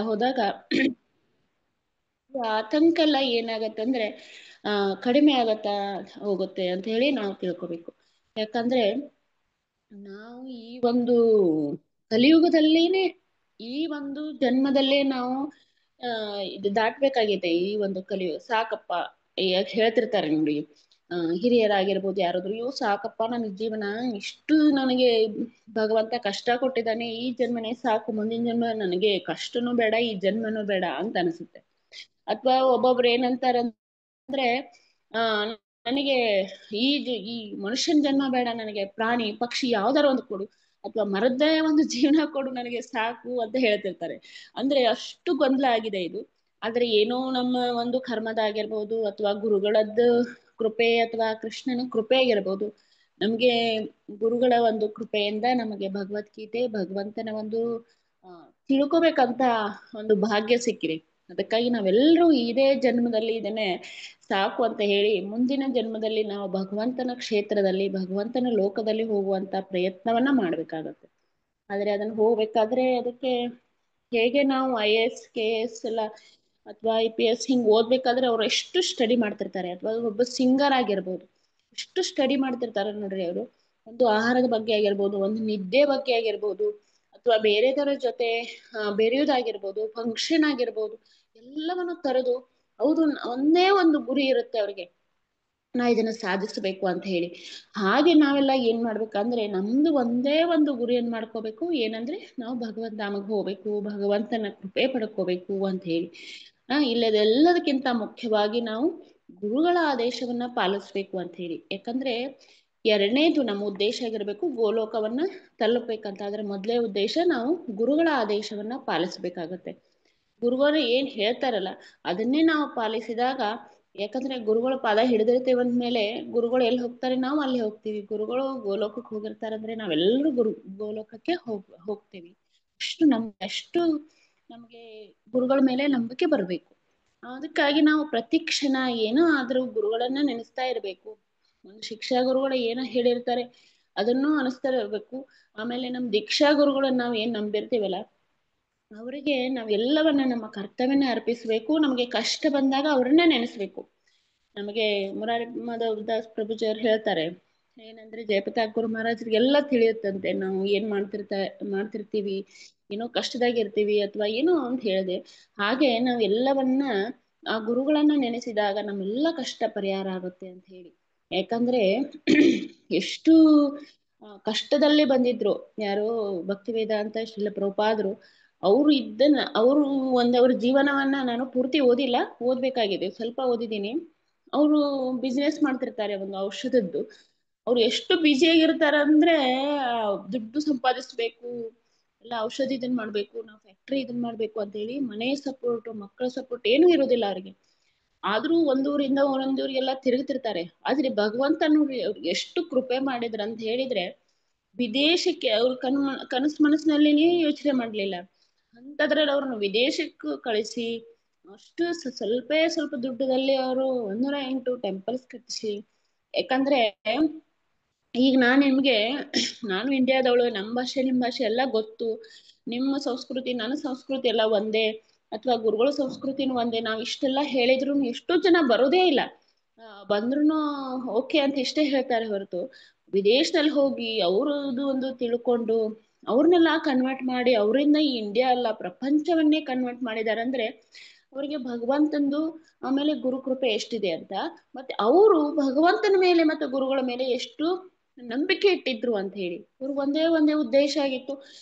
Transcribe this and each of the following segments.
ಹೋದಾಗ ಆತಂಕ ಎಲ್ಲ ಏನಾಗತ್ತಂದ್ರೆ ಕಡಿಮೆ ಆಗತ್ತಾ ಹೋಗುತ್ತೆ ಅಂತ ಹೇಳಿ ನಾವು ತಿಳ್ಕೊಬೇಕು. ಯಾಕಂದ್ರೆ ನಾವು ಈ ಒಂದು ಕಲಿಯುಗದಲ್ಲೇನೆ ಈ ಒಂದು ಜನ್ಮದಲ್ಲೇ ನಾವು ಇದು ದಾಟ್ಬೇಕಾಗೈತೆ. ಈ ಒಂದು ಕಲಿಯುಗ ಸಾಕಪ್ಪ ಹೇಳ್ತಿರ್ತಾರೆ ನೋಡಿ, ಹಿರಿಯರಾಗಿರ್ಬೋದು ಯಾರಾದ್ರು, ಇವು ಸಾಕಪ್ಪ ನನ್ನ ಜೀವನ ಇಷ್ಟು ನನಗೆ ಭಗವಂತ ಕಷ್ಟ ಕೊಟ್ಟಿದ್ದಾನೆ, ಈ ಜನ್ಮನೇ ಸಾಕು, ಮುಂದಿನ ಜನ್ಮ ನನಗೆ ಕಷ್ಟನೂ ಬೇಡ ಈ ಜನ್ಮನೂ ಬೇಡ ಅಂತ ಅನ್ಸುತ್ತೆ. ಅಥವಾ ಒಬ್ಬೊಬ್ರು ಏನಂತಾರ ಅಂದ್ರೆ ಆ ನನಗೆ ಈ ಮನುಷ್ಯನ ಜನ್ಮ ಬೇಡ, ನನಗೆ ಪ್ರಾಣಿ ಪಕ್ಷಿ ಯಾವ್ದಾರ ಒಂದು ಕೊಡು, ಅಥವಾ ಮರದ್ದೇ ಒಂದು ಜೀವನ ಕೊಡು ನನಗೆ ಸಾಕು ಅಂತ ಹೇಳ್ತಿರ್ತಾರೆ. ಅಂದ್ರೆ ಅಷ್ಟು ಗೊಂದಲ ಆಗಿದೆ ಇದು. ಆದ್ರೆ ಏನೋ ನಮ್ಮ ಒಂದು ಕರ್ಮದಾಗಿರ್ಬೋದು ಅಥವಾ ಗುರುಗಳದ್ದು ಕೃಪೆ ಅಥವಾ ಕೃಷ್ಣನ ಕೃಪೆ ಆಗಿರ್ಬೋದು, ನಮ್ಗೆ ಗುರುಗಳ ಒಂದು ಕೃಪೆಯಿಂದ ನಮಗೆ ಭಗವದ್ಗೀತೆ ಭಗವಂತನ ಒಂದು ತಿಳ್ಕೊಬೇಕಂತ ಒಂದು ಭಾಗ್ಯ ಸಿಕ್ಕಿದೆ. ಅದಕ್ಕಾಗಿ ನಾವೆಲ್ಲರೂ ಇದೇ ಜನ್ಮದಲ್ಲಿ ಇದನ್ನೇ ಸಾಕು ಅಂತ ಹೇಳಿ ಮುಂದಿನ ಜನ್ಮದಲ್ಲಿ ನಾವು ಭಗವಂತನ ಕ್ಷೇತ್ರದಲ್ಲಿ ಭಗವಂತನ ಲೋಕದಲ್ಲಿ ಹೋಗುವಂತ ಪ್ರಯತ್ನವನ್ನ ಮಾಡ್ಬೇಕಾಗತ್ತೆ. ಆದ್ರೆ ಅದನ್ನ ಹೋಗ್ಬೇಕಾದ್ರೆ ಅದಕ್ಕೆ ಹೇಗೆ ನಾವು IAS KS ಎಲ್ಲ ಅಥವಾ IPS ಹಿಂಗ್ ಓದ್ಬೇಕಾದ್ರೆ ಅವ್ರು ಎಷ್ಟು ಸ್ಟಡಿ ಮಾಡ್ತಿರ್ತಾರೆ. ಅಥವಾ ಒಬ್ಬ ಸಿಂಗರ್ ಆಗಿರ್ಬೋದು, ಎಷ್ಟು ಸ್ಟಡಿ ಮಾಡ್ತಿರ್ತಾರೆ ನೋಡ್ರಿ ಅವರು. ಒಂದು ಆಹಾರದ ಬಗ್ಗೆ ಆಗಿರ್ಬೋದು, ಒಂದು ನಿದ್ದೆ ಬಗ್ಗೆ ಆಗಿರ್ಬೋದು, ಅಥವಾ ಬೇರೆದವರ ಜೊತೆ ಬೆರೆಯುವುದಾಗಿರ್ಬೋದು, ಫಂಕ್ಷನ್ ಆಗಿರ್ಬೋದು, ಎಲ್ಲವನ್ನು ತರದು ಹೌದು ಒಂದೇ ಒಂದು ಗುರಿ ಇರುತ್ತೆ ಅವ್ರಿಗೆ, ನಾ ಇದನ್ನ ಸಾಧಿಸಬೇಕು ಅಂತ ಹೇಳಿ. ಹಾಗೆ ನಾವೆಲ್ಲ ಏನ್ ಮಾಡ್ಬೇಕಂದ್ರೆ ನಮ್ದು ಒಂದೇ ಒಂದು ಗುರಿಯನ್ನ ಮಾಡ್ಕೋಬೇಕು, ಏನಂದ್ರೆ ನಾವು ಭಗವಂತ ಧಾಮಕ್ಕೆ ಹೋಗ್ಬೇಕು, ಭಗವಂತನ ಕೃಪೆ ಪಡ್ಕೋಬೇಕು ಅಂತ ಹೇಳಿ. ಇಲ್ಲದೆಲ್ಲದಕ್ಕಿಂತ ಮುಖ್ಯವಾಗಿ ನಾವು ಗುರುಗಳ ಆದೇಶವನ್ನ ಪಾಲಿಸ್ಬೇಕು ಅಂತ ಹೇಳಿ. ಯಾಕಂದ್ರೆ ಎರಡನೇದು ನಮ್ಮ ಉದ್ದೇಶ ಆಗಿರ್ಬೇಕು ಗೋಲೋಕವನ್ನ ತಲುಪಬೇಕಂತ. ಆದ್ರೆ ಮೊದಲೇ ಉದ್ದೇಶ ನಾವು ಗುರುಗಳ ಆದೇಶವನ್ನ ಪಾಲಿಸ್ಬೇಕಾಗತ್ತೆ. ಗುರುಗಳು ಏನ್ ಹೇಳ್ತಾರಲ್ಲ ಅದನ್ನೇ ನಾವು ಪಾಲಿಸಿದಾಗ, ಯಾಕಂದ್ರೆ ಗುರುಗಳ ಪಾದ ಹಿಡಿದಿರ್ತೇವೆ ಅಂದ್ಮೇಲೆ ಗುರುಗಳು ಎಲ್ಲಿ ಹೋಗ್ತಾರೆ ನಾವು ಅಲ್ಲಿ ಹೋಗ್ತೀವಿ. ಗುರುಗಳು ಗೋಲೋಕಕ್ಕೆ ಹೋಗಿರ್ತಾರೆ ಅಂದ್ರೆ ನಾವೆಲ್ಲರೂ ಗೋಲೋಕಕ್ಕೆ ಹೋಗ್ತೀವಿ. ಅಷ್ಟು ನಮ್ಗೆ ಗುರುಗಳ ಮೇಲೆ ನಂಬಿಕೆ ಬರ್ಬೇಕು. ಅದಕ್ಕಾಗಿ ನಾವು ಪ್ರತಿ ಕ್ಷಣ ಏನೋ ಆದ್ರೂ ಗುರುಗಳನ್ನ ನೆನೆಸ್ತಾ ಇರ್ಬೇಕು. ಒಂದು ಶಿಕ್ಷಾ ಗುರುಗಳು ಏನೋ ಹೇಳಿರ್ತಾರೆ ಅದನ್ನು ಅನಿಸ್ತಾ ಇರ್ಬೇಕು. ಆಮೇಲೆ ನಮ್ ದೀಕ್ಷಾ ಗುರುಗಳನ್ನ ನಾವ್ ಏನ್ ನಂಬಿರ್ತೀವಲ್ಲ ಅವರಿಗೆ ನಾವ್ ಎಲ್ಲವನ್ನ ನಮ್ಮ ಕರ್ತವ್ಯನ ಅರ್ಪಿಸ್ಬೇಕು. ನಮ್ಗೆ ಕಷ್ಟ ಬಂದಾಗ ಅವ್ರನ್ನ ನೆನೆಸ್ಬೇಕು. ನಮಗೆ ಮುರಾರಿ ಮಾಧವ್ ದಾಸ್ ಪ್ರಭುಜಿ ಅವ್ರು ಹೇಳ್ತಾರೆ ಏನಂದ್ರೆ, ಜಯಪತಾಕ್ ಗುರು ಮಹಾರಾಜರಿಗೆಲ್ಲ ತಿಳಿಯುತ್ತಂತೆ ನಾವು ಏನ್ ಮಾಡ್ತಿರ್ತೀವಿ, ಏನೋ ಕಷ್ಟದಾಗಿರ್ತೀವಿ ಅಥವಾ ಏನೋ ಅಂತ ಹೇಳಿದೆ. ಹಾಗೆ ನಾವ್ ಎಲ್ಲವನ್ನ ಆ ಗುರುಗಳನ್ನ ನೆನೆಸಿದಾಗ ನಮ್ಮೆಲ್ಲ ಕಷ್ಟ ಪರಿಹಾರ ಆಗುತ್ತೆ ಅಂತ ಹೇಳಿ. ಯಾಕಂದ್ರೆ ಎಷ್ಟು ಕಷ್ಟದಲ್ಲಿ ಬಂದಿದ್ರು ಯಾರೋ ಭಕ್ತಿ ವೇದಾಂತ ಶ್ರೀಲ ಪ್ರಭುಪಾದರು. ಅವರು ಅವ್ರ ಜೀವನವನ್ನ ನಾನು ಪೂರ್ತಿ ಓದಿಲ್ಲ, ಓದ್ಬೇಕಾಗಿದೆ, ಸ್ವಲ್ಪ ಓದಿದ್ದೀನಿ. ಅವರು ಬಿಸ್ನೆಸ್ ಮಾಡ್ತಿರ್ತಾರೆ ಒಂದು ಔಷಧದ್ದು. ಅವ್ರು ಎಷ್ಟು ಬ್ಯುಸಿಯಾಗಿರ್ತಾರ ಅಂದ್ರೆ ದುಡ್ಡು ಸಂಪಾದಿಸ್ಬೇಕು, ಎಲ್ಲ ಔಷಧಿ ಇದನ್ ಮಾಡ್ಬೇಕು, ನಾವು ಫ್ಯಾಕ್ಟ್ರಿ ಇದನ್ ಮಾಡ್ಬೇಕು ಅಂತ ಹೇಳಿ ಮನೆ ಸಪೋರ್ಟ್ ಮಕ್ಕಳ ಸಪೋರ್ಟ್ ಏನು ಇರೋದಿಲ್ಲ ಅವ್ರಿಗೆ. ಆದ್ರೂ ಒಂದೂರಿಂದ ಒಂದೂರಿಗೆಲ್ಲ ತಿರುಗ್ತಿರ್ತಾರೆ. ಆದ್ರೆ ಭಗವಂತ ನೋಡಿ ಅವ್ರಿಗೆ ಎಷ್ಟು ಕೃಪೆ ಮಾಡಿದ್ರ ಅಂತ ಹೇಳಿದ್ರೆ, ವಿದೇಶಕ್ಕೆ ಅವ್ರ ಕನಸು ಮನಸ್ಸಿನಲ್ಲಿ ಯೋಚನೆ ಮಾಡ್ಲಿಲ್ಲ, ಅಂತದ್ರಲ್ಲಿ ಅವ್ರನ್ನ ವಿದೇಶಕ್ಕೆ ಕಳಿಸಿ ಅಷ್ಟು ಸ್ವಲ್ಪ ದುಡ್ಡದಲ್ಲಿ ಅವರು 108 ಟೆಂಪಲ್ಸ್ ಕಟ್ಟಿಸಿ. ಯಾಕಂದ್ರೆ ಈಗ ನಾನು ಇಂಡಿಯಾದವಳು, ನಮ್ಮ ಭಾಷೆ ನಿಮ್ಮ ಭಾಷೆ ಎಲ್ಲ ಗೊತ್ತು, ನಿಮ್ಮ ಸಂಸ್ಕೃತಿ ನನ್ನ ಸಂಸ್ಕೃತಿ ಎಲ್ಲ ಒಂದೇ, ಅಥವಾ ಗುರುಗಳ ಸಂಸ್ಕೃತಿನೂ ಒಂದೇ. ನಾವ್ ಇಷ್ಟೆಲ್ಲ ಹೇಳಿದ್ರು ಎಷ್ಟೋ ಜನ ಬರೋದೇ ಇಲ್ಲ. ಬಂದ್ರು ಓಕೆ ಅಂತ ಇಷ್ಟೇ ಹೇಳ್ತಾರೆ ಹೊರತು ವಿದೇಶದಲ್ಲಿ ಹೋಗಿ ಅವ್ರದ್ದು ಒಂದು ತಿಳ್ಕೊಂಡು ಅವ್ರನ್ನೆಲ್ಲ ಕನ್ವರ್ಟ್ ಮಾಡಿ ಅವರಿಂದ ಈ ಇಂಡಿಯಾ ಅಲ್ಲ ಪ್ರಪಂಚವನ್ನೇ ಕನ್ವರ್ಟ್ ಮಾಡಿದಾರೆ ಅಂದ್ರೆ ಅವರಿಗೆ ಭಗವಂತಂದು ಆಮೇಲೆ ಗುರುಕೃಪೆ ಎಷ್ಟಿದೆ ಅಂತ, ಮತ್ತೆ ಅವರು ಭಗವಂತನ ಮೇಲೆ ಮತ್ತೆ ಗುರುಗಳ ಮೇಲೆ ಎಷ್ಟು ನಂಬಿಕೆ ಇಟ್ಟಿದ್ರು ಅಂತ ಹೇಳಿ. ಅವ್ರಿಗೆ ಒಂದೇ ಉದ್ದೇಶ ಆಗಿತ್ತು,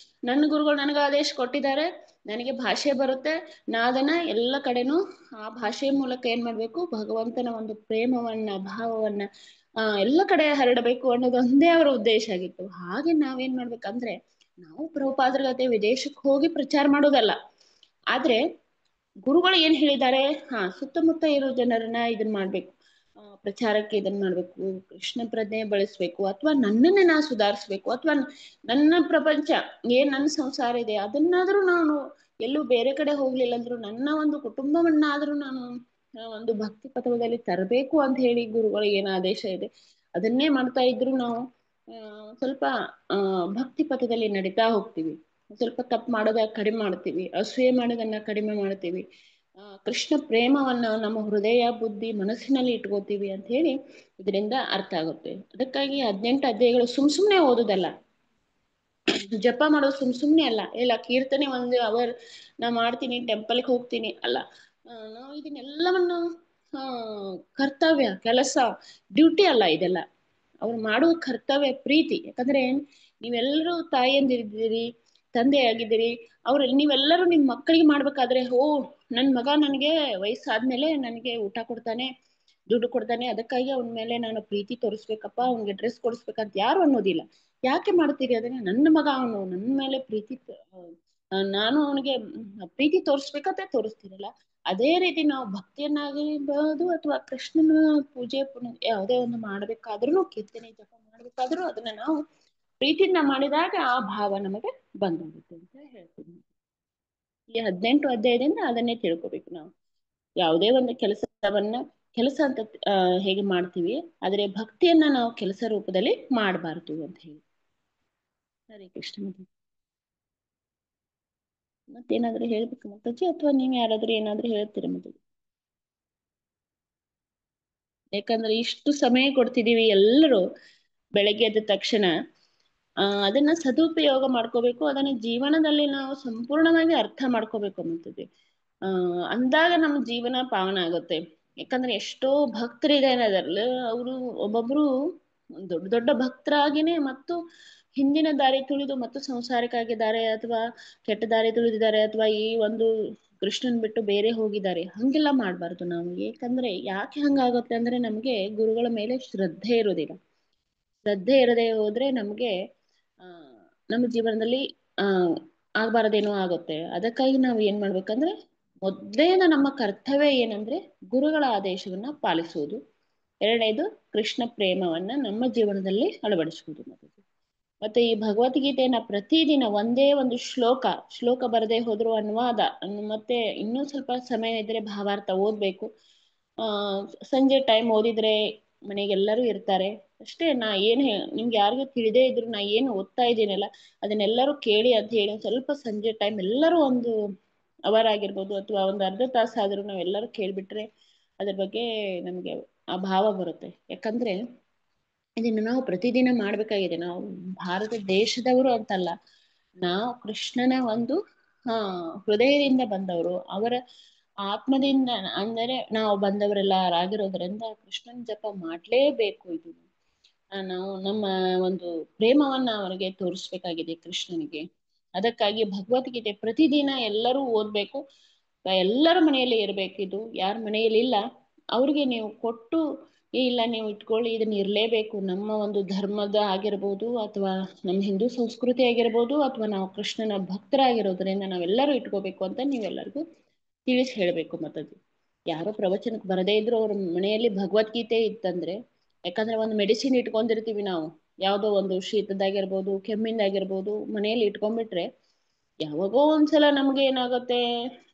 ನನ್ನ ಗುರುಗಳು ನನಗೆ ಆದೇಶ ಕೊಟ್ಟಿದ್ದಾರೆ, ನನಗೆ ಭಾಷೆ ಬರುತ್ತೆ, ನಾ ಅದನ್ನ ಎಲ್ಲ ಕಡೆನೂ ಆ ಭಾಷೆ ಮೂಲಕ ಏನ್ ಮಾಡ್ಬೇಕು, ಭಗವಂತನ ಒಂದು ಪ್ರೇಮವನ್ನ ಭಾವವನ್ನ ಎಲ್ಲ ಕಡೆ ಹರಡಬೇಕು ಅನ್ನೋದು ಒಂದೇ ಅವರ ಉದ್ದೇಶ ಆಗಿತ್ತು. ಹಾಗೆ ನಾವೇನ್ ಮಾಡ್ಬೇಕಂದ್ರೆ ನಾವು ಪ್ರಭುಪಾದರ ಗತೆ ವಿದೇಶಕ್ಕೆ ಹೋಗಿ ಪ್ರಚಾರ ಮಾಡೋದಲ್ಲ, ಆದ್ರೆ ಗುರುಗಳು ಏನ್ ಹೇಳಿದ್ದಾರೆ ಸುತ್ತಮುತ್ತ ಇರೋ ಜನರನ್ನ ಇದನ್ ಮಾಡ್ಬೇಕು, ಪ್ರಚಾರಕ್ಕೆ ಇದನ್ ಮಾಡ್ಬೇಕು, ಕೃಷ್ಣ ಪ್ರಜ್ಞೆ ಬಳಸ್ಬೇಕು, ಅಥವಾ ನನ್ನನ್ನೇ ನಾ ಸುಧಾರಿಸ್ಬೇಕು, ಅಥವಾ ನನ್ನ ಪ್ರಪಂಚ ಏನ್ ನನ್ನ ಸಂಸಾರ ಇದೆ ಅದನ್ನಾದ್ರೂ ನಾನು ಎಲ್ಲೂ ಬೇರೆ ಕಡೆ ಹೋಗ್ಲಿಲ್ಲ ಅಂದ್ರು ನನ್ನ ಒಂದು ಕುಟುಂಬವನ್ನಾದ್ರೂ ನಾನು ಒಂದು ಭಕ್ತಿ ಪಥದಲ್ಲಿ ತರಬೇಕು ಅಂತ ಹೇಳಿ ಗುರುಗಳು ಏನ್ ಆದೇಶ ಇದೆ ಅದನ್ನೇ ಮಾಡ್ತಾ ಇದ್ರು ನಾವು ಸ್ವಲ್ಪ ಭಕ್ತಿ ಪಥದಲ್ಲಿ ನಡೀತಾ ಹೋಗ್ತೀವಿ. ಸ್ವಲ್ಪ ತಪ್ಪು ಮಾಡೋದ ಕಡಿಮೆ ಮಾಡ್ತೀವಿ, ಅಸೂಯೆ ಮಾಡೋದನ್ನ ಕಡಿಮೆ ಮಾಡ್ತೀವಿ, ಕೃಷ್ಣ ಪ್ರೇಮವನ್ನ ನಮ್ಮ ಹೃದಯ ಬುದ್ಧಿ ಮನಸ್ಸಿನಲ್ಲಿ ಇಟ್ಕೋತೀವಿ ಅಂತ ಹೇಳಿ ಇದರಿಂದ ಅರ್ಥ ಆಗುತ್ತೆ. ಅದಕ್ಕಾಗಿ 18 ಅಧ್ಯಾಯಗಳು ಸುಮ್ನೆ ಓದುದಲ್ಲ, ಜಪ ಮಾಡೋದು ಸುಮ್ನೆ ಅಲ್ಲ. ಇಲ್ಲ ಕೀರ್ತನೆ 1 ಅವರ್ ನಾ ಮಾಡ್ತೀನಿ, ಟೆಂಪಲ್ಗೆ ಹೋಗ್ತೀನಿ ಅಲ್ಲ. ನಾವು ಇದನ್ನೆಲ್ಲವನ್ನು ಆ ಕರ್ತವ್ಯ, ಕೆಲಸ, ಡ್ಯೂಟಿ ಅಲ್ಲ ಇದೆಲ್ಲ. ಅವ್ರು ಮಾಡುವ ಕರ್ತವ್ಯ, ಪ್ರೀತಿ. ಯಾಕಂದ್ರೆ ನೀವೆಲ್ಲರೂ ತಾಯಿಯಂದಿರಿದ್ದೀರಿ, ತಂದೆ ಆಗಿದ್ದೀರಿ. ನೀವೆಲ್ಲರೂ ನಿಮ್ಮ ಮಕ್ಕಳಿಗೆ ಮಾಡ್ಬೇಕಾದ್ರೆ, ನನ್ನ ಮಗ ನನಗೆ ವಯಸ್ಸಾದ್ಮೇಲೆ ನನಗೆ ಊಟ ಕೊಡ್ತಾನೆ, ದುಡ್ಡು ಕೊಡ್ತಾನೆ, ಅದಕ್ಕಾಗಿ ಅವನ ಮೇಲೆ ನಾನು ಪ್ರೀತಿ ತೋರಿಸ್ಬೇಕಪ್ಪ, ಅವ್ನಿಗೆ ಡ್ರೆಸ್ ಕೊಡಿಸ್ಬೇಕಂತ ಯಾರು ಅನ್ನೋದಿಲ್ಲ. ಯಾಕೆ ಮಾಡ್ತೀರಿ ಅದನ್ನ? ನನ್ನ ಮಗ ಅವನು, ನನ್ನ ಮೇಲೆ ಪ್ರೀತಿ, ನಾನು ಅವನಿಗೆ ಪ್ರೀತಿ ತೋರಿಸ್ಬೇಕಂತ ತೋರಿಸ್ತೀರಲ್ಲ. ಅದೇ ರೀತಿ ನಾವು ಭಕ್ತಿಯನ್ನಾಗಿರ್ಬೋದು ಅಥವಾ ಕೃಷ್ಣನ ಪೂಜೆ ಯಾವುದೇ ಒಂದು ಮಾಡ್ಬೇಕಾದ್ರೂ, ಕೀರ್ತನೆ ಜಪ ಮಾಡ್ಬೇಕಾದ್ರೂ ಅದನ್ನ ನಾವು ಪ್ರೀತಿಯಿಂದ ಮಾಡಿದಾಗ ಆ ಭಾವ ನಮಗೆ ಬಂದೋಗುತ್ತೆ ಅಂತ ಹೇಳ್ತೀನಿ. ಈ 18 ಅಧ್ಯಾಯದಿಂದ ಅದನ್ನೇ ತಿಳ್ಕೊಬೇಕು ನಾವು. ಯಾವುದೇ ಒಂದು ಕೆಲಸ ಅಂತ ಹೇಗೆ ಮಾಡ್ತೀವಿ, ಆದ್ರೆ ಭಕ್ತಿಯನ್ನ ನಾವು ಕೆಲಸ ರೂಪದಲ್ಲಿ ಮಾಡಬಾರ್ದು ಅಂತ ಹೇಳಿ. ಹರೇ ಕೃಷ್ಣ. ಮತ್ತೇನಾದ್ರೂ ಹೇಳ್ಬೇಕು ಮಾತಾಜಿ, ಅಥವಾ ನೀವ್ ಯಾರಾದ್ರೂ ಏನಾದ್ರೂ ಹೇಳ್ತೀರಾ ಮಾತಾಜಿ? ಯಾಕಂದ್ರೆ ಇಷ್ಟು ಸಮಯ ಕೊಡ್ತಿದೀವಿ ಎಲ್ಲರೂ ಬೆಳಗ್ಗೆ ಎದ್ದ ತಕ್ಷಣ, ಅದನ್ನ ಸದುಪಯೋಗ ಮಾಡ್ಕೋಬೇಕು, ಅದನ್ನ ಜೀವನದಲ್ಲಿ ನಾವು ಸಂಪೂರ್ಣವಾಗಿ ಅರ್ಥ ಮಾಡ್ಕೋಬೇಕು ಅನ್ನುತ್ತದೆ. ಅಂದಾಗ ನಮ್ಮ ಜೀವನ ಪಾವನ ಆಗುತ್ತೆ. ಯಾಕಂದ್ರೆ ಎಷ್ಟೋ ಭಕ್ತರಿದ್ದಾರೆ ಅದರಲ್ಲಿ, ಅವರು ಒಬ್ಬೊಬ್ರು ದೊಡ್ಡ ದೊಡ್ಡ ಭಕ್ತರಾಗಿನೇ ಮತ್ತು ಹಿಂದಿನ ದಾರಿ ತುಳಿದು ಮತ್ತು ಸಂಸಾರಕ್ಕಾಗಿದ್ದಾರೆ, ಅಥವಾ ಕೆಟ್ಟ ದಾರಿ ತುಳಿದಿದ್ದಾರೆ, ಅಥವಾ ಈ ಒಂದು ಕೃಷ್ಣನ್ ಬಿಟ್ಟು ಬೇರೆ ಹೋಗಿದ್ದಾರೆ. ಹಂಗೆಲ್ಲ ಮಾಡ್ಬಾರ್ದು ನಾವು. ಯಾಕೆ ಹಂಗಾಗುತ್ತೆ ಅಂದ್ರೆ ನಮ್ಗೆ ಗುರುಗಳ ಮೇಲೆ ಶ್ರದ್ಧೆ ಇರೋದಿಲ್ಲ. ಶ್ರದ್ಧೆ ಇರದೆ ಹೋದ್ರೆ ನಮ್ಗೆ ನಮ್ಮ ಜೀವನದಲ್ಲಿ ಆಗ್ಬಾರದೇನೋ ಆಗುತ್ತೆ. ಅದಕ್ಕಾಗಿ ನಾವು ಏನ್ ಮಾಡ್ಬೇಕಂದ್ರೆ, ಮೊದಲೇನ ನಮ್ಮ ಕರ್ತವ್ಯ ಏನಂದ್ರೆ ಗುರುಗಳ ಆದೇಶವನ್ನ ಪಾಲಿಸುವುದು. ಎರಡನೇದು ಕೃಷ್ಣ ಪ್ರೇಮವನ್ನ ನಮ್ಮ ಜೀವನದಲ್ಲಿ ಅಳವಡಿಸುವುದು. ಮತ್ತೆ ಈ ಭಗವದ್ಗೀತೆಯನ್ನ ಪ್ರತಿದಿನ ಒಂದೇ ಒಂದು ಶ್ಲೋಕ ಬರದೆ ಹೋದ್ರು ಅನುವಾದ, ಮತ್ತೆ ಇನ್ನೂ ಸ್ವಲ್ಪ ಸಮಯ ಇದ್ರೆ ಭಾವಾರ್ಥ ಓದ್ಬೇಕು. ಸಂಜೆ ಟೈಮ್ ಓದಿದ್ರೆ ಮನೆಗೆಲ್ಲರೂ ಇರ್ತಾರೆ ಅಷ್ಟೇ. ನಿಮ್ಗೆ ಯಾರಿಗೂ ತಿಳಿದೇ ಇದ್ರು ನಾ ಏನು ಓದ್ತಾ ಇದ್ದೀನಲ್ಲ ಅದನ್ನೆಲ್ಲರೂ ಕೇಳಿ ಅಂತ ಹೇಳಿ ಸ್ವಲ್ಪ ಸಂಜೆ ಟೈಮ್ ಎಲ್ಲರೂ ಒಂದು ಅವರ್ ಆಗಿರ್ಬೋದು ಅಥವಾ ಒಂದು ಅರ್ಧ ತಾಸಾದ್ರೂ ನಾವೆಲ್ಲರೂ ಕೇಳ್ಬಿಟ್ರೆ ಅದ್ರ ಬಗ್ಗೆ ನಮ್ಗೆ ಆ ಭಾವ ಬರುತ್ತೆ. ಯಾಕಂದ್ರೆ ಇದನ್ನು ನಾವು ಪ್ರತಿದಿನ ಮಾಡ್ಬೇಕಾಗಿದೆ. ನಾವು ಭಾರತ ದೇಶದವರು ಅಂತಲ್ಲ, ನಾವು ಕೃಷ್ಣನ ಒಂದು ಹೃದಯದಿಂದ ಬಂದವರು, ಅವರ ಆತ್ಮದಿಂದ ಅಂದರೆ ನಾವು ಬಂದವರೆಲ್ಲರಾಗಿರೋದ್ರಿಂದ ಕೃಷ್ಣನ್ ಜಪ ಮಾಡ್ಲೇಬೇಕು. ಇದು ನಾವು ನಮ್ಮ ಒಂದು ಪ್ರೇಮವನ್ನ ಅವರಿಗೆ ತೋರಿಸ್ಬೇಕಾಗಿದೆ ಕೃಷ್ಣನಿಗೆ. ಅದಕ್ಕಾಗಿ ಭಗವದ್ಗೀತೆ ಪ್ರತಿದಿನ ಎಲ್ಲರೂ ಓದ್ಬೇಕು, ಎಲ್ಲರ ಮನೆಯಲ್ಲಿ ಇರ್ಬೇಕು. ಇದು ಯಾರ ಮನೆಯಲ್ಲಿ ಇಲ್ಲ ಅವ್ರಿಗೆ ನೀವು ಕೊಟ್ಟು, ಇಲ್ಲ ನೀವು ಇಟ್ಕೊಳ್ಳಿ, ಇದನ್ನ ಇರ್ಲೇಬೇಕು, ನಮ್ಮ ಒಂದು ಧರ್ಮದ ಆಗಿರ್ಬೋದು ಅಥವಾ ನಮ್ಮ ಹಿಂದೂ ಸಂಸ್ಕೃತಿ ಆಗಿರ್ಬೋದು ಅಥವಾ ನಾವು ಕೃಷ್ಣನ ಭಕ್ತರಾಗಿರೋದ್ರಿಂದ ನಾವೆಲ್ಲರೂ ಇಟ್ಕೋಬೇಕು ಅಂತ ನೀವೆಲ್ಲರಿಗೂ ತಿಳಿಸಿ ಹೇಳ್ಬೇಕು. ಮತ್ತದು ಯಾರೋ ಪ್ರವಚನಕ್ಕೆ ಬರದೇ ಇದ್ರು ಅವ್ರ ಮನೆಯಲ್ಲಿ ಭಗವದ್ಗೀತೆ ಇತ್ತಂದ್ರೆ, ಯಾಕಂದ್ರೆ ಒಂದು ಮೆಡಿಸಿನ್ ಇಟ್ಕೊಂಡಿರ್ತೀವಿ ನಾವು, ಯಾವುದೋ ಒಂದು ಶೀತದಾಗಿರ್ಬೋದು ಕೆಮ್ಮಿಂದಾಗಿರ್ಬೋದು ಮನೆಯಲ್ಲಿ ಇಟ್ಕೊಂಡ್ಬಿಟ್ರೆ ಯಾವಾಗೋ ಒಂದ್ಸಲ ನಮ್ಗೆ ಏನಾಗುತ್ತೆ,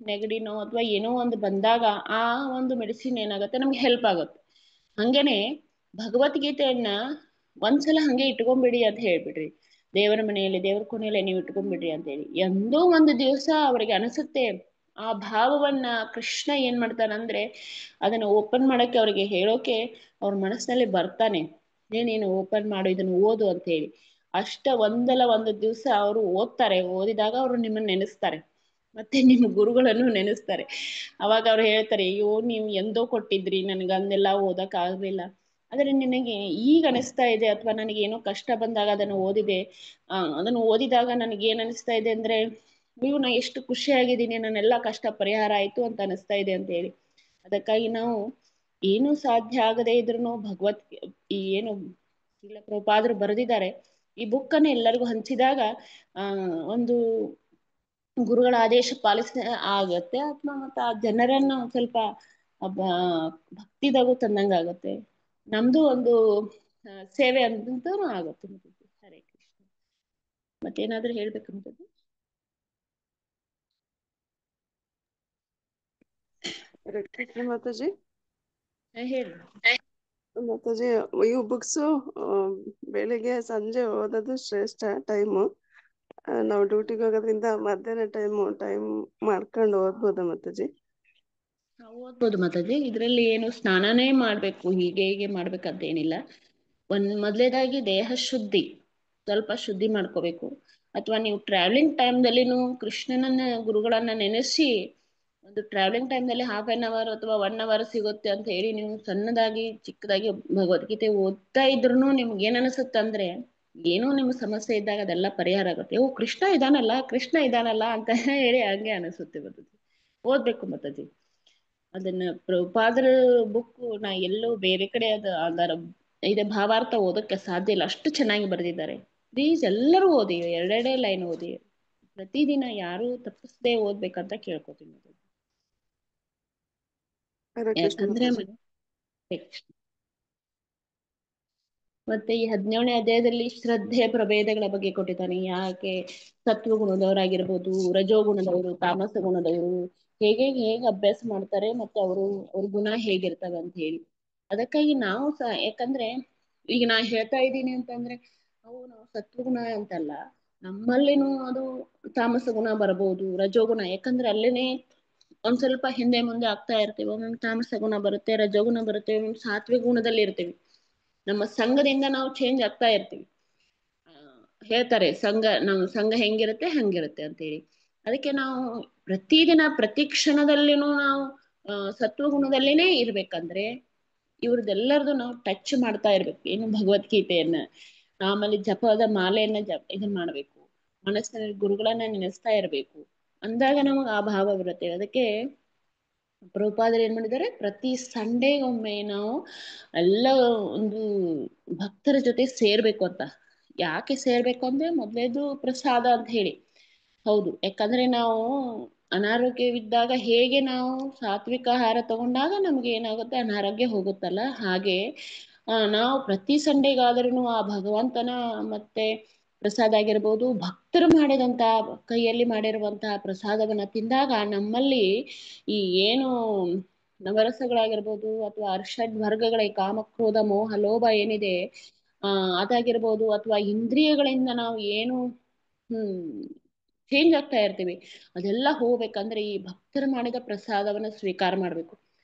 ನೆಗಡಿನೋ ಅಥವಾ ಏನೋ ಒಂದು ಬಂದಾಗ ಆ ಒಂದು ಮೆಡಿಸಿನ್ ಏನಾಗುತ್ತೆ ನಮ್ಗೆ ಹೆಲ್ಪ್ ಆಗುತ್ತೆ. ಹಂಗೇನೆ ಭಗವದ್ಗೀತೆಯನ್ನ ಒಂದ್ಸಲ ಹಂಗೆ ಇಟ್ಕೊಂಡ್ಬಿಡಿ ಅಂತ ಹೇಳ್ಬಿಡ್ರಿ, ದೇವರ ಮನೆಯಲ್ಲಿ ದೇವರ ಕೊನೆಯಲ್ಲಿ ನೀವು ಇಟ್ಕೊಂಡ್ಬಿಡ್ರಿ ಅಂತ ಹೇಳಿ. ಎಂದೋ ಒಂದು ದಿವಸ ಅವ್ರಿಗೆ ಅನಿಸುತ್ತೆ, ಆ ಭಾವವನ್ನ ಕೃಷ್ಣ ಏನ್ ಮಾಡ್ತಾನಂದ್ರೆ ಅದನ್ನ ಓಪನ್ ಮಾಡಕ್ಕೆ ಅವ್ರಿಗೆ ಹೇಳೋಕೆ ಅವ್ರ ಮನಸ್ಸಿನಲ್ಲಿ ಬರ್ತಾನೆ, ನೀನು ಓಪನ್ ಮಾಡು ಇದನ್ನ ಓದು ಅಂತ ಹೇಳಿ. ಒಂದಲ್ಲ ಒಂದು ದಿವಸ ಅವರು ಓದ್ತಾರೆ, ಓದಿದಾಗ ಅವರು ನಿಮ್ಮನ್ನ ನೆನೆಸ್ತಾರೆ, ಮತ್ತೆ ನಿಮ್ಮ ಗುರುಗಳನ್ನು ನೆನೆಸ್ತಾರೆ. ಅವಾಗ ಅವ್ರು ಹೇಳ್ತಾರೆ, ಅಯ್ಯೋ ನೀವು ಎಂದೋ ಕೊಟ್ಟಿದ್ರಿ ನನಗೆ ಅದನ್ನೆಲ್ಲ ಓದಕ್ ಆಗ್ಲಿಲ್ಲ, ಆದ್ರೆ ನಿನಗೆ ಈಗ ಅನಿಸ್ತಾ ಇದೆ, ಅಥವಾ ನನಗೆ ಏನೋ ಕಷ್ಟ ಬಂದಾಗ ಅದನ್ನು ಓದಿದೆ, ಅದನ್ನು ಓದಿದಾಗ ನನಗೆ ಏನ್ ಅನಿಸ್ತಾ ಇದೆ ಅಂದ್ರೆ, ನೀವು ನಾ ಎಷ್ಟು ಖುಷಿಯಾಗಿದ್ದೀನಿ, ನನ್ನೆಲ್ಲ ಕಷ್ಟ ಪರಿಹಾರ ಆಯ್ತು ಅಂತ ಅನಿಸ್ತಾ ಇದೆ ಅಂತ ಹೇಳಿ. ಅದಕ್ಕಾಗಿ ನಾವು ಏನು ಸಾಧ್ಯ ಆಗದೆ ಇದ್ರು ಈ ಏನು ಶ್ರೀಲ ಪ್ರಭುಪಾದರು ಬರೆದಿದ್ದಾರೆ ಈ ಬುಕ್ಕನ್ನು ಎಲ್ಲರಿಗೂ ಹಂಚಿದಾಗ ಒಂದು ಗುರುಗಳ ಆದೇಶ ಪಾಲಿಸ ಆಗತ್ತೆ, ಅಥವಾ ಮತ್ತೆ ಆ ಜನರನ್ನು ಸ್ವಲ್ಪ ಭಕ್ತಿದಾಗೂ ತಂದಂಗ ಆಗತ್ತೆ, ನಮ್ದು ಒಂದು ಸೇವೆ ಅಂತೂ ಆಗುತ್ತೆ. ಹರೇ ಕೃಷ್ಣ. ಮತ್ತೇನಾದ್ರೂ ಹೇಳ್ಬೇಕಂತದ್ದು? ಮಾತಾಜಿ ಹೇಳಿ ಮಾತಾಜಿ, ಇವು ಬುಕ್ಸು ಬೆಳಿಗ್ಗೆ ಸಂಜೆ ಓದೋದು ಶ್ರೇಷ್ಠ ಟೈಮು. ನಾವು ಡ್ಯೂಟಿಗೆ ಹೋಗೋದ್ರಿಂದ ಮಧ್ಯಾಹ್ನ ಟೈಮ್ ಮಾಡ್ಕೊಂಡು ಓದ್ಬೋದಾ ಮಾತಾಜಿ? ಓದ್ಬೋದು ಮಾತಾಜಿ. ಇದರಲ್ಲಿ ಏನು ಸ್ನಾನನೇ ಮಾಡಬೇಕು ಹೀಗೆ ಮಾಡ್ಬೇಕಂತೇನಿಲ್ಲ. ಮೊದಲೇದಾಗಿ ದೇಹ ಶುದ್ಧಿ ಸ್ವಲ್ಪ ಶುದ್ಧಿ ಮಾಡ್ಕೋಬೇಕು. ಅಥವಾ ನೀವು ಟ್ರಾವೆಲಿಂಗ್ ಟೈಮ್ದಲ್ಲಿನೂ ಕೃಷ್ಣನನ್ನ ಗುರುಗಳನ್ನ ನೆನೆಸಿ ಒಂದು ಟ್ರಾವೆಲಿಂಗ್ ಟೈಮ್ದಲ್ಲಿ ½ ಅಥವಾ 1 ಸಿಗುತ್ತೆ ಅಂತ ಹೇಳಿ ನೀವು ಸಣ್ಣದಾಗಿ ಚಿಕ್ಕದಾಗಿ ಭಗವದ್ಗೀತೆ ಓದ್ತಾ ಇದ್ರು ನಿಮ್ಗೆ ಏನ್ ಅನಿಸುತ್ತೆ ಅಂದ್ರೆ ಏನೋ ನಿಮ್ಗೆ ಸಮಸ್ಯೆ ಇದ್ದಾಗ ಅದೆಲ್ಲ ಪರಿಹಾರ ಆಗುತ್ತೆ. ಓ ಕೃಷ್ಣ ಇದಾನಲ್ಲ ಅಂತ ಹೇಳಿ ಹಂಗೆ ಅನಿಸುತ್ತೆ ಮಾತಾಜಿ. ಓದ್ಬೇಕು ಮಾತಾಜಿ. ಅದನ್ನ ಪ್ರಭುಪಾದರ ಬುಕ್ ನಾ ಎಲ್ಲೋ ಬೇರೆ ಕಡೆ ಅದರ ಇದೆ ಭಾವಾರ್ಥ ಓದಕ್ಕೆ ಸಾಧ್ಯ ಇಲ್ಲ, ಅಷ್ಟು ಚೆನ್ನಾಗಿ ಬರೆದಿದ್ದಾರೆ. ಪ್ಲೀಸ್ ಎಲ್ಲರೂ ಓದಿ, ಎರಡೆರಡೇ ಲೈನ್ ಓದಿ. ಪ್ರತಿದಿನ ಯಾರು ತಪ್ಪಿಸದೆ ಓದ್ಬೇಕಂತ ಕೇಳ್ಕೊತೀನಿ. ಹರೇ ಕೃಷ್ಣ ಯಾಕಂದ್ರೆ ಮಾತಾಜಿ. ಮತ್ತೆ ಈ 17ನೇ ಅಧ್ಯಾಯದಲ್ಲಿ ಶ್ರದ್ಧೆ ಪ್ರಭೇದಗಳ ಬಗ್ಗೆ ಕೊಟ್ಟಿದ್ದಾನೆ. ಯಾಕೆ ಸತ್ವಗುಣದವರಾಗಿರ್ಬೋದು, ರಜೋಗುಣದವರು, ತಾಮಸ ಗುಣದವರು ಹೇಗೆ ಅಭ್ಯಾಸ ಮಾಡ್ತಾರೆ, ಮತ್ತೆ ಅವ್ರ ಗುಣ ಹೇಗಿರ್ತವೆ ಅಂತ ಹೇಳಿ. ಅದಕ್ಕಾಗಿ ನಾವು ಸಹ, ಯಾಕಂದ್ರೆ ಈಗ ನಾ ಹೇಳ್ತಾ ಇದ್ದೀನಿ ಅಂತಂದ್ರೆ ನಾವು ಸತ್ವಗುಣ ಅಂತಲ್ಲ, ನಮ್ಮಲ್ಲಿನೂ ಅದು ತಾಮಸ ಗುಣ ಬರಬಹುದು, ರಜೋಗುಣ. ಯಾಕಂದ್ರೆ ಅಲ್ಲೇನೆ ಒಂದ್ ಸ್ವಲ್ಪ ಹಿಂದೆ ಮುಂದೆ ಆಗ್ತಾ ಇರ್ತೀವಿ. ಒಮ್ಮೊಮ್ಮೆ ತಾಮಸ ಗುಣ ಬರುತ್ತೆ, ರಜೋಗುಣ ಬರುತ್ತೆ, ಸಾತ್ವಿಕ ಗುಣದಲ್ಲಿ ಇರ್ತೀವಿ. ನಮ್ಮ ಸಂಘದಿಂದ ನಾವು ಚೇಂಜ್ ಆಗ್ತಾ ಇರ್ತೀವಿ. ಹೇಳ್ತಾರೆ ನಮ್ಮ ಸಂಘ ಹೆಂಗಿರುತ್ತೆ ಹಂಗಿರುತ್ತೆ ಅಂತೇಳಿ. ಅದಕ್ಕೆ ನಾವು ಪ್ರತಿದಿನ ಪ್ರತಿ ಕ್ಷಣದಲ್ಲಿನೂ ನಾವು ಸತ್ವಗುಣದಲ್ಲಿನೇ ಇರ್ಬೇಕಂದ್ರೆ ಇವ್ರದ್ದೆಲ್ಲರದು ನಾವು ಟಚ್ ಮಾಡ್ತಾ ಇರ್ಬೇಕು. ಏನು ಭಗವದ್ಗೀತೆಯನ್ನ, ಆಮೇಲೆ ಜಪದ ಮಾಲೆಯನ್ನ ಇದನ್ ಮಾಡ್ಬೇಕು, ಮನಸ್ಸಿನಲ್ಲಿ ಗುರುಗಳನ್ನ ನೆನೆಸ್ತಾ ಇರ್ಬೇಕು. ಅಂದಾಗ ನಮಗ್ ಆ ಭಾವ ಬರುತ್ತೆ. ಅದಕ್ಕೆ ಪ್ರಭುಪಾದರು ಏನ್ ಮಾಡಿದ್ದಾರೆ, ಪ್ರತಿ ಸಂಡೇಗೊಮ್ಮೆ ನಾವು ಎಲ್ಲ ಒಂದು ಭಕ್ತರ ಜೊತೆ ಸೇರ್ಬೇಕು ಅಂತ. ಯಾಕೆ ಸೇರ್ಬೇಕು ಅಂದ್ರೆ ಮೊದಲೇದು ಪ್ರಸಾದ ಅಂತ ಹೇಳಿ. ಹೌದು, ಯಾಕಂದ್ರೆ ನಾವು ಅನಾರೋಗ್ಯವಿದ್ದಾಗ ಹೇಗೆ ನಾವು ಸಾತ್ವಿಕ ಆಹಾರ ತಗೊಂಡಾಗ ನಮ್ಗೆ ಏನಾಗುತ್ತೆ, ಅನಾರೋಗ್ಯ ಹೋಗುತ್ತಲ್ಲ, ಹಾಗೆ ನಾವು ಪ್ರತಿ ಸಂಡೇಗಾದ್ರೂ ಆ ಭಗವಂತನ ಮತ್ತೆ ಪ್ರಸಾದ ಆಗಿರ್ಬೋದು, ಭಕ್ತರು ಮಾಡಿದಂತ ಕೈಯಲ್ಲಿ ಮಾಡಿರುವಂತಹ ಪ್ರಸಾದವನ್ನ ತಿಂದಾಗ ನಮ್ಮಲ್ಲಿ ಈ ಏನು ನವರಸಗಳಾಗಿರ್ಬೋದು ಅಥವಾ ಅರ್ಷಡ್ ವರ್ಗಗಳ ಕಾಮ ಕ್ರೋಧ ಮೋಹ ಲೋಭ ಏನಿದೆ, ಅದಾಗಿರ್ಬೋದು, ಅಥವಾ ಇಂದ್ರಿಯಗಳಿಂದ ನಾವು ಏನು ಚೇಂಜ್ ಆಗ್ತಾ ಇರ್ತೀವಿ, ಅದೆಲ್ಲ ಹೋಗ್ಬೇಕಂದ್ರೆ ಈ ಭಕ್ತರು ಮಾಡಿದ ಪ್ರಸಾದವನ್ನ ಸ್ವೀಕಾರ ಮಾಡ್ಬೇಕು.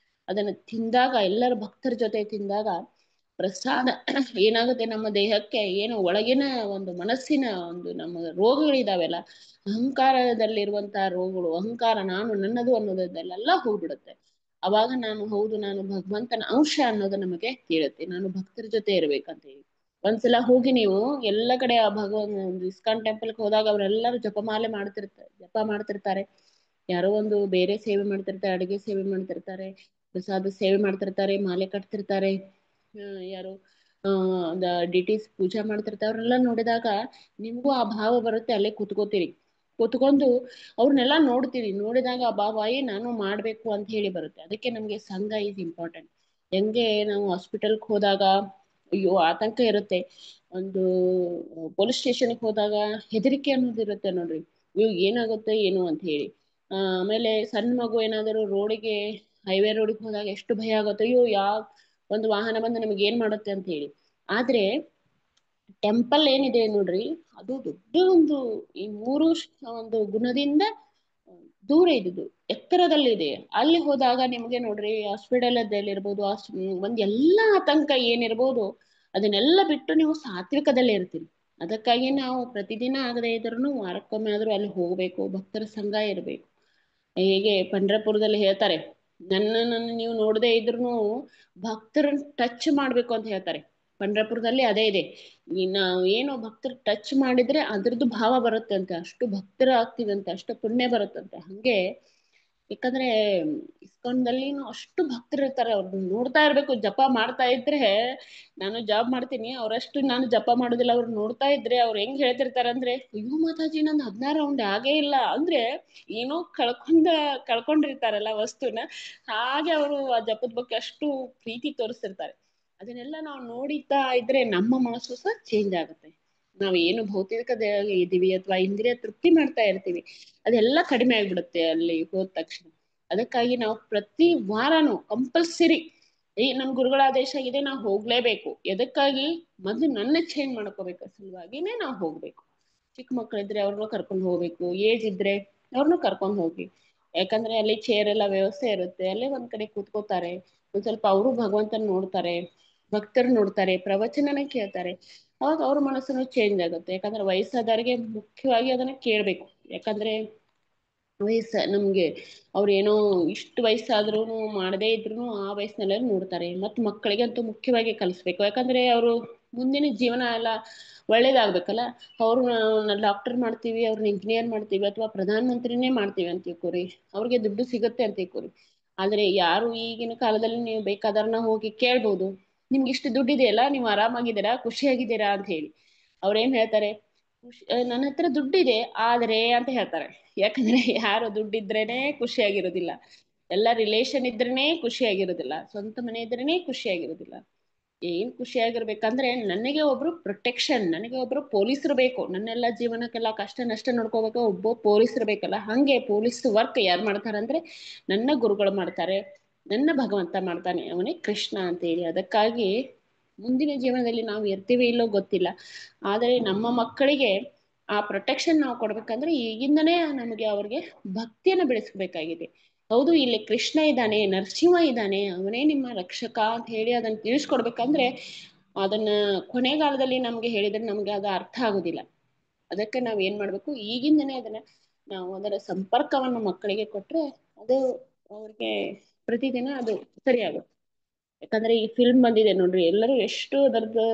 ಅದನ್ನ ತಿಂದಾಗ, ಎಲ್ಲರ ಭಕ್ತರ ಜೊತೆ ತಿಂದಾಗ ಪ್ರಸಾದ ಏನಾಗುತ್ತೆ, ನಮ್ಮ ದೇಹಕ್ಕೆ ಏನು ಒಳಗಿನ ಒಂದು ಮನಸ್ಸಿನ ಒಂದು ನಮ್ಮ ರೋಗಗಳಿದಾವೆಲ್ಲ, ಅಹಂಕಾರದಲ್ಲಿರುವಂತಹ ರೋಗಗಳು, ಅಹಂಕಾರ ನಾನು ನನ್ನದು ಅನ್ನೋದೆಲ್ಲ ಹೋಗ್ಬಿಡುತ್ತೆ. ಅವಾಗ ನಾನು ಭಗವಂತನ ಅಂಶ ಅನ್ನೋದು ನಮಗೆ ತಿಳಿಯುತ್ತೆ. ನಾನು ಭಕ್ತರ ಜೊತೆ ಇರ್ಬೇಕಂತ ಹೇಳಿ ಒಂದ್ಸಲ ಹೋಗಿ ನೀವು ಎಲ್ಲ ಕಡೆ ಆ ಭಗವಂತ ಒಂದು ಇಸ್ಕಾನ್ ಟೆಂಪಲ್ಗೆ ಹೋದಾಗ ಅವರೆಲ್ಲರೂ ಜಪ ಮಾಡ್ತಿರ್ತಾರೆ. ಯಾರೋ ಒಂದು ಬೇರೆ ಸೇವೆ ಮಾಡ್ತಿರ್ತಾರೆ, ಅಡಿಗೆ ಸೇವೆ ಮಾಡ್ತಿರ್ತಾರೆ, ಪ್ರಸಾದ ಸೇವೆ ಮಾಡ್ತಿರ್ತಾರೆ, ಮಾಲೆ ಕಟ್ತಿರ್ತಾರೆ, ಯಾರು ಡಿಟೀಸ್ ಪೂಜಾ ಮಾಡ್ತಿರ್ತಾರೆ. ಅವ್ರನ್ನೆಲ್ಲ ನೋಡಿದಾಗ ನಿಮ್ಗೂ ಆ ಭಾವ ಬರುತ್ತೆ. ಅಲ್ಲೇ ಕೂತ್ಕೊಂಡು ಅವ್ರನ್ನೆಲ್ಲ ನೋಡಿದಾಗ ಆ ಭಾವ ನಾನು ಮಾಡ್ಬೇಕು ಅಂತ ಹೇಳಿ ಬರುತ್ತೆ. ಅದಕ್ಕೆ ನಮ್ಗೆ ಸಂಘ ಈಸ್ ಇಂಪಾರ್ಟೆಂಟ್. ಹೆಂಗೆ ನಾವು ಹಾಸ್ಪಿಟಲ್ಗೆ ಹೋದಾಗ ಅಯ್ಯೋ ಆತಂಕ ಇರುತ್ತೆ, ಒಂದು ಪೊಲೀಸ್ ಸ್ಟೇಷನ್ಗೆ ಹೋದಾಗ ಹೆದರಿಕೆ ಅನ್ನೋದು ಇರುತ್ತೆ ನೋಡ್ರಿ, ಇವ್ ಏನಾಗುತ್ತೆ ಏನು ಅಂತ ಹೇಳಿ. ಆಮೇಲೆ ಸಣ್ಣ ಮಗು ಏನಾದರೂ ಹೈವೇ ರೋಡಿಗೆ ಹೋದಾಗ ಎಷ್ಟು ಭಯ ಆಗುತ್ತೆ, ಅಯ್ಯೋ ಒಂದು ವಾಹನ ಬಂದು ನಮ್ಗೆ ಏನ್ ಮಾಡುತ್ತೆ ಅಂತ ಹೇಳಿ. ಆದ್ರೆ ಟೆಂಪಲ್ ಏನಿದೆ ನೋಡ್ರಿ, ಅದು ದೊಡ್ಡ ಈ ಮೂರು ಒಂದು ಗುಣದಿಂದ ದೂರ ಇದ್ದುದು ಎತ್ತರದಲ್ಲಿದೆ. ಅಲ್ಲಿ ಹೋದಾಗ ನಿಮ್ಗೆ ನೋಡ್ರಿ, ಹಾಸ್ಪಿಟಲ್ ಒಂದ್ ಎಲ್ಲಾ ಆತಂಕ ಏನಿರ್ಬೋದು ಅದನ್ನೆಲ್ಲ ಬಿಟ್ಟು ನೀವು ಸಾತ್ವಿಕದಲ್ಲೇ ಇರ್ತೀರಿ. ಅದಕ್ಕಾಗಿ ನಾವು ಪ್ರತಿದಿನ ಆಗದೆ ಇದ್ರೂ ವಾರಕ್ಕೊಮ್ಮೆ ಆದ್ರೂ ಅಲ್ಲಿ ಹೋಗ್ಬೇಕು, ಭಕ್ತರ ಸಂಘ ಇರ್ಬೇಕು. ಹೇಗೆ ಪಂಢರಪುರದಲ್ಲಿ ಹೇಳ್ತಾರೆ, ನನ್ನನ್ನು ನೀವು ನೋಡದೇ ಇದ್ರೂ ಭಕ್ತರನ್ನ ಟಚ್ ಮಾಡ್ಬೇಕು ಅಂತ ಹೇಳ್ತಾರೆ. ಪಂಢರಪುರದಲ್ಲಿ ಅದೇ ಇದೆ. ನಾವು ಏನು ಭಕ್ತರು ಟಚ್ ಮಾಡಿದ್ರೆ ಅದ್ರದ್ದು ಭಾವ ಬರುತ್ತೆ ಅಂತೆ, ಅಷ್ಟು ಭಕ್ತರ ಆಗ್ತಿದಂತೆ, ಅಷ್ಟು ಪುಣ್ಯ ಬರುತ್ತಂತೆ. ಹಂಗೆ ಯಾಕಂದ್ರೆ ಇಸ್ಕಾನ್ದಲ್ಲಿ ಅಷ್ಟು ಭಕ್ತರು ಇರ್ತಾರೆ, ಅವ್ರನ್ನ ನೋಡ್ತಾ ಇರ್ಬೇಕು. ಜಪ ಮಾಡ್ತಾ ಇದ್ರೆ, ನಾನು ಜಾಬ್ ಮಾಡ್ತೀನಿ, ಅವರಷ್ಟು ನಾನು ಜಪ ಮಾಡೋದಿಲ್ಲ, ಅವ್ರು ನೋಡ್ತಾ ಇದ್ರೆ ಅವ್ರು ಹೆಂಗ್ ಹೇಳ್ತಿರ್ತಾರೆ ಅಂದ್ರೆ, ಅಯ್ಯೋ ಮಾತಾಜಿ ನಂದು 16 ರೌಂಡ್ ಆಗೇ ಇಲ್ಲ ಅಂದ್ರೆ ಏನೋ ಕಳ್ಕೊಂಡಿರ್ತಾರಲ್ಲ ವಸ್ತುನ, ಹಾಗೆ ಅವರು ಆ ಜಪದ ಬಗ್ಗೆ ಅಷ್ಟು ಪ್ರೀತಿ ತೋರಿಸ್ತಿರ್ತಾರೆ. ಅದನ್ನೆಲ್ಲ ನಾವು ನೋಡಿತಾ ಇದ್ರೆ ನಮ್ಮ ಮನಸ್ಸು ಸಹ ಚೇಂಜ್ ಆಗುತ್ತೆ. ನಾವ್ ಏನು ಭೌತಿಕದ ಇದೀವಿ ಅಥವಾ ಇಂದ್ರಿಯ ತೃಪ್ತಿ ಮಾಡ್ತಾ ಇರ್ತೀವಿ, ಅದೆಲ್ಲ ಕಡಿಮೆ ಆಗ್ಬಿಡುತ್ತೆ ಅಲ್ಲಿ ಹೋದ ತಕ್ಷಣ. ಅದಕ್ಕಾಗಿ ನಾವು ಪ್ರತಿ ವಾರನೂ ಕಂಪಲ್ಸರಿ ನಮ್ ಗುರುಗಳ ಆದೇಶ ಆಗಿದೆ, ನಾವು ಹೋಗ್ಲೇಬೇಕು. ಎದಕ್ಕಾಗಿ ಮೊದ್ಲು ನನ್ನ ಚೇಂಜ್ ಮಾಡ್ಕೋಬೇಕು ಸಲುವಾಗಿನೇ ನಾವು ಹೋಗ್ಬೇಕು. ಚಿಕ್ಕ ಮಕ್ಕಳಿದ್ರೆ ಅವ್ರನ್ನೂ ಕರ್ಕೊಂಡು ಹೋಗ್ಬೇಕು, ಏಜ್ ಇದ್ರೆ ಅವ್ರನ್ನೂ ಕರ್ಕೊಂಡು ಹೋಗಿ. ಯಾಕಂದ್ರೆ ಅಲ್ಲಿ ಚೇರ್ ಎಲ್ಲ ವ್ಯವಸ್ಥೆ ಇರುತ್ತೆ, ಅಲ್ಲೇ ಒಂದ್ ಕಡೆ ಕೂತ್ಕೋತಾರೆ, ಒಂದ್ ಸ್ವಲ್ಪ ಅವರು ಭಗವಂತನ ನೋಡ್ತಾರೆ, ಭಕ್ತರು ನೋಡ್ತಾರೆ, ಪ್ರವಚನನ ಕೇಳ್ತಾರೆ. ಅವಾಗ ಅವ್ರ ಮನಸ್ಸನ್ನು ಚೇಂಜ್ ಆಗುತ್ತೆ. ಯಾಕಂದ್ರೆ ವಯಸ್ಸಾದವ್ರಿಗೆ ಮುಖ್ಯವಾಗಿ ಅದನ್ನ ಕೇಳ್ಬೇಕು. ಯಾಕಂದ್ರೆ ನಮ್ಗೆ ಅವ್ರೇನೋ ಇಷ್ಟು ವಯಸ್ಸಾದ್ರೂ ಮಾಡದೇ ಇದ್ರು ಆ ವಯಸ್ಸಿನಲ್ಲೇ ನೋಡ್ತಾರೆ. ಮತ್ತು ಮಕ್ಕಳಿಗೆ ಅಂತೂ ಮುಖ್ಯವಾಗಿ ಕಲಿಸ್ಬೇಕು. ಯಾಕಂದ್ರೆ ಅವರು ಮುಂದಿನ ಜೀವನ ಎಲ್ಲ ಒಳ್ಳೇದಾಗ್ಬೇಕಲ್ಲ. ಅವ್ರನ್ನ ಡಾಕ್ಟರ್ ಮಾಡ್ತೀವಿ, ಅವ್ರನ್ನ ಇಂಜಿನಿಯರ್ ಮಾಡ್ತೀವಿ, ಅಥವಾ ಪ್ರಧಾನ ಮಂತ್ರಿನೇ ಮಾಡ್ತೀವಿ ಅಂತ ತಿಳ್ಕೊರಿ, ಅವ್ರಿಗೆ ದುಡ್ಡು ಸಿಗುತ್ತೆ ಅಂತ ತಿಳ್ಕೊರಿ. ಆದ್ರೆ ಯಾರು ಈಗಿನ ಕಾಲದಲ್ಲಿ ನೀವು ಬೇಕಾದವ್ರನ್ನ ಹೋಗಿ ಕೇಳ್ಬೋದು, ನಿಮ್ಗೆ ಇಷ್ಟು ದುಡ್ಡಿದೆಯಲ್ಲ, ನೀವು ಆರಾಮಾಗಿದ್ದೀರಾ, ಖುಷಿಯಾಗಿದ್ದೀರಾ ಅಂತ ಹೇಳಿ. ಅವ್ರೇನ್ ಹೇಳ್ತಾರೆ, ನನ್ನ ಹತ್ರ ದುಡ್ಡಿದೆ ಆದ್ರೆ ಅಂತ ಹೇಳ್ತಾರೆ. ಯಾಕಂದ್ರೆ ಯಾರು ದುಡ್ಡಿದ್ರೇನೆ ಖುಷಿಯಾಗಿರೋದಿಲ್ಲ, ಎಲ್ಲ ರಿಲೇಷನ್ ಇದ್ರೇನೆ ಖುಷಿಯಾಗಿರೋದಿಲ್ಲ, ಸ್ವಂತ ಮನೆ ಇದ್ರೇನೆ ಖುಷಿಯಾಗಿರೋದಿಲ್ಲ. ಏನ್ ಖುಷಿಯಾಗಿರ್ಬೇಕಂದ್ರೆ ನನಗೆ ಒಬ್ರು ಪ್ರೊಟೆಕ್ಷನ್, ನನಗೆ ಒಬ್ರು ಪೊಲೀಸರು ಬೇಕು, ನನ್ನೆಲ್ಲ ಜೀವನಕ್ಕೆಲ್ಲ ಕಷ್ಟ ನಷ್ಟ ನೋಡ್ಕೋಬೇಕು, ಒಬ್ಬ ಪೊಲೀಸರು ಬೇಕಲ್ಲ. ಹಂಗೆ ಪೊಲೀಸ್ ವರ್ಕ್ ಯಾರು ಮಾಡ್ತಾರಂದ್ರೆ ನನ್ನ ಗುರುಗಳು ಮಾಡ್ತಾರೆ, ನನ್ನ ಭಗವಂತ ಮಾಡ್ತಾನೆ, ಅವನೇ ಕೃಷ್ಣ ಅಂತ ಹೇಳಿ. ಅದಕ್ಕಾಗಿ ಮುಂದಿನ ಜೀವನದಲ್ಲಿ ನಾವು ಇರ್ತೀವಿ ಇಲ್ಲೋ ಗೊತ್ತಿಲ್ಲ, ಆದರೆ ನಮ್ಮ ಮಕ್ಕಳಿಗೆ ಆ ಪ್ರೊಟೆಕ್ಷನ್ ನಾವು ಕೊಡ್ಬೇಕಂದ್ರೆ ಈಗಿಂದನೇ ನಮಗೆ ಅವ್ರಿಗೆ ಭಕ್ತಿಯನ್ನು ಬೆಳೆಸ್ಬೇಕಾಗಿದೆ. ಹೌದು, ಇಲ್ಲಿ ಕೃಷ್ಣ ಇದ್ದಾನೆ, ನರಸಿಂಹ ಇದ್ದಾನೆ, ಅವನೇ ನಿಮ್ಮ ರಕ್ಷಕ ಅಂತ ಹೇಳಿ ಅದನ್ನ ತಿಳಿಸ್ಕೊಡ್ಬೇಕಂದ್ರೆ ಅದನ್ನ ಕೊನೆಗಾಲದಲ್ಲಿ ನಮ್ಗೆ ಹೇಳಿದ್ರೆ ನಮ್ಗೆ ಅದು ಅರ್ಥ ಆಗುದಿಲ್ಲ. ಅದಕ್ಕೆ ನಾವ್ ಏನ್ ಮಾಡ್ಬೇಕು, ಈಗಿಂದನೇ ಅದನ್ನ ನಾವು ಅದರ ಸಂಪರ್ಕವನ್ನು ಮಕ್ಕಳಿಗೆ ಕೊಟ್ರೆ ಅದು ಅವ್ರಿಗೆ ಪ್ರತಿದಿನ ಅದು ಸರಿಯಾಗುತ್ತೆ. ಯಾಕಂದ್ರೆ ಈ ಫಿಲ್ಮ್ ಬಂದಿದೆ ನೋಡ್ರಿ, ಎಲ್ಲರೂ ಎಷ್ಟು ಅದರದ್ದು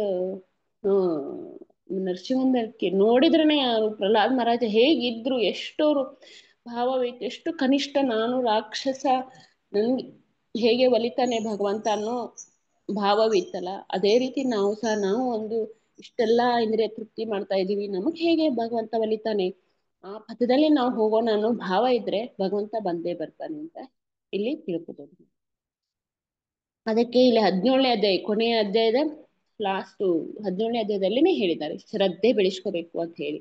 ನರಸಿಂಹಕ್ಕೆ ನೋಡಿದ್ರೇನೆ ಪ್ರಹ್ಲಾದ್ ಮಹಾರಾಜ ಹೇಗಿದ್ರು, ಎಷ್ಟೋರು ಭಾವವಿತ್ತು, ಎಷ್ಟು ಕನಿಷ್ಠ, ನಾನು ರಾಕ್ಷಸ, ನನ್ಗೆ ಹೇಗೆ ಒಲಿತಾನೆ ಭಗವಂತ ಅನ್ನೋ ಭಾವವಿತ್ತಲ್ಲ, ಅದೇ ರೀತಿ ನಾವು ಸಹ ನಾವು ಒಂದು ಇಷ್ಟೆಲ್ಲ ಇಂದ್ರಿಯ ತೃಪ್ತಿ ಮಾಡ್ತಾ ಇದೀವಿ, ನಮಗ್ ಹೇಗೆ ಭಗವಂತ ಒಲಿತಾನೆ, ಆ ಪಥದಲ್ಲಿ ನಾವು ಹೋಗೋಣ ಅನ್ನೋ ಭಾವ ಇದ್ರೆ ಭಗವಂತ ಬಂದೇ ಬರ್ತಾನೆ ಅಂತ ಇಲ್ಲಿ ತಿಳ್ಕೊಬಹುದು. ಅದಕ್ಕೆ ಇಲ್ಲಿ 17ನೇ ಅಧ್ಯಾಯ, ಕೊನೆಯ ಅಧ್ಯಾಯದ ಲಾಸ್ಟ್ 17ನೇ ಅಧ್ಯಾಯದಲ್ಲಿನೇ ಹೇಳಿದ್ದಾರೆ ಶ್ರದ್ಧೆ ಬೆಳೆಸ್ಕೋಬೇಕು ಅಂತ ಹೇಳಿ.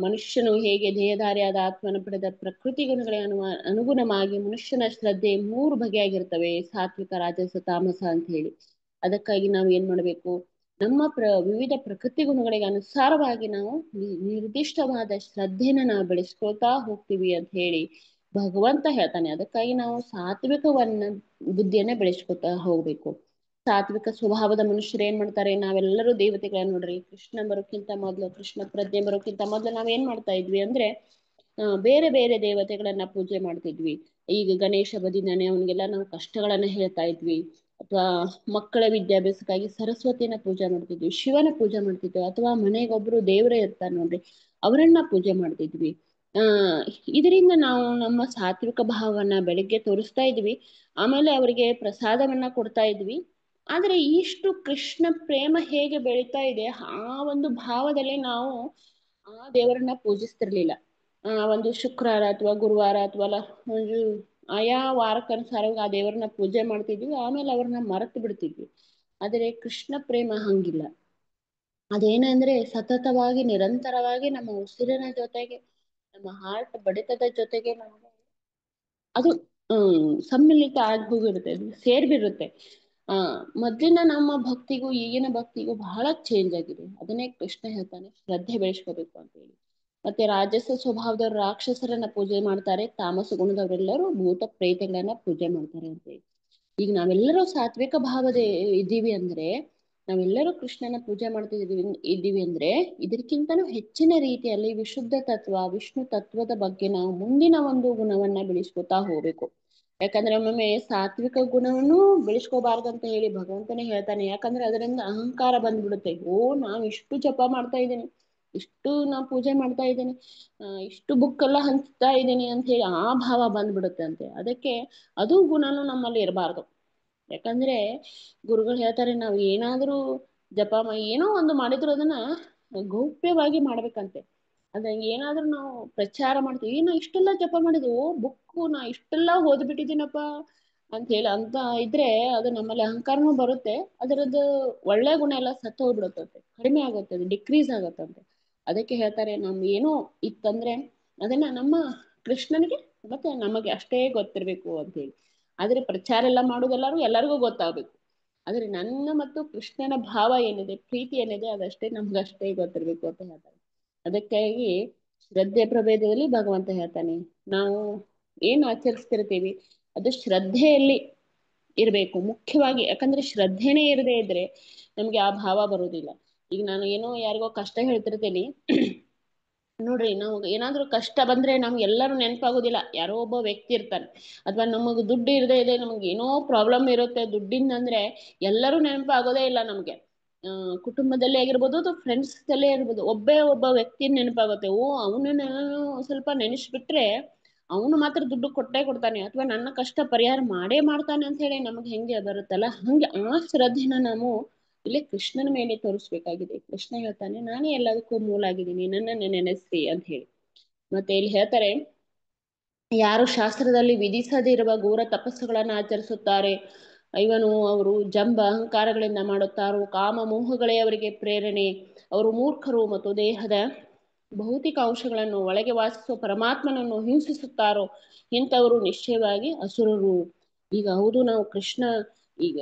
ಮನುಷ್ಯನು ಹೇಗೆ ದೇಹಧಾರಿಯಾದ ಆತ್ಮನ ಪಡೆದ ಪ್ರಕೃತಿ ಗುಣಗಳ ಅನುಗುಣವಾಗಿ ಮನುಷ್ಯನ ಶ್ರದ್ಧೆ 3 ಬಗೆಯಾಗಿರ್ತವೆ, ಸಾತ್ವಿಕ, ರಾಜಸ, ತಾಮಸ ಅಂತ ಹೇಳಿ. ಅದಕ್ಕಾಗಿ ನಾವು ಏನ್ ಮಾಡ್ಬೇಕು, ನಮ್ಮ ವಿವಿಧ ಪ್ರಕೃತಿ ಗುಣಗಳಿಗೆ ಅನುಸಾರವಾಗಿ ನಾವು ನಿರ್ದಿಷ್ಟವಾದ ಶ್ರದ್ಧೆನ ನಾವು ಬೆಳೆಸ್ಕೊಳ್ತಾ ಹೋಗ್ತೀವಿ ಅಂತ ಹೇಳಿ ಭಗವಂತ ಹೇಳ್ತಾನೆ. ಅದಕ್ಕಾಗಿ ನಾವು ಸಾತ್ವಿಕವನ್ನ ಬುದ್ಧಿಯನ್ನ ಬೆಳೆಸ್ಕೊತಾ ಹೋಗ್ಬೇಕು. ಸಾತ್ವಿಕ ಸ್ವಭಾವದ ಮನುಷ್ಯರು ಏನ್ ಮಾಡ್ತಾರೆ, ನಾವೆಲ್ಲರೂ ದೇವತೆಗಳನ್ನ ನೋಡ್ರಿ, ಕೃಷ್ಣ ಬರೋಕ್ಕಿಂತ ಮೊದ್ಲು, ಕೃಷ್ಣ ಪ್ರಜ್ಞೆ ಬರೋಕ್ಕಿಂತ ಮೊದ್ಲು ನಾವ್ ಏನ್ ಮಾಡ್ತಾ ಇದ್ವಿ ಅಂದ್ರೆ ಬೇರೆ ಬೇರೆ ದೇವತೆಗಳನ್ನ ಪೂಜೆ ಮಾಡ್ತಿದ್ವಿ. ಈಗ ಗಣೇಶ ಬದಿದಾನೆ, ಅವನಿಗೆಲ್ಲ ನಾವು ಕಷ್ಟಗಳನ್ನ ಹೇಳ್ತಾ ಇದ್ವಿ. ಅಥವಾ ಮಕ್ಕಳ ವಿದ್ಯಾಭ್ಯಾಸಕ್ಕಾಗಿ ಸರಸ್ವತಿಯನ್ನ ಪೂಜೆ ಮಾಡ್ತಿದ್ವಿ, ಶಿವನ ಪೂಜೆ ಮಾಡ್ತಿದ್ವಿ, ಅಥವಾ ಮನೆಗೊಬ್ರು ದೇವರೇ ಇರ್ತಾರೆ ನೋಡ್ರಿ, ಅವರನ್ನ ಪೂಜೆ ಮಾಡ್ತಿದ್ವಿ. ಇದರಿಂದ ನಾವು ನಮ್ಮ ಸಾತ್ವಿಕ ಭಾವವನ್ನ ಬೆಳಗ್ಗೆ ತೋರಿಸ್ತಾ ಇದ್ವಿ, ಆಮೇಲೆ ಅವರಿಗೆ ಪ್ರಸಾದವನ್ನ ಕೊಡ್ತಾ ಇದ್ವಿ. ಆದ್ರೆ ಇಷ್ಟು ಕೃಷ್ಣ ಪ್ರೇಮ ಹೇಗೆ ಬೆಳೀತಾ ಇದೆ, ಆ ಒಂದು ಭಾವದಲ್ಲಿ ನಾವು ಆ ದೇವರನ್ನ ಪೂಜಿಸ್ತಿರ್ಲಿಲ್ಲ. ಒಂದು ಶುಕ್ರವಾರ ಅಥವಾ ಗುರುವಾರ ಅಥವಾ ಒಂದು ಆಯಾ ವಾರಕ್ಕನುಸಾರವಾಗಿ ಆ ದೇವರನ್ನ ಪೂಜೆ ಮಾಡ್ತಿದ್ವಿ, ಆಮೇಲೆ ಅವ್ರನ್ನ ಮರೆತು ಬಿಡ್ತಿದ್ವಿ. ಆದರೆ ಕೃಷ್ಣ ಪ್ರೇಮ ಹಂಗಿಲ್ಲ. ಅದೇನಂದ್ರೆ ಸತತವಾಗಿ ನಿರಂತರವಾಗಿ ನಮ್ಮ ಉಸಿರಿನ ಜೊತೆಗೆ, ನಮ್ಮ ಹಾರ್ಟ್ ಬಡಿತದ ಜೊತೆಗೆ ನಮ್ಗೆ ಅದು ಸಮ್ಮಿಲಿತ ಆಗಿ ಹೋಗಿರುತ್ತೆ, ಸೇರ್ಬಿರುತ್ತೆ. ಮೊದ್ಲಿನ ನಮ್ಮ ಭಕ್ತಿಗೂ ಈಗಿನ ಭಕ್ತಿಗೂ ಬಹಳ ಚೇಂಜ್ ಆಗಿದೆ. ಅದನ್ನೇ ಕೃಷ್ಣ ಹೇಳ್ತಾನೆ ಶ್ರದ್ಧೆ ಬೆಳೆಸ್ಕೋಬೇಕು ಅಂತ ಹೇಳಿ. ಮತ್ತೆ ರಾಜಸ ಸ್ವಭಾವದವರು ರಾಕ್ಷಸರನ್ನ ಪೂಜೆ ಮಾಡ್ತಾರೆ, ತಾಮಸ ಗುಣದವರೆಲ್ಲರೂ ಭೂತ ಪ್ರೇತಗಳನ್ನ ಪೂಜೆ ಮಾಡ್ತಾರೆ ಅಂತ ಹೇಳಿ. ಈಗ ನಾವೆಲ್ಲರೂ ಸಾತ್ವಿಕ ಭಾವದ ಇದ್ದೀವಿ ಅಂದ್ರೆ, ನಾವೆಲ್ಲರೂ ಕೃಷ್ಣನ ಪೂಜೆ ಇದ್ದೀವಿ ಅಂದ್ರೆ ಇದಕ್ಕಿಂತಲೂ ಹೆಚ್ಚಿನ ರೀತಿಯಲ್ಲಿ ವಿಶುದ್ಧ ತತ್ವ, ವಿಷ್ಣು ತತ್ವದ ಬಗ್ಗೆ ನಾವು ಮುಂದಿನ ಒಂದು ಗುಣವನ್ನ ಬೆಳೆಸ್ಕೊತಾ ಹೋಗ್ಬೇಕು. ಯಾಕಂದ್ರೆ ಒಮ್ಮೊಮ್ಮೆ ಸಾತ್ವಿಕ ಗುಣವನ್ನು ಬೆಳೆಸ್ಕೋಬಾರ್ದು ಅಂತ ಹೇಳಿ ಭಗವಂತನೇ ಹೇಳ್ತಾನೆ. ಯಾಕಂದ್ರೆ ಅದರಿಂದ ಅಹಂಕಾರ ಬಂದ್ಬಿಡುತ್ತೆ. ನಾವ್ ಇಷ್ಟು ಜಪ ಮಾಡ್ತಾ ಇದ್ದೇನೆ, ಇಷ್ಟು ನಾ ಪೂಜೆ ಮಾಡ್ತಾ ಇದ್ದೇನೆ, ಇಷ್ಟು ಬುಕ್ ಎಲ್ಲ ಹಂಚ್ತಾ ಇದ್ದೀನಿ ಅಂತ ಹೇಳಿ ಆ ಭಾವ ಬಂದ್ಬಿಡುತ್ತೆ ಅಂತೆ. ಅದಕ್ಕೆ ಅದು ಗುಣನೂ ನಮ್ಮಲ್ಲಿ ಇರಬಾರ್ದು. ಯಾಕಂದ್ರೆ ಗುರುಗಳು ಹೇಳ್ತಾರೆ, ನಾವು ಏನಾದ್ರೂ ಜಪ ಏನೋ ಒಂದು ಮಾಡಿದ್ರು ಅದನ್ನ ಗೌಪ್ಯವಾಗಿ ಮಾಡ್ಬೇಕಂತೆ. ಅದ ಏನಾದ್ರೂ ನಾವು ಪ್ರಚಾರ ಮಾಡ್ತೀವಿ, ನಾ ಇಷ್ಟೆಲ್ಲ ಜಪ ಮಾಡಿದ್ವು, ಬುಕ್ಕು ನಾ ಇಷ್ಟೆಲ್ಲ ಓದ್ಬಿಟ್ಟಿದ್ದೀನಪ್ಪ ಅಂತ ಹೇಳಿ ಅಂತ ಇದ್ರೆ ಅದು ನಮ್ಮಲ್ಲಿ ಅಹಂಕಾರನೂ ಬರುತ್ತೆ, ಅದರದ್ದು ಒಳ್ಳೆ ಗುಣ ಎಲ್ಲ ಸತ್ತು ಹೋಗ್ಬಿಡುತ್ತಂತೆ, ಕಡಿಮೆ ಆಗುತ್ತೆ, ಅದು ಡಿಕ್ರೀಸ್ ಆಗತ್ತಂತೆ. ಅದಕ್ಕೆ ಹೇಳ್ತಾರೆ, ನಮ್ ಏನೋ ಇತ್ತಂದ್ರೆ ಅದನ್ನ ನಮ್ಮ ಕೃಷ್ಣನಿಗೆ ಮತ್ತೆ ನಮಗೆ ಅಷ್ಟೇ ಗೊತ್ತಿರ್ಬೇಕು ಅಂತ ಹೇಳಿ. ಆದ್ರೆ ಪ್ರಚಾರ ಎಲ್ಲ ಮಾಡೋದೆಲ್ಲರೂ ಎಲ್ಲರಿಗೂ ಗೊತ್ತಾಗ್ಬೇಕು. ಆದ್ರೆ ನನ್ನ ಮತ್ತು ಕೃಷ್ಣನ ಭಾವ ಏನಿದೆ, ಪ್ರೀತಿ ಏನಿದೆ, ಅದಷ್ಟೇ ನಮ್ಗಷ್ಟೇ ಗೊತ್ತಿರ್ಬೇಕು ಅಂತ ಹೇಳ್ತಾರೆ. ಅದಕ್ಕಾಗಿ ಶ್ರದ್ಧೆ ಪ್ರಭೇದದಲ್ಲಿ ಭಗವಂತ ಹೇಳ್ತಾನೆ, ನಾವು ಏನು ಆಚರಿಸ್ತಿರ್ತೀವಿ ಅದು ಶ್ರದ್ಧೆಯಲ್ಲಿ ಇರಬೇಕು ಮುಖ್ಯವಾಗಿ. ಯಾಕಂದ್ರೆ ಶ್ರದ್ಧೆನೇ ಇರದೇ ಇದ್ರೆ ನಮ್ಗೆ ಆ ಭಾವ ಬರುವುದಿಲ್ಲ. ಈಗ ನಾನು ಏನೋ ಯಾರಿಗೋ ಕಷ್ಟ ಹೇಳ್ತಿರ್ತೇನೆ, ನೋಡ್ರಿ ನಾವು ಏನಾದ್ರೂ ಕಷ್ಟ ಬಂದ್ರೆ ನಮ್ಗೆ ಎಲ್ಲರೂ ನೆನಪಾಗೋದಿಲ್ಲ, ಯಾರೋ ಒಬ್ಬ ವ್ಯಕ್ತಿ ಇರ್ತಾನೆ. ಅಥವಾ ನಮಗ್ ದುಡ್ಡು ಇರದೇ ಇದೆ, ನಮ್ಗೆ ಏನೋ ಪ್ರಾಬ್ಲಮ್ ಇರುತ್ತೆ ದುಡ್ಡಿಂದ ಅಂದ್ರೆ ಎಲ್ಲರೂ ನೆನಪಾಗೋದೇ ಇಲ್ಲ ನಮ್ಗೆ. ಕುಟುಂಬದಲ್ಲೇ ಆಗಿರ್ಬೋದು ಅಥವಾ ಫ್ರೆಂಡ್ಸ್ ಅಲ್ಲೇ ಇರ್ಬೋದು, ಒಬ್ಬ ವ್ಯಕ್ತಿ ನೆನಪಾಗುತ್ತೆ. ಓ ಅವನನ್ನ ಸ್ವಲ್ಪ ನೆನೆಸ್ಬಿಟ್ರೆ ಅವನು ಮಾತ್ರ ದುಡ್ಡು ಕೊಟ್ಟೇ ಕೊಡ್ತಾನೆ, ಅಥವಾ ನನ್ನ ಕಷ್ಟ ಪರಿಹಾರ ಮಾಡೇ ಮಾಡ್ತಾನೆ ಅಂತ ಹೇಳಿ ನಮ್ಗೆ ಹೆಂಗೆ ಬರುತ್ತಲ್ಲ, ಹಂಗೆ ಆ ಶ್ರದ್ಧೆನ ನಾವು ಇಲ್ಲಿ ಕೃಷ್ಣನ ಮೇಲೆ ತೋರಿಸ್ಬೇಕಾಗಿದೆ. ಕೃಷ್ಣ ಹೇಳ್ತಾನೆ, ನಾನೇ ಎಲ್ಲದಕ್ಕೂ ಮೂಲ ಆಗಿದ್ದೀನಿ, ನನ್ನನ್ನು ನೆನೆಸ್ರಿ ಅಂತ ಹೇಳಿ. ಮತ್ತೆ ಇಲ್ಲಿ ಹೇಳ್ತಾರೆ, ಯಾರು ಶಾಸ್ತ್ರದಲ್ಲಿ ವಿಧಿಸದಿರುವ ಘೋರ ತಪಸ್ಸುಗಳನ್ನು ಆಚರಿಸುತ್ತಾರೆ, ಇವನು ಅವರು ಜಂಬ ಅಹಂಕಾರಗಳಿಂದ ಮಾಡುತ್ತಾರೋ, ಕಾಮ ಮೋಹಗಳೇ ಅವರಿಗೆ ಪ್ರೇರಣೆ, ಅವರು ಮೂರ್ಖರು ಮತ್ತು ದೇಹದ ಭೌತಿಕ ಅಂಶಗಳನ್ನು ಒಳಗೆ ವಾಸಿಸುವ ಪರಮಾತ್ಮನನ್ನು ಹಿಂಸಿಸುತ್ತಾರೋ ಇಂಥವರು ನಿಶ್ಚಯವಾಗಿ ಅಸುರರು. ಈಗ ಹೌದು, ನಾವು ಕೃಷ್ಣ, ಈಗ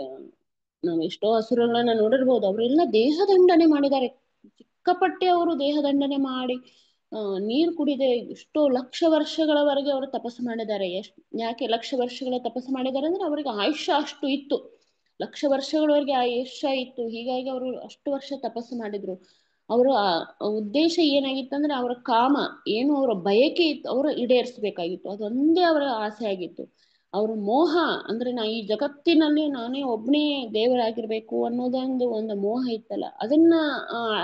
ನಾವು ಎಷ್ಟೋ ಅಸುರಗಳನ್ನ ನೋಡಿರ್ಬೋದು, ಅವರೆಲ್ಲ ದೇಹದಂಡನೆ ಮಾಡಿದ್ದಾರೆ. ಸಿಕ್ಕಾಪಟ್ಟೆ ಅವರು ದೇಹದಂಡನೆ ಮಾಡಿ ನೀರು ಕುಡಿದೆ ಎಷ್ಟೋ ಲಕ್ಷ ವರ್ಷಗಳವರೆಗೆ ಅವರು ತಪಸ್ಸು ಮಾಡಿದ್ದಾರೆ. ಯಾಕೆ ಲಕ್ಷ ವರ್ಷಗಳ ತಪಸ್ಸು ಮಾಡಿದ್ದಾರೆ ಅಂದ್ರೆ ಅವರಿಗೆ ಆಯುಷ್ಯ ಅಷ್ಟು ಇತ್ತು, ಲಕ್ಷ ವರ್ಷಗಳವರೆಗೆ ಆಯುಷ್ಯ ಇತ್ತು. ಹೀಗಾಗಿ ಅವರು ಅಷ್ಟು ವರ್ಷ ತಪಸ್ಸು ಮಾಡಿದ್ರು. ಅವರ ಉದ್ದೇಶ ಏನಾಗಿತ್ತಂದ್ರೆ ಅವರ ಕಾಮ ಏನು, ಅವರ ಬಯಕೆ ಇತ್ತು, ಅವರು ಈಡೇರಿಸಬೇಕಾಗಿತ್ತು. ಅದೊಂದೇ ಅವರ ಆಸೆ ಆಗಿತ್ತು. ಅವ್ರ ಮೋಹ ಅಂದ್ರೆ ನಾ ಈ ಜಗತ್ತಿನಲ್ಲಿ ನಾನೇ ಒಬ್ಬನೇ ದೇವರಾಗಿರ್ಬೇಕು ಅನ್ನೋದೊಂದು ಮೋಹ ಇತ್ತಲ್ಲ, ಅದನ್ನ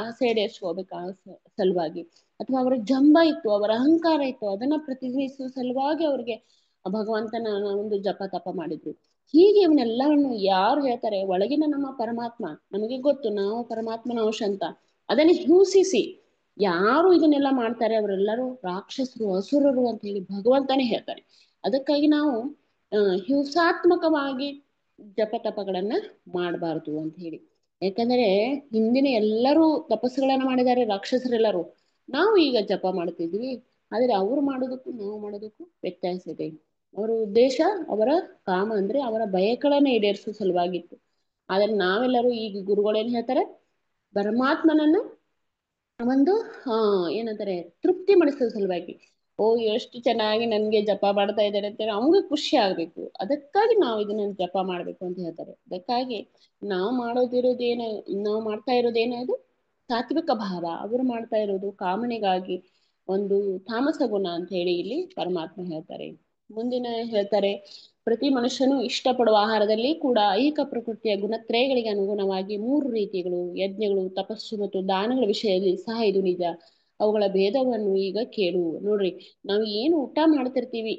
ಆಸೆ ಈಡೇರಿಸ್ಕೋಬೇಕು ಸಲುವಾಗಿ. ಅಥವಾ ಅವರ ಜಂಬ ಇತ್ತು, ಅವರ ಅಹಂಕಾರ ಇತ್ತು, ಅದನ್ನ ಪ್ರತಿನಿಧಿಸುವ ಸಲುವಾಗಿ ಅವ್ರಿಗೆ ಭಗವಂತನ ಒಂದು ಜಪ ತಪ ಮಾಡಿದ್ರು. ಹೀಗೆ ಇವನ್ನೆಲ್ಲವನ್ನು ಯಾರು ಹೇಳ್ತಾರೆ, ಒಳಗಿನ ನಮ್ಮ ಪರಮಾತ್ಮ ನಮಗೆ ಗೊತ್ತು, ನಾವು ಪರಮಾತ್ಮನ ಅಂಶ ಅಂತ. ಅದನ್ನ ಹಿಂಸಿಸಿ ಯಾರು ಇದನ್ನೆಲ್ಲ ಮಾಡ್ತಾರೆ ಅವರೆಲ್ಲರೂ ರಾಕ್ಷಸರು, ಅಸುರರು ಅಂತ ಹೇಳಿ ಭಗವಂತನೇ ಹೇಳ್ತಾರೆ. ಅದಕ್ಕಾಗಿ ನಾವು ಹಿಂಸಾತ್ಮಕವಾಗಿ ಜಪ ತಪಗಳನ್ನ ಮಾಡಬಾರ್ದು ಅಂತ ಹೇಳಿ. ಯಾಕಂದ್ರೆ ಹಿಂದಿನ ಎಲ್ಲರೂ ತಪಸ್ಸುಗಳನ್ನ ಮಾಡಿದ್ದಾರೆ ರಾಕ್ಷಸರೆಲ್ಲರೂ, ನಾವು ಈಗ ಜಪ ಮಾಡ್ತಿದ್ವಿ. ಆದ್ರೆ ಅವ್ರು ಮಾಡೋದಕ್ಕೂ ನಾವು ಮಾಡೋದಕ್ಕೂ ವ್ಯತ್ಯಾಸ ಇದೆ. ಅವರ ಉದ್ದೇಶ ಅವರ ಕಾಮ ಅಂದ್ರೆ ಅವರ ಬಯಕೆಗಳನ್ನ ಈಡೇರಿಸುವ ಸಲುವಾಗಿತ್ತು. ಆದ್ರೆ ನಾವೆಲ್ಲರೂ ಈಗ ಗುರುಗಳೇನ್ ಹೇಳ್ತಾರೆ, ಪರಮಾತ್ಮನನ್ನ ಒಂದು ಏನಂತಾರೆ ತೃಪ್ತಿ ಮಾಡಿಸೋ ಸಲುವಾಗಿ, ಓ ಎಷ್ಟು ಚೆನ್ನಾಗಿ ನನ್ಗೆ ಜಪ ಮಾಡ್ತಾ ಇದ್ದಾರೆ ಅಂತೇಳಿ ಅವಂಗ ಖುಷಿ ಆಗ್ಬೇಕು, ಅದಕ್ಕಾಗಿ ನಾವು ಇದನ್ನ ಜಪ ಮಾಡ್ಬೇಕು ಅಂತ ಹೇಳ್ತಾರೆ. ಅದಕ್ಕಾಗಿ ನಾವು ಮಾಡ್ತಾ ಇರೋದೇನದು ಸಾತ್ವಿಕ ಭಾವ, ಅವರು ಮಾಡ್ತಾ ಇರೋದು ಕಾಮನೆಗಾಗಿ ಒಂದು ತಾಮಸ ಗುಣ ಅಂತ ಹೇಳಿ ಇಲ್ಲಿ ಪರಮಾತ್ಮ ಹೇಳ್ತಾರೆ. ಮುಂದಿನ ಹೇಳ್ತಾರೆ, ಪ್ರತಿ ಮನುಷ್ಯನು ಇಷ್ಟಪಡುವ ಆಹಾರದಲ್ಲಿ ಕೂಡ ಐಹಿಕ ಪ್ರಕೃತಿಯ ಗುಣತ್ರಯಗಳಿಗೆ ಅನುಗುಣವಾಗಿ 3 ರೀತಿಗಳು, ಯಜ್ಞಗಳು, ತಪಸ್ಸು ಮತ್ತು ದಾನಗಳ ವಿಷಯದಲ್ಲಿ ಸಹ ಇದು ನಿಜ. ಅವುಗಳ ಭೇದವನ್ನು ಈಗ ಕೇಳು. ನೋಡ್ರಿ, ನಾವು ಏನು ಊಟ ಮಾಡ್ತಿರ್ತೀವಿ,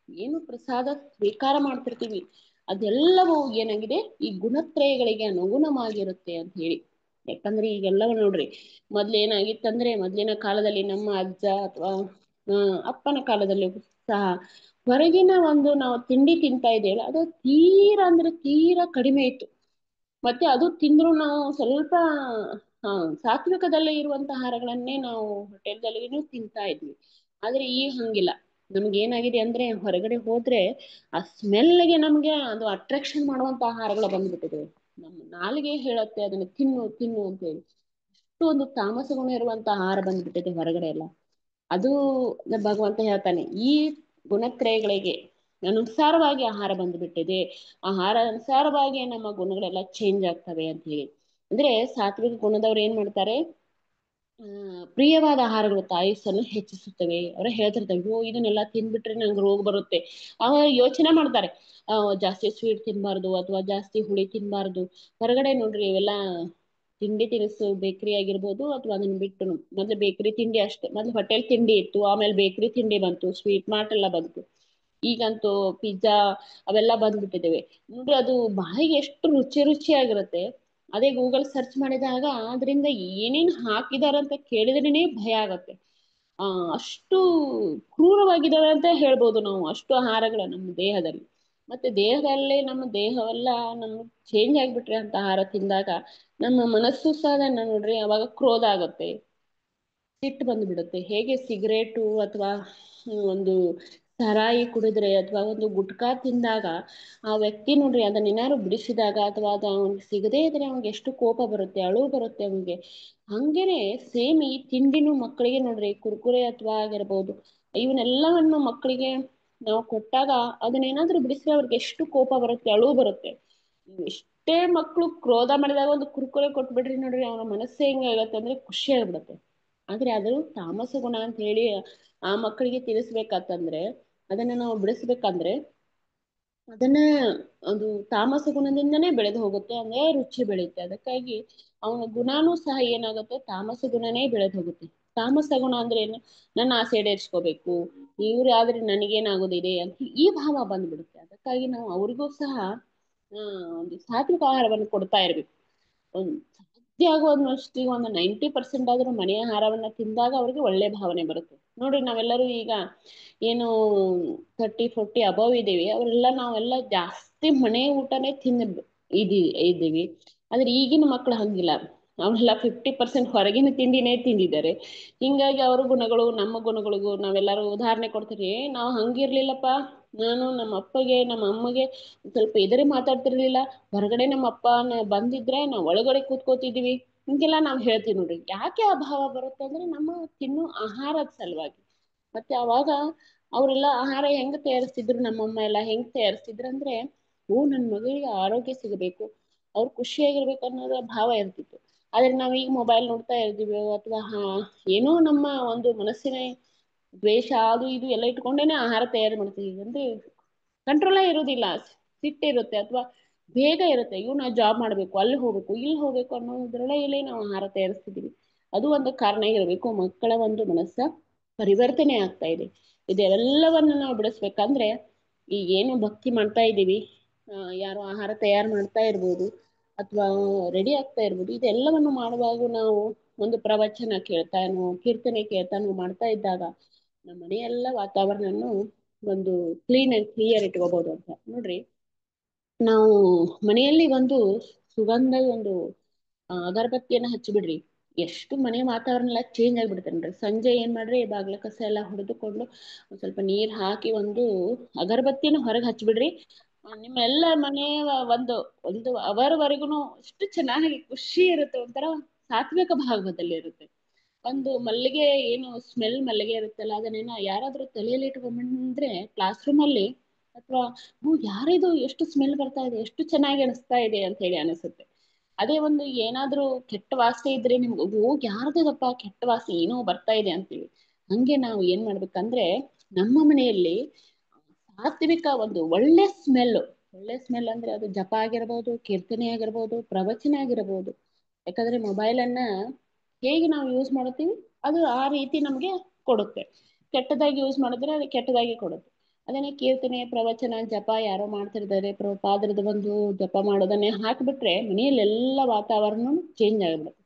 ಏನು ಪ್ರಸಾದ ಸ್ವೀಕಾರ ಮಾಡ್ತಿರ್ತೀವಿ, ಅದೆಲ್ಲವೂ ಏನಾಗಿದೆ ಈ ಗುಣತ್ರಯಗಳಿಗೆ ಅನುಗುಣವಾಗಿರುತ್ತೆ ಅಂತ ಹೇಳಿ. ಯಾಕಂದ್ರೆ ಈಗೆಲ್ಲವ ನೋಡ್ರಿ, ಮೊದ್ಲೇನಾಗಿತ್ತಂದ್ರೆ ಮೊದ್ಲಿನ ಕಾಲದಲ್ಲಿ ನಮ್ಮ ಅಜ್ಜ ಅಥವಾ ಅಪ್ಪನ ಕಾಲದಲ್ಲಿ ಸಹ ಹೊರಗಿನ ಒಂದು ನಾವು ತಿಂಡಿ ತಿಂತಾ ಇದ್ದೇವೆ, ಅದು ತೀರಾ ಅಂದ್ರೆ ತೀರಾ ಕಡಿಮೆ ಇತ್ತು. ಮತ್ತೆ ಅದು ತಿಂದ್ರು ನಾವು ಸ್ವಲ್ಪ ಸಾತ್ವಿಕದಲ್ಲೇ ಇರುವಂತಹ ಆಹಾರಗಳನ್ನೇ ನಾವು ಹೋಟೆಲ್ದಲ್ಲಿ ತಿಂತಾ ಇದ್ವಿ. ಆದ್ರೆ ಈಗ ಹಂಗಿಲ್ಲ. ನಮ್ಗೆ ಏನಾಗಿದೆ ಅಂದ್ರೆ ಹೊರಗಡೆ ಹೋದ್ರೆ ಆ ಸ್ಮೆಲ್ಗೆ ನಮ್ಗೆ ಅದು ಅಟ್ರಾಕ್ಷನ್ ಮಾಡುವಂತ ಆಹಾರಗಳು ಬಂದ್ಬಿಟ್ಟಿದೆ. ನಮ್ಮ ನಾಲಿಗೆ ಹೇಳುತ್ತೆ ಅದನ್ನ ತಿನ್ನು ತಿನ್ನು ಅಂತ ಹೇಳಿ. ಅಷ್ಟು ಒಂದು ತಾಮಸ ಗುಣ ಇರುವಂತ ಆಹಾರ ಬಂದ್ಬಿಟ್ಟಿದೆ ಹೊರಗಡೆ ಎಲ್ಲ. ಅದು ಭಗವಂತ ಹೇಳ್ತಾನೆ, ಈ ಗುಣತ್ರಯಗಳಿಗೆ ಅನುಸಾರವಾಗಿ ಆಹಾರ ಬಂದ್ಬಿಟ್ಟಿದೆ, ಆಹಾರ ಅನುಸಾರವಾಗಿ ನಮ್ಮ ಗುಣಗಳೆಲ್ಲ ಚೇಂಜ್ ಆಗ್ತವೆ ಅಂತ ಹೇಳಿ. ಅಂದ್ರೆ ಸಾತ್ವಿಕ ಗುಣದವ್ರು ಏನ್ ಮಾಡ್ತಾರೆ, ಪ್ರಿಯವಾದ ಆಹಾರಗಳು ಆಯುಸ್ಸನ್ನು ಹೆಚ್ಚಿಸುತ್ತವೆ. ಅವ್ರ ಹೇಳ್ತಿರ್ತಾರೆ, ಅಯ್ಯೋ ಇದನ್ನೆಲ್ಲ ತಿಂದ್ಬಿಟ್ರೆ ನಂಗೆ ರೋಗ ಬರುತ್ತೆ. ಅವ ಯೋಚನೆ ಮಾಡ್ತಾರೆ, ಜಾಸ್ತಿ ಸ್ವೀಟ್ ತಿನ್ಬಾರ್ದು ಅಥವಾ ಜಾಸ್ತಿ ಹುಳಿ ತಿನ್ಬಾರ್ದು. ಹೊರಗಡೆ ನೋಡ್ರಿ ಇವೆಲ್ಲ ತಿಂಡಿ ತಿನಿಸು ಬೇಕರಿ ಆಗಿರ್ಬೋದು, ಅಥವಾ ಅದನ್ನ ಬಿಟ್ಟು ಮೊದ್ಲು ಬೇಕರಿ ತಿಂಡಿ ಅಷ್ಟೇ, ಮೊದ್ಲು ಹೋಟೆಲ್ ತಿಂಡಿ ಇತ್ತು, ಆಮೇಲೆ ಬೇಕರಿ ತಿಂಡಿ ಬಂತು, ಸ್ವೀಟ್ ಮಾರ್ಟ್ ಎಲ್ಲ ಬಂತು. ಈಗಂತೂ ಪಿಜ್ಜಾ ಅವೆಲ್ಲ ಬಂದ್ಬಿಟ್ಟಿದ್ದೇವೆ ನೋಡ್ರಿ. ಅದು ಬಾಯಿಗೆ ಎಷ್ಟು ರುಚಿ ರುಚಿಯಾಗಿರುತ್ತೆ. ಅದೇ ಗೂಗಲ್ ಸರ್ಚ್ ಮಾಡಿದಾಗ ಅದರಿಂದ ಏನೇನ್ ಹಾಕಿದಾರಂತ ಕೇಳಿದ್ರೇನೆ ಭಯ ಆಗತ್ತೆ. ಅಷ್ಟು ಕ್ರೂರವಾಗಿದ್ದಾವೆ ಅಂತ ಹೇಳ್ಬೋದು ನಾವು, ಅಷ್ಟು ಆಹಾರಗಳು ನಮ್ಮ ದೇಹದಲ್ಲಿ. ಮತ್ತೆ ದೇಹದಲ್ಲೇ ನಮ್ಮ ದೇಹವೆಲ್ಲ ನಮ್ಗೆ ಚೇಂಜ್ ಆಗ್ಬಿಟ್ರೆ ಅಂತ ಆಹಾರ ತಿಂದಾಗ ನಮ್ಮ ಮನಸ್ಸು ಸಹ ನೋಡ್ರಿ ಅವಾಗ ಕ್ರೋಧ ಆಗತ್ತೆ, ಸಿಟ್ಟು ಬಂದು ಬಿಡುತ್ತೆ. ಹೇಗೆ ಸಿಗರೇಟು ಅಥವಾ ಒಂದು ಸಾರಾಯಿ ಕುಡಿದ್ರೆ ಅಥವಾ ಒಂದು ಗುಟ್ಕಾ ತಿಂದಾಗ ಆ ವ್ಯಕ್ತಿ ನೋಡ್ರಿ ಅದನ್ನ ಏನಾದ್ರು ಬಿಡಿಸಿದಾಗ ಅಥವಾ ಅದು ಅವ್ನಿಗೆ ಸಿಗದೇ ಇದ್ರೆ ಅವ್ನಿಗೆ ಎಷ್ಟು ಕೋಪ ಬರುತ್ತೆ, ಅಳು ಬರುತ್ತೆ ಅವ್ನಿಗೆ. ಹಂಗೇನೆ ಸೇಮ್ ಈ ತಿಂಡಿನೂ ಮಕ್ಕಳಿಗೆ ನೋಡ್ರಿ, ಕುರ್ಕುರೆ ಅಥವಾ ಆಗಿರ್ಬೋದು, ಇವನ್ನೆಲ್ಲವನ್ನು ಮಕ್ಕಳಿಗೆ ನಾವು ಕೊಟ್ಟಾಗ ಅದನ್ನೇನಾದ್ರೂ ಬಿಡಿಸಿದ್ರೆ ಅವ್ರಿಗೆ ಎಷ್ಟು ಕೋಪ ಬರುತ್ತೆ, ಅಳು ಬರುತ್ತೆ. ಎಷ್ಟೇ ಮಕ್ಕಳು ಕ್ರೋಧ ಮಾಡಿದಾಗ ಒಂದು ಕುರ್ಕುರೆ ಕೊಟ್ಬಿಡ್ರಿ ನೋಡ್ರಿ, ಅವನ ಮನಸ್ಸೇ ಹೆಂಗಾಗತ್ತೆ ಅಂದ್ರೆ ಖುಷಿ ಆಗ್ಬಿಡತ್ತೆ. ಆದ್ರೆ ಅದು ತಾಮಸ ಗುಣ ಅಂತ ಹೇಳಿ ಆ ಮಕ್ಕಳಿಗೆ ತಿಳಿಸ್ಬೇಕಂತಂದ್ರೆ, ಅದನ್ನ ನಾವು ಬಿಡಿಸ್ಬೇಕಂದ್ರೆ ಅದನ್ನ ಅದು ತಾಮಸ ಗುಣದಿಂದನೇ ಬೆಳೆದು ಹೋಗುತ್ತೆ, ಅಂದ್ರೆ ರುಚಿ ಬೆಳೆಯುತ್ತೆ. ಅದಕ್ಕಾಗಿ ಅವನ ಗುಣನೂ ಸಹ ಏನಾಗುತ್ತೆ, ತಾಮಸ ಗುಣನೇ ಬೆಳೆದು ಹೋಗುತ್ತೆ. ತಾಮಸ ಗುಣ ಅಂದ್ರೆ ಏನು, ನನ್ನ ಆಸೆ ಈಡೇರಿಸ್ಕೋಬೇಕು, ಇವ್ರು ಆದ್ರೆ ನನಗೇನಾಗೋದಿದೆ ಅಂತ ಈ ಭಾವ ಬಂದ್ಬಿಡುತ್ತೆ. ಅದಕ್ಕಾಗಿ ನಾವು ಅವ್ರಿಗೂ ಸಹ ಒಂದು ಸಾತ್ವಿಕ ಆಹಾರವನ್ನು ಕೊಡ್ತಾ ಇರ್ಬೇಕು. ಒಂದು ಸಾಧ್ಯ ಆಗುವಷ್ಟು ಒಂದು 90% ಆದ್ರೂ ಮನೆಯ ಆಹಾರವನ್ನ ತಿಂದಾಗ ಅವ್ರಿಗೆ ಒಳ್ಳೆ ಭಾವನೆ ಬರುತ್ತೆ. ನೋಡ್ರಿ ನಾವೆಲ್ಲರೂ ಈಗ ಏನು 30-40 ಅಬವ್ ಇದೀವಿ, ಅವರೆಲ್ಲ ನಾವೆಲ್ಲ ಜಾಸ್ತಿ ಮನೆ ಊಟನೇ ಇದ್ದೀವಿ. ಆದ್ರೆ ಈಗಿನ ಮಕ್ಕಳು ಹಂಗಿಲ್ಲ, ಅವರೆಲ್ಲ 50% ಹೊರಗಿನ ತಿಂಡಿನೇ ತಿಂದಿದ್ದಾರೆ. ಹಿಂಗಾಗಿ ಅವ್ರ ಗುಣಗಳು ನಮ್ಮ ಗುಣಗಳಿಗೂ ನಾವೆಲ್ಲರೂ ಉದಾಹರಣೆ ಕೊಡ್ತೀರಿ. ನಾವು ಹಂಗಿರ್ಲಿಲ್ಲಪ್ಪ, ನಾನು ನಮ್ಮ ಅಪ್ಪಗೆ ನಮ್ಮ ಅಮ್ಮಗೆ ಸ್ವಲ್ಪ ಎದುರಿ ಮಾತಾಡ್ತಿರ್ಲಿಲ್ಲ, ಹೊರಗಡೆ ನಮ್ಮ ಅಪ್ಪನ ಬಂದಿದ್ರೆ ನಾವು ಒಳಗಡೆ ಕೂತ್ಕೋತಿದ್ವಿ, ಹಿಂಗೆಲ್ಲ ನಾವು ಹೇಳ್ತೀವಿ ನೋಡ್ರಿ. ಯಾಕೆ ಆ ಭಾವ ಬರುತ್ತೆ ಅಂದ್ರೆ ನಮ್ಮ ತಿನ್ನೋ ಆಹಾರದ ಸಲುವಾಗಿ. ಮತ್ತೆ ಅವಾಗ ಅವರೆಲ್ಲ ಆಹಾರ ಹೆಂಗ್ ತಯಾರಿಸ್ತಿದ್ರು, ನಮ್ಮಮ್ಮ ಎಲ್ಲ ಹೆಂಗ್ ತಯಾರಿಸ್ತಿದ್ರು ಅಂದ್ರೆ, ನನ್ನ ಮಗಳಿಗೆ ಆರೋಗ್ಯ ಸಿಗಬೇಕು, ಅವ್ರು ಖುಷಿಯಾಗಿರ್ಬೇಕು ಅನ್ನೋದ ಭಾವ ಇರ್ತಿತ್ತು. ಆದ್ರೆ ನಾವ್ ಈಗ ಮೊಬೈಲ್ ನೋಡ್ತಾ ಇರ್ತೀವಿ ಅಥವಾ ಏನೋ ನಮ್ಮ ಒಂದು ಮನಸ್ಸಿನ ದ್ವೇಷ ಅದು ಇದು ಎಲ್ಲ ಇಟ್ಕೊಂಡೇನೆ ಆಹಾರ ತಯಾರು ಮಾಡ್ತೀವಿ. ಅಂದ್ರೆ ಕಂಟ್ರೋಲೇ ಇರೋದಿಲ್ಲ, ಸಿಟ್ಟಿರುತ್ತೆ ಅಥವಾ ಬೇಗ ಇರುತ್ತೆ, ಇವ್ ನಾವು ಜಾಬ್ ಮಾಡ್ಬೇಕು, ಅಲ್ಲಿ ಹೋಗ್ಬೇಕು, ಇಲ್ಲಿ ಹೋಗ್ಬೇಕು ಅನ್ನೋದ್ರೊಳಗೆ ನಾವು ಆಹಾರ ತಯಾರಿಸ್ತಿದೀವಿ. ಅದು ಒಂದು ಕಾರಣ ಇರಬೇಕು, ಮಕ್ಕಳ ಒಂದು ಮನಸ್ಸ ಪರಿವರ್ತನೆ ಆಗ್ತಾ ಇದೆ. ಇದೆಲ್ಲವನ್ನು ನಾವು ಬಿಡಿಸ್ಬೇಕಂದ್ರೆ ಈಗ ಏನು ಭಕ್ತಿ ಮಾಡ್ತಾ ಇದ್ದೀವಿ, ಯಾರು ಆಹಾರ ತಯಾರು ಮಾಡ್ತಾ ಇರ್ಬೋದು ಅಥವಾ ರೆಡಿ ಆಗ್ತಾ ಇರ್ಬೋದು, ಇದೆಲ್ಲವನ್ನು ಮಾಡುವಾಗ ನಾವು ಒಂದು ಪ್ರವಚನ ಕೇಳ್ತಾನೋ ಕೀರ್ತನೆ ಕೇಳ್ತಾನೋ ಮಾಡ್ತಾ ಇದ್ದಾಗ ನಮ್ಮ ಮನೆಯೆಲ್ಲ ವಾತಾವರಣನು ಒಂದು ಕ್ಲೀನ್ ಅಂಡ್ ಕ್ಲಿಯರ್ ಇಟ್ಕೋಬಹುದು ಅಂತ ನೋಡ್ರಿ. ನಾವು ಮನೆಯಲ್ಲಿ ಒಂದು ಸುಗಂಧ ಒಂದು ಅಗರಬತ್ತಿಯನ್ನ ಹಚ್ಚಿಬಿಡ್ರಿ, ಎಷ್ಟು ಮನೆ ವಾತಾವರಣ ಎಲ್ಲ ಚೇಂಜ್ ಆಗ್ಬಿಡುತ್ತೆ ನೋಡ್ರಿ. ಸಂಜೆ ಏನ್ ಮಾಡ್ರಿ, ಬಾಗ್ಲ ಕಸ ಎಲ್ಲ ಹೊಡೆದುಕೊಂಡು ಒಂದ್ ಸ್ವಲ್ಪ ನೀರ್ ಹಾಕಿ ಒಂದು ಅಗರಬತ್ತಿನ ಹೊರಗೆ ಹಚ್ಬಿಡ್ರಿ, ನಿಮ್ಮ ಎಲ್ಲ ಮನೆ ಒಂದು ಒಂದು ಅವರ್ವರೆಗೂ ಎಷ್ಟು ಚೆನ್ನಾಗಿ ಖುಷಿ ಇರುತ್ತೆ, ಒಂಥರ ಸಾತ್ವಿಕ ಭಾಗದಲ್ಲಿ ಇರುತ್ತೆ. ಒಂದು ಮಲ್ಲಿಗೆ ಏನು ಸ್ಮೆಲ್ ಮಲ್ಲಿಗೆ ಇರುತ್ತಲ್ಲ, ಅದನ್ನೇನ ಯಾರಾದ್ರೂ ತಲೆಯಲ್ಲಿ ಇಟ್ಕೊಂಡ್ಬಂದ್ರೆ ಕ್ಲಾಸ್ ರೂಮ್ ಅಲ್ಲಿ ಅಥವಾ ಯಾರಿದು ಎಷ್ಟು ಸ್ಮೆಲ್ ಬರ್ತಾ ಇದೆ, ಎಷ್ಟು ಚೆನ್ನಾಗಿ ಅನಿಸ್ತಾ ಇದೆ ಅಂತ ಹೇಳಿ ಅನಿಸುತ್ತೆ. ಅದೇ ಒಂದು ಏನಾದ್ರೂ ಕೆಟ್ಟ ವಾಸನೆ ಇದ್ರೆ ನಿಮ್ಗೆ ಯಾರ್ದಪ್ಪ ಕೆಟ್ಟ ವಾಸನೆ ಏನೋ ಬರ್ತಾ ಇದೆ ಅಂತೀವಿ. ಹಂಗೆ ನಾವು ಏನ್ ಮಾಡ್ಬೇಕಂದ್ರೆ ನಮ್ಮ ಮನೆಯಲ್ಲಿ ಸಾತ್ವಿಕ ಒಂದು ಒಳ್ಳೆ ಸ್ಮೆಲ್ ಅಂದ್ರೆ ಅದು ಜಪ ಆಗಿರ್ಬೋದು, ಕೀರ್ತನೆ ಆಗಿರ್ಬೋದು, ಪ್ರವಚನ ಆಗಿರ್ಬೋದು. ಯಾಕಂದ್ರೆ ಮೊಬೈಲ್ ಅನ್ನ ಹೇಗೆ ನಾವು ಯೂಸ್ ಮಾಡ್ತೀವಿ ಅದು ಆ ರೀತಿ ನಮ್ಗೆ ಕೊಡುತ್ತೆ. ಕೆಟ್ಟದಾಗಿ ಯೂಸ್ ಮಾಡಿದ್ರೆ ಅದು ಕೆಟ್ಟದಾಗಿ ಕೊಡುತ್ತೆ. ಅದನ್ನೇ ಕೀರ್ತನೆ ಪ್ರವಚನ ಜಪ ಯಾರೋ ಮಾಡ್ತಿರ್ತಾರೆ, ಪ್ರಭುಪಾದರದ ಒಂದು ಜಪ ಮಾಡೋದನ್ನೇ ಹಾಕ್ಬಿಟ್ರೆ ಮನೆಯಲ್ಲಿ ಎಲ್ಲ ವಾತಾವರಣ ಚೇಂಜ್ ಆಗ್ಬಿಡುತ್ತೆ.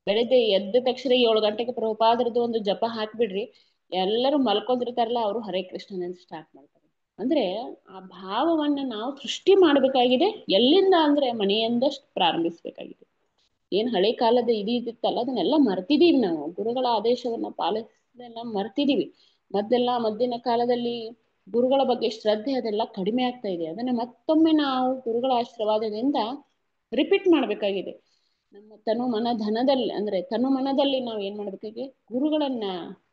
ಬೆಳಿಗ್ಗೆ ಎದ್ದ ತಕ್ಷಣ 7 ಗಂಟೆಗೆ ಪ್ರಭುಪಾದರದ್ದು ಒಂದು ಜಪ ಹಾಕ್ಬಿಡ್ರಿ, ಎಲ್ಲರೂ ಮಲ್ಕೊಂಡಿರ್ತಾರಲ್ಲ ಅವರು ಹರೇ ಕೃಷ್ಣನ ಸ್ಟಾರ್ಟ್ ಮಾಡ್ತಾರೆ. ಅಂದ್ರೆ ಆ ಭಾವವನ್ನ ನಾವು ಸೃಷ್ಟಿ ಮಾಡ್ಬೇಕಾಗಿದೆ. ಎಲ್ಲಿಂದ ಅಂದ್ರೆ ಮನೆಯಿಂದಷ್ಟು ಪ್ರಾರಂಭಿಸ್ಬೇಕಾಗಿದೆ. ಏನ್ ಹಳೆ ಕಾಲದ ಇದಿತ್ತಲ್ಲ ಅದನ್ನೆಲ್ಲ ಮರ್ತಿದೀವಿ ನಾವು, ಗುರುಗಳ ಆದೇಶವನ್ನ ಪಾಲಿಸೋದೆಲ್ಲ ಮರ್ತಿದೀವಿ. ಮದ್ದಿನ ಕಾಲದಲ್ಲಿ ಗುರುಗಳ ಬಗ್ಗೆ ಶ್ರದ್ಧೆ ಅದೆಲ್ಲ ಕಡಿಮೆ ಆಗ್ತಾ ಇದೆ. ಅದನ್ನ ಮತ್ತೊಮ್ಮೆ ನಾವು ಗುರುಗಳ ಆಶೀರ್ವಾದದಿಂದ ರಿಪೀಟ್ ಮಾಡ್ಬೇಕಾಗಿದೆ. ನಮ್ಮ ತನು ಮನ ಧನದಲ್ಲಿ ಅಂದ್ರೆ ತನು ಮನದಲ್ಲಿ ನಾವು ಏನ್ ಮಾಡ್ಬೇಕಾಗಿದೆ, ಗುರುಗಳನ್ನ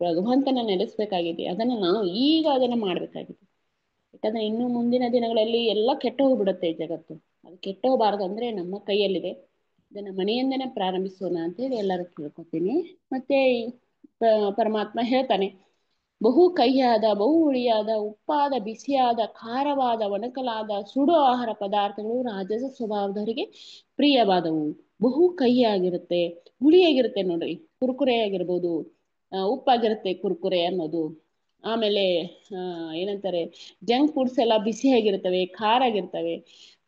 ಭಗವಂತನ ನೆಲೆಸ್ಬೇಕಾಗಿದೆ. ಅದನ್ನ ಮಾಡ್ಬೇಕಾಗಿದೆ. ಯಾಕಂದ್ರೆ ಇನ್ನು ಮುಂದಿನ ದಿನಗಳಲ್ಲಿ ಎಲ್ಲ ಕೆಟ್ಟ ಹೋಗ್ಬಿಡುತ್ತೆ ಈ ಜಗತ್ತು. ಅದು ಕೆಟ್ಟ ಹೋಗಬಾರ್ದು ಅಂದ್ರೆ ನಮ್ಮ ಕೈಯಲ್ಲಿದೆ. ಇದನ್ನ ಮನೆಯಿಂದನೇ ಪ್ರಾರಂಭಿಸೋಣ ಅಂತ ಹೇಳಿ ಎಲ್ಲರೂ ಕೇಳ್ಕೊತೀನಿ. ಮತ್ತೆ ಪರಮಾತ್ಮ ಹೇಳ್ತಾನೆ, ಬಹು ಕಹಿಯಾದ, ಬಹು ಹುಳಿಯಾದ, ಉಪ್ಪಾದ, ಬಿಸಿಯಾದ, ಖಾರವಾದ, ಒಣಕಲಾದ, ಸುಡು ಆಹಾರ ಪದಾರ್ಥಗಳು ರಾಜಸ ಸ್ವಭಾವದವರಿಗೆ ಪ್ರಿಯವಾದವು. ಬಹು ಕಹಿಯಾಗಿರುತ್ತೆ, ಹುಳಿಯಾಗಿರುತ್ತೆ ನೋಡ್ರಿ, ಕುರ್ಕುರೆ ಆಗಿರ್ಬೋದು, ಉಪ್ಪಾಗಿರುತ್ತೆ ಕುರ್ಕುರೆ ಅನ್ನೋದು. ಆಮೇಲೆ ಏನಂತಾರೆ, ಜಂಕ್ ಫುಡ್ಸ್ ಎಲ್ಲ ಬಿಸಿಯಾಗಿರ್ತವೆ, ಖಾರ ಆಗಿರ್ತವೆ.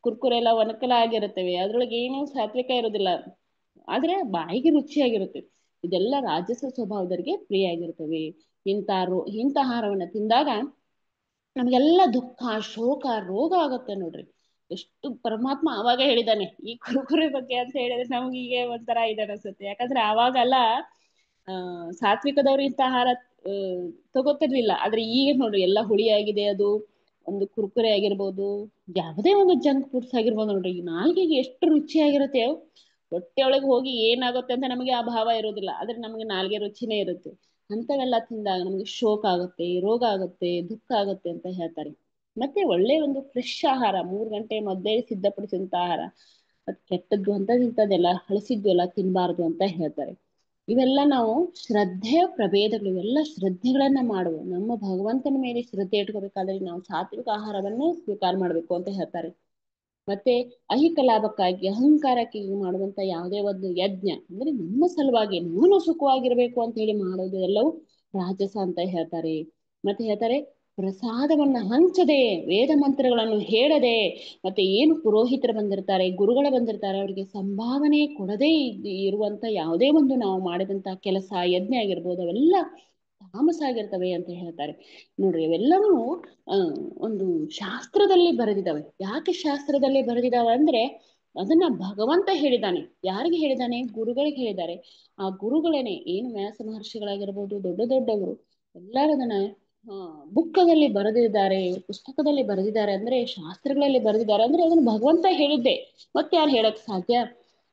ಕುರ್ಕುರೆ ಎಲ್ಲ ಒಣಕಲ ಆಗಿರುತ್ತವೆ, ಅದ್ರೊಳಗೆ ಏನೂ ಸಾತ್ವಿಕ ಇರೋದಿಲ್ಲ, ಆದ್ರೆ ಬಾಯಿಗೆ ರುಚಿಯಾಗಿರುತ್ತೆ. ಇದೆಲ್ಲ ರಾಜಸ ಸ್ವಭಾವದವರಿಗೆ ಪ್ರಿಯ ಆಗಿರ್ತವೆ. ಇಂಥ ಆಹಾರವನ್ನ ತಿಂದಾಗ ನಮ್ಗೆಲ್ಲ ದುಃಖ, ಶೋಕ, ರೋಗ ಆಗತ್ತೆ ನೋಡ್ರಿ. ಎಷ್ಟು ಪರಮಾತ್ಮ ಆವಾಗ ಹೇಳಿದಾನೆ ಈ ಕುರುಕುರೆ ಬಗ್ಗೆ ಅಂತ ಹೇಳಿದ್ರೆ ನಮ್ಗೆ ಈಗ ಒಂಥರ ಇದೆ ಅನ್ಸುತ್ತೆ. ಯಾಕಂದ್ರೆ ಆವಾಗೆಲ್ಲ ಸಾತ್ವಿಕದವ್ರು ಇಂಥ ಆಹಾರ ತಗೋತಿರ್ಲಿಲ್ಲ. ಆದ್ರೆ ಈಗ ನೋಡ್ರಿ ಎಲ್ಲ ಹುಳಿಯಾಗಿದೆ, ಅದು ಒಂದು ಕುರ್ಕುರೆ ಆಗಿರ್ಬೋದು, ಯಾವುದೇ ಒಂದು ಜಂಕ್ ಫುಡ್ಸ್ ಆಗಿರ್ಬೋದು ನೋಡ್ರಿ, ಈ ನಾಲ್ಗೆಗೆ ಎಷ್ಟು ರುಚಿಯಾಗಿರುತ್ತೆ. ಹೊಟ್ಟೆ ಒಳಗೆ ಹೋಗಿ ಏನಾಗುತ್ತೆ ಅಂತ ನಮಗೆ ಆ ಭಾವ ಇರೋದಿಲ್ಲ, ಆದ್ರೆ ನಮಗೆ ನಾಲ್ಗೆ ರುಚಿನೇ ಇರುತ್ತೆ. ಅಂಥವೆಲ್ಲ ತಿಂದಾಗ ನಮಗೆ ಶೋಕ ಆಗುತ್ತೆ, ರೋಗ ಆಗುತ್ತೆ, ದುಃಖ ಆಗುತ್ತೆ ಅಂತ ಹೇಳ್ತಾರೆ. ಮತ್ತೆ ಒಳ್ಳೆ ಒಂದು ಫ್ರೆಶ್ ಆಹಾರ 3 ಗಂಟೆ ಮಧ್ಯೆ ಸಿದ್ಧಪಡಿಸಿದಂತ ಆಹಾರ ಅದು ಕೆಟ್ಟದ್ದು ಅಂತ ಇಂಥದ್ದೆಲ್ಲ ಹಳಸಿದ್ದು ಎಲ್ಲ ತಿನ್ಬಾರ್ದು ಅಂತ ಹೇಳ್ತಾರೆ. ಇವೆಲ್ಲ ನಾವು ಶ್ರದ್ಧೆಯ ಪ್ರಭೇದಗಳು, ಇವೆಲ್ಲ ಶ್ರದ್ಧೆಗಳನ್ನ ಮಾಡುವ, ನಮ್ಮ ಭಗವಂತನ ಮೇಲೆ ಶ್ರದ್ಧೆ ಇಟ್ಕೋಬೇಕಾದ್ರೆ ನಾವು ಸಾತ್ವಿಕ ಆಹಾರವನ್ನು ಸ್ವೀಕಾರ ಮಾಡಬೇಕು ಅಂತ ಹೇಳ್ತಾರೆ. ಮತ್ತೆ ಐಹಿಕ ಲಾಭಕ್ಕಾಗಿ ಅಹಂಕಾರಕ್ಕೆ ಮಾಡುವಂತ ಯಾವುದೇ ಒಂದು ಯಜ್ಞ ಅಂದ್ರೆ ನಮ್ಮ ಸಲುವಾಗಿ ನಾನು ಸುಖವಾಗಿರ್ಬೇಕು ಅಂತ ಹೇಳಿ ಮಾಡೋದು ಎಲ್ಲವೂ ರಾಜಸ ಅಂತ ಹೇಳ್ತಾರೆ. ಮತ್ತೆ ಹೇಳ್ತಾರೆ ಪ್ರಸಾದವನ್ನ ಹಂಚದೆ, ವೇದ ಮಂತ್ರಗಳನ್ನು ಹೇಳದೆ, ಮತ್ತೆ ಏನು ಪುರೋಹಿತರು ಬಂದಿರ್ತಾರೆ, ಗುರುಗಳು ಬಂದಿರ್ತಾರೆ, ಅವರಿಗೆ ಸಂಭಾವನೆ ಕೊಡದೇ ಇರುವಂತ ಯಾವುದೇ ಒಂದು ನಾವು ಮಾಡಿದಂತ ಕೆಲಸ, ಯಜ್ಞ ಆಗಿರ್ಬೋದು, ಅವೆಲ್ಲ ತಾಮಸ ಆಗಿರ್ತವೆ ಅಂತ ಹೇಳ್ತಾರೆ. ನೋಡ್ರಿ ಇವೆಲ್ಲವೂ ಒಂದು ಶಾಸ್ತ್ರದಲ್ಲಿ ಬರೆದಿದ್ದಾವೆ. ಯಾಕೆ ಶಾಸ್ತ್ರದಲ್ಲಿ ಬರೆದಿದ್ದಾವೆ ಅಂದ್ರೆ ಅದನ್ನ ಭಗವಂತ ಹೇಳಿದ್ದಾನೆ. ಯಾರಿಗೆ ಹೇಳಿದ್ದಾನೆ? ಗುರುಗಳಿಗೆ ಹೇಳಿದ್ದಾರೆ. ಆ ಗುರುಗಳೇನೆ ಏನು ವ್ಯಾಸ ಮಹರ್ಷಿಗಳಾಗಿರ್ಬೋದು, ದೊಡ್ಡ ದೊಡ್ಡವರು ಎಲ್ಲರೂ ಅದನ್ನ ಬುಕ್ಕದಲ್ಲಿ ಬರೆದಿದ್ದಾರೆ, ಪುಸ್ತಕದಲ್ಲಿ ಬರೆದಿದ್ದಾರೆ, ಅಂದ್ರೆ ಶಾಸ್ತ್ರಗಳಲ್ಲಿ ಬರೆದಿದ್ದಾರೆ ಅಂದ್ರೆ ಅದನ್ನು ಭಗವಂತ ಹೇಳಿದ್ದೆ, ಮತ್ತೆ ಯಾರು ಹೇಳಕ್ ಸಾಧ್ಯ?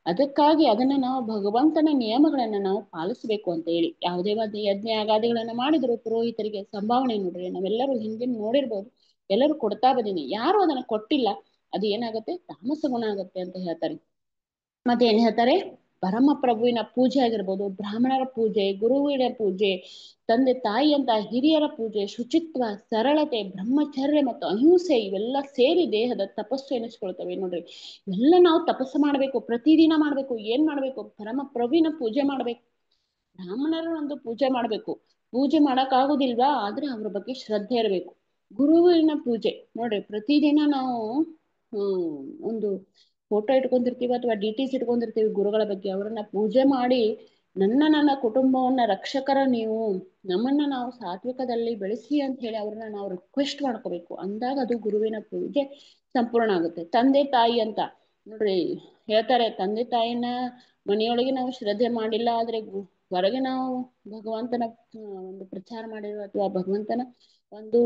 ಅದಕ್ಕಾಗಿ ಅದನ್ನ ನಾವು ಭಗವಂತನ ನಿಯಮಗಳನ್ನ ನಾವು ಪಾಲಿಸಬೇಕು ಅಂತ ಹೇಳಿ ಯಾವುದೇ ಒಂದು ಯಜ್ಞ ಯಾಗಾದಿಗಳನ್ನ ಮಾಡಿದ್ರು ಪುರೋಹಿತರಿಗೆ ಸಂಭಾವನೆ ನೋಡ್ರಿ ನಾವೆಲ್ಲರೂ ಹಿಂದಿನ ನೋಡಿರ್ಬೋದು, ಎಲ್ಲರೂ ಕೊಡ್ತಾ ಬಂದಿನಿ. ಯಾರು ಅದನ್ನ ಕೊಟ್ಟಿಲ್ಲ ಅದು ಏನಾಗುತ್ತೆ? ತಾಮಸ ಗುಣ ಆಗುತ್ತೆ ಅಂತ ಹೇಳ್ತಾರೆ. ಮತ್ತೆ ಏನ್ ಹೇಳ್ತಾರೆ? ಪರಮ ಪ್ರಭುವಿನ ಪೂಜೆ ಆಗಿರ್ಬೋದು, ಬ್ರಾಹ್ಮಣರ ಪೂಜೆ, ಗುರುವಿನ ಪೂಜೆ, ತಂದೆ ತಾಯಿ ಅಂತ ಹಿರಿಯರ ಪೂಜೆ, ಶುಚಿತ್ವ, ಸರಳತೆ, ಬ್ರಹ್ಮಚರ್ಯ ಮತ್ತು ಅಹಿಂಸೆ ಇವೆಲ್ಲ ಸೇರಿ ದೇಹದ ತಪಸ್ಸು ಎನಿಸ್ಕೊಳ್ತವೆ ನೋಡ್ರಿ. ಇವೆಲ್ಲ ನಾವು ತಪಸ್ಸು ಮಾಡ್ಬೇಕು, ಪ್ರತಿದಿನ ಮಾಡ್ಬೇಕು. ಏನ್ ಮಾಡ್ಬೇಕು? ಪರಮ ಪ್ರಭುವಿನ ಪೂಜೆ ಮಾಡ್ಬೇಕು. ಬ್ರಾಹ್ಮಣರ ಒಂದು ಪೂಜೆ ಮಾಡ್ಬೇಕು. ಪೂಜೆ ಮಾಡಕ್ ಆಗುದಿಲ್ವಾ? ಆದ್ರೆ ಅವ್ರ ಬಗ್ಗೆ ಶ್ರದ್ಧೆ ಇರಬೇಕು. ಗುರುವಿನ ಪೂಜೆ ನೋಡ್ರಿ, ಪ್ರತಿದಿನ ನಾವು ಒಂದು ಫೋಟೋ ಇಟ್ಕೊಂಡಿರ್ತೀವಿ ಅಥವಾ ಡಿಟಿಸ್ ಇಟ್ಕೊಂಡಿರ್ತೀವಿ ಗುರುಗಳ ಬಗ್ಗೆ, ಅವರನ್ನ ಪೂಜೆ ಮಾಡಿ ನನ್ನ ಕುಟುಂಬವನ್ನ ರಕ್ಷಕರ ನೀವು, ನಮ್ಮನ್ನ ನಾವು ಸಾತ್ವಿಕದಲ್ಲಿ ಬೆಳೆಸಿ ಅಂತ ಹೇಳಿ ಅವ್ರನ್ನ ನಾವು ರಿಕ್ವೆಸ್ಟ್ ಮಾಡ್ಕೋಬೇಕು. ಅಂದಾಗ ಅದು ಗುರುವಿನ ಪೂಜೆ ಸಂಪೂರ್ಣ ಆಗುತ್ತೆ. ತಂದೆ ತಾಯಿ ಅಂತ ನೋಡ್ರಿ ಹೇಳ್ತಾರೆ, ತಂದೆ ತಾಯಿನ ಮನೆಯೊಳಗೆ ನಾವು ಶ್ರದ್ಧೆ ಮಾಡಿಲ್ಲ ಆದ್ರೆ ಹೊರಗೆ ನಾವು ಭಗವಂತನ ಒಂದು ಪ್ರಚಾರ ಮಾಡಿದ್ರು ಅಥವಾ ಭಗವಂತನ ಒಂದು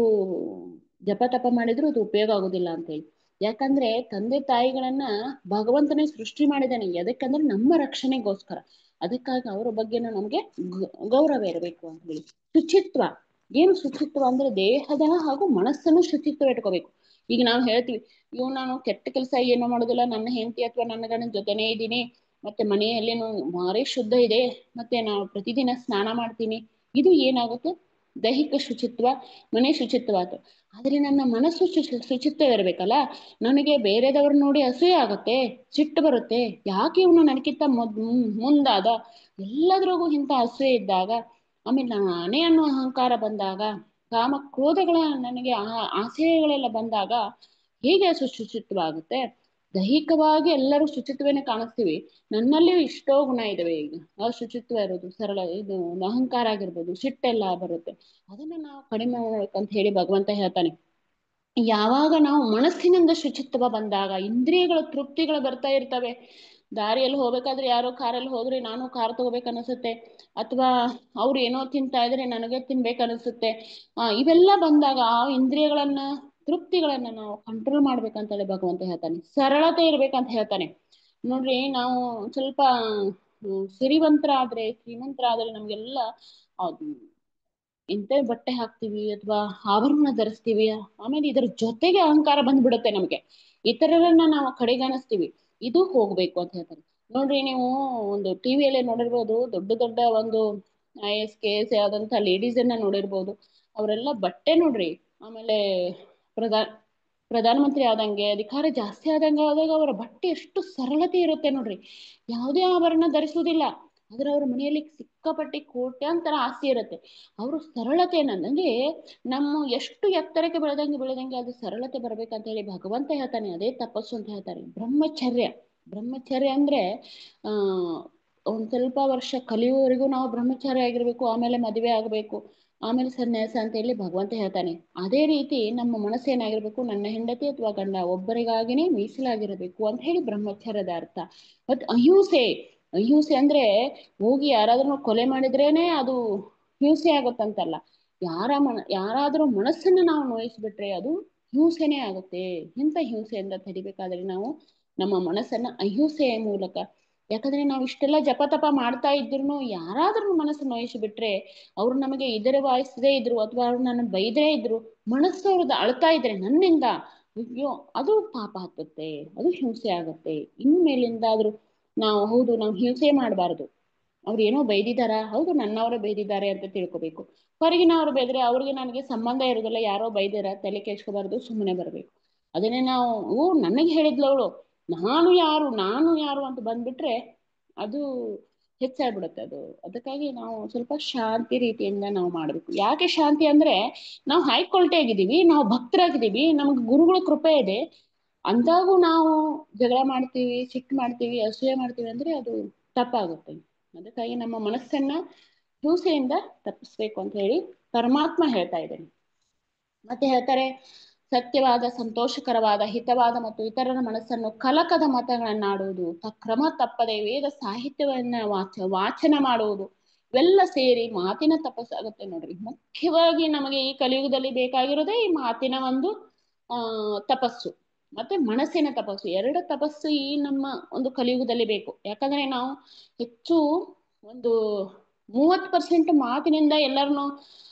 ಜಪ ತಪ ಮಾಡಿದ್ರು ಅದು ಉಪಯೋಗ ಆಗುದಿಲ್ಲ ಅಂತ ಹೇಳಿ. ಯಾಕಂದ್ರೆ ತಂದೆ ತಾಯಿಗಳನ್ನ ಭಗವಂತನೇ ಸೃಷ್ಟಿ ಮಾಡಿದ್ದಾನೆ, ಎದಕ್ಕಂದ್ರೆ ನಮ್ಮ ರಕ್ಷಣೆಗೋಸ್ಕರ. ಅದಕ್ಕಾಗಿ ಅವರ ಬಗ್ಗೆನೂ ನಮ್ಗೆ ಗೌರವ ಇರಬೇಕು ಅಂತ ಹೇಳಿ. ಶುಚಿತ್ವ, ಏನು ಶುಚಿತ್ವ ಅಂದ್ರೆ ದೇಹದ ಹಾಗೂ ಮನಸ್ಸನ್ನು ಶುಚಿತ್ವ ಇಟ್ಕೋಬೇಕು. ಈಗ ನಾವು ಹೇಳ್ತೀವಿ, ಇವ್ ನಾನು ಕೆಟ್ಟ ಕೆಲಸ ಏನೋ ಮಾಡೋದಿಲ್ಲ, ನನ್ನ ಹೆಂಡತಿ ಅಥವಾ ನನ್ನ ಗಂಡನ ಜೊತೆನೇ ಇದ್ದೀನಿ, ಮತ್ತೆ ಮನೆಯಲ್ಲೇನು ಭಾರಿ ಶುದ್ಧ ಇದೆ, ಮತ್ತೆ ನಾವು ಪ್ರತಿದಿನ ಸ್ನಾನ ಮಾಡ್ತೀನಿ, ಇದು ಏನಾಗುತ್ತೆ? ದೈಹಿಕ ಶುಚಿತ್ವ, ಮನೆ ಶುಚಿತ್ವ ಆಯ್ತು. ಆದ್ರೆ ನನ್ನ ಮನಸ್ಸು ಶುಚಿತ್ವ ಇರ್ಬೇಕಲ್ಲ. ನನಗೆ ಬೇರೆದವ್ರು ನೋಡಿ ಅಸೂಯೆ ಆಗತ್ತೆ, ಸಿಟ್ಟು ಬರುತ್ತೆ, ಯಾಕೆ ಇವನು ನನಗಿಂತ ಮುಂದಾದ, ಎಲ್ಲದ್ರಿಗೂ ಇಂಥ ಅಸೂಯೆ ಇದ್ದಾಗ, ಆಮೇಲೆ ನಾನೇ ಅನ್ನೋ ಅಹಂಕಾರ ಬಂದಾಗ, ಕಾಮ ಕ್ರೋಧಗಳ ನನಗೆ ಆಸೆಗಳೆಲ್ಲ ಬಂದಾಗ ಹೇಗೆ ಶುಚಿತ್ವ ಆಗುತ್ತೆ? ದೈಹಿಕವಾಗಿ ಎಲ್ಲರೂ ಶುಚಿತ್ವನೇ ಕಾಣಿಸ್ತೀವಿ, ನನ್ನಲ್ಲಿಯೂ ಇಷ್ಟೋ ಗುಣ ಇದಾವೆ. ಈಗ ಶುಚಿತ್ವ ಇರೋದು, ಸರಳ ಇದು ಅಹಂಕಾರ ಆಗಿರ್ಬೋದು, ಸಿಟ್ಟೆಲ್ಲ ಬರುತ್ತೆ, ಅದನ್ನ ನಾವು ಕಡಿಮೆ ಮಾಡ್ಬೇಕಂತ ಹೇಳಿ ಭಗವಂತ ಹೇಳ್ತಾನೆ. ಯಾವಾಗ ನಾವು ಮನಸ್ಸಿನಿಂದ ಶುಚಿತ್ವ ಬಂದಾಗ ಇಂದ್ರಿಯಗಳ ತೃಪ್ತಿಗಳು ಬರ್ತಾ ಇರ್ತವೆ. ದಾರಿಯಲ್ಲಿ ಹೋಗ್ಬೇಕಾದ್ರೆ ಯಾರೋ ಕಾರಲ್ಲಿ ಹೋದ್ರೆ ನಾನು ಕಾರ್ ತಗೋಬೇಕು ಅನಿಸುತ್ತೆ, ಅಥವಾ ಅವ್ರು ಏನೋ ತಿಂತಾ ಇದ್ರೆ ನನಗೆ ತಿನ್ಬೇಕು ಅನಿಸುತ್ತೆ. ಇವೆಲ್ಲ ಬಂದಾಗ ಆ ಇಂದ್ರಿಯಗಳನ್ನ ತೃಪ್ತಿಗಳನ್ನ ನಾವು ಕಂಟ್ರೋಲ್ ಮಾಡ್ಬೇಕಂತೇಳಿ ಭಗವಂತ ಹೇಳ್ತಾನೆ. ಸರಳತೆ ಇರ್ಬೇಕಂತ ಹೇಳ್ತಾನೆ. ನೋಡ್ರಿ ನಾವು ಸ್ವಲ್ಪ ಶ್ರೀಮಂತರಾದ್ರೆ ನಮ್ಗೆಲ್ಲ ಇಂಥ ಬಟ್ಟೆ ಹಾಕ್ತಿವಿ ಅಥವಾ ಆಭರಣ ಧರಿಸ್ತೀವಿ, ಆಮೇಲೆ ಇದರ ಜೊತೆಗೆ ಅಹಂಕಾರ ಬಂದ್ಬಿಡುತ್ತೆ ನಮ್ಗೆ, ಇತರರನ್ನ ನಾವು ಕಡೆಗಣಿಸ್ತೀವಿ. ಇದು ಹೋಗ್ಬೇಕು ಅಂತ ಹೇಳ್ತಾರೆ. ನೋಡ್ರಿ ನೀವು ಒಂದು ಟಿವಿಯಲ್ಲೇ ನೋಡಿರ್ಬೋದು, ದೊಡ್ಡ ದೊಡ್ಡ ಒಂದು IAS KS ಆದಂತ ಲೇಡೀಸ್ ಅನ್ನ ನೋಡಿರ್ಬೋದು. ಅವರೆಲ್ಲ ಬಟ್ಟೆ ನೋಡ್ರಿ, ಆಮೇಲೆ ಪ್ರಧಾನಮಂತ್ರಿ ಆದಂಗೆ, ಅಧಿಕಾರ ಜಾಸ್ತಿ ಆದಾಗ ಅವರ ಬಟ್ಟೆ ಎಷ್ಟು ಸರಳತೆ ಇರುತ್ತೆ ನೋಡ್ರಿ, ಯಾವುದೇ ಆಭರಣ ಧರಿಸುವುದಿಲ್ಲ. ಆದ್ರೆ ಅವ್ರ ಮನೆಯಲ್ಲಿ ಸಿಕ್ಕಾಪಟ್ಟಿ ಕೋಟ್ಯಾಂತರ ಆಸ್ತಿ ಇರುತ್ತೆ. ಅವರು ಸರಳತೆ ನನಗೆ ನಮ್ಮ ಎಷ್ಟು ಎತ್ತರಕ್ಕೆ ಬೆಳೆದಂಗೆ ಅದು ಸರಳತೆ ಬರ್ಬೇಕಂತ ಹೇಳಿ ಭಗವಂತ ಹೇಳ್ತಾನೆ. ಅದೇ ತಪಸ್ಸು ಅಂತ ಹೇಳ್ತಾರೆ. ಬ್ರಹ್ಮಚರ್ಯ ಅಂದ್ರೆ ಒಂದ್ ಸ್ವಲ್ಪ ವರ್ಷ ಕಲಿಯುವವರೆಗೂ ನಾವು ಬ್ರಹ್ಮಚಾರಿ ಆಗಿರ್ಬೇಕು, ಆಮೇಲೆ ಮದುವೆ ಆಗ್ಬೇಕು, ಆಮೇಲೆ ಸನ್ಯಾಸ ಅಂತ ಹೇಳಿ ಭಗವಂತ ಹೇಳ್ತಾನೆ. ಅದೇ ರೀತಿ ನಮ್ಮ ಮನಸ್ಸು ಏನಾಗಿರ್ಬೇಕು? ನನ್ನ ಹೆಂಡತಿ ಅಥವಾ ಗಂಡ ಒಬ್ಬರಿಗಾಗಿನೇ ಮೀಸಲಾಗಿರಬೇಕು ಅಂತ ಹೇಳಿ ಬ್ರಹ್ಮಚರ್ಯದ ಅರ್ಥ. ಮತ್ ಅಹಿಂಸೆ, ಅಹಿಂಸೆ ಅಂದ್ರೆ ಹೋಗಿ ಯಾರಾದ್ರೂ ಕೊಲೆ ಮಾಡಿದ್ರೇನೆ ಅದು ಹಿಂಸೆ ಆಗುತ್ತಂತಲ್ಲ. ಯಾರಾದ್ರೂ ಮನಸ್ಸನ್ನ ನಾವು ನೋಯಿಸ್ಬಿಟ್ರೆ ಅದು ಹಿಂಸೆನೇ ಆಗುತ್ತೆ. ಇಂಥ ಹಿಂಸೆಯಿಂದ ತಡಿಬೇಕಾದ್ರೆ ನಾವು ನಮ್ಮ ಮನಸ್ಸನ್ನ ಅಹಿಂಸೆಯ ಮೂಲಕ, ಯಾಕಂದ್ರೆ ನಾವು ಇಷ್ಟೆಲ್ಲ ಜಪ ತಪ ಮಾಡ್ತಾ ಇದ್ರು ಯಾರಾದ್ರೂ ಮನಸ್ಸು ನೋಯಿಸಿಬಿಟ್ರೆ, ಅವ್ರು ನಮಗೆ ಇದರ ವಾಯಿಸದೇ ಇದ್ರು ಅಥವಾ ಅವ್ರು ನನ್ನ ಬೈದೇ ಇದ್ರು, ಮನಸ್ಸು ಅವ್ರದ್ದು ಅಳ್ತಾ ಇದ್ರೆ ನನ್ನಿಂದ, ಅಯ್ಯೋ ಅದು ಪಾಪ ಹತ್ತುತ್ತೆ, ಅದು ಹಿಂಸೆ ಆಗುತ್ತೆ. ಇನ್ಮೇಲಿಂದಾದ್ರೂ ನಾವು ಹೌದು ನಾವು ಹಿಂಸೆ ಮಾಡಬಾರ್ದು. ಅವ್ರು ಏನೋ ಬೈದಿದಾರ, ಹೌದು ನನ್ನವರೇ ಬೈದಿದ್ದಾರೆ ಅಂತ ತಿಳ್ಕೊಬೇಕು. ಹೊರಗಿನವ್ರು ಬೈದ್ರೆ ಅವ್ರಿಗೆ ನನಗೆ ಸಂಬಂಧ ಇರೋದಿಲ್ಲ, ಯಾರೋ ಬೈದಿರ ತಲೆ ಕೆಡ್ಸ್ಕೋಬಾರ್ದು, ಸುಮ್ಮನೆ ಬರ್ಬೇಕು. ಅದನ್ನೇ ನಾವು ನನಗೆ ಹೇಳಿದ್ಲವಳು, ನಾನು ಯಾರು ಅಂತ ಬಂದ್ಬಿಟ್ರೆ ಅದು ಹೆಚ್ಚಾಗ್ಬಿಡುತ್ತೆ ಅದು. ಅದಕ್ಕಾಗಿ ನಾವು ಸ್ವಲ್ಪ ಶಾಂತಿ ರೀತಿಯಿಂದ ನಾವು ಮಾಡ್ಬೇಕು. ಯಾಕೆ ಶಾಂತಿ ಅಂದ್ರೆ, ನಾವು ಹೈ ಕ್ವಾಲಿಟಿ ಆಗಿದ್ದೀವಿ, ನಾವು ಭಕ್ತರಾಗಿದ್ದೀವಿ, ನಮ್ಗೆ ಗುರುಗಳ ಕೃಪೆ ಇದೆ, ಅಂದಾಗೂ ನಾವು ಜಗಳ ಮಾಡ್ತೀವಿ, ಸಿಟ್ಟು ಮಾಡ್ತೀವಿ, ಅಸೂಯೆ ಮಾಡ್ತೀವಿ ಅಂದ್ರೆ ಅದು ತಪ್ಪಾಗುತ್ತೆ. ಅದಕ್ಕಾಗಿ ನಮ್ಮ ಮನಸ್ಸನ್ನ ಹಿಂಸೆಯಿಂದ ತಪ್ಪಿಸ್ಬೇಕು ಅಂತ ಹೇಳಿ ಪರಮಾತ್ಮ ಹೇಳ್ತಾ ಇದ್ದೇನೆ. ಮತ್ತೆ ಹೇಳ್ತಾರೆ, ಸತ್ಯವಾದ, ಸಂತೋಷಕರವಾದ, ಹಿತವಾದ ಮತ್ತು ಇತರರ ಮನಸ್ಸನ್ನು ಕಲಕದ ಮತಗಳನ್ನಾಡುವುದು, ಕ್ರಮ ತಪ್ಪದೆ ವೇದ ಸಾಹಿತ್ಯವನ್ನ ವಾಚನ ಮಾಡುವುದು, ಇವೆಲ್ಲ ಸೇರಿ ಮಾತಿನ ತಪಸ್ಸಾಗುತ್ತೆ ನೋಡ್ರಿ. ಮುಖ್ಯವಾಗಿ ನಮಗೆ ಈ ಕಲಿಯುಗದಲ್ಲಿ ಬೇಕಾಗಿರೋದೇ ಈ ಮಾತಿನ ಒಂದು ತಪಸ್ಸು ಮತ್ತೆ ಮನಸ್ಸಿನ ತಪಸ್ಸು. ಎರಡು ತಪಸ್ಸು ಈ ನಮ್ಮ ಒಂದು ಕಲಿಯುಗದಲ್ಲಿ ಬೇಕು. ಯಾಕಂದ್ರೆ ನಾವು ಹೆಚ್ಚು ಒಂದು 30% ಮಾತಿನಿಂದ ಎಲ್ಲರನ್ನು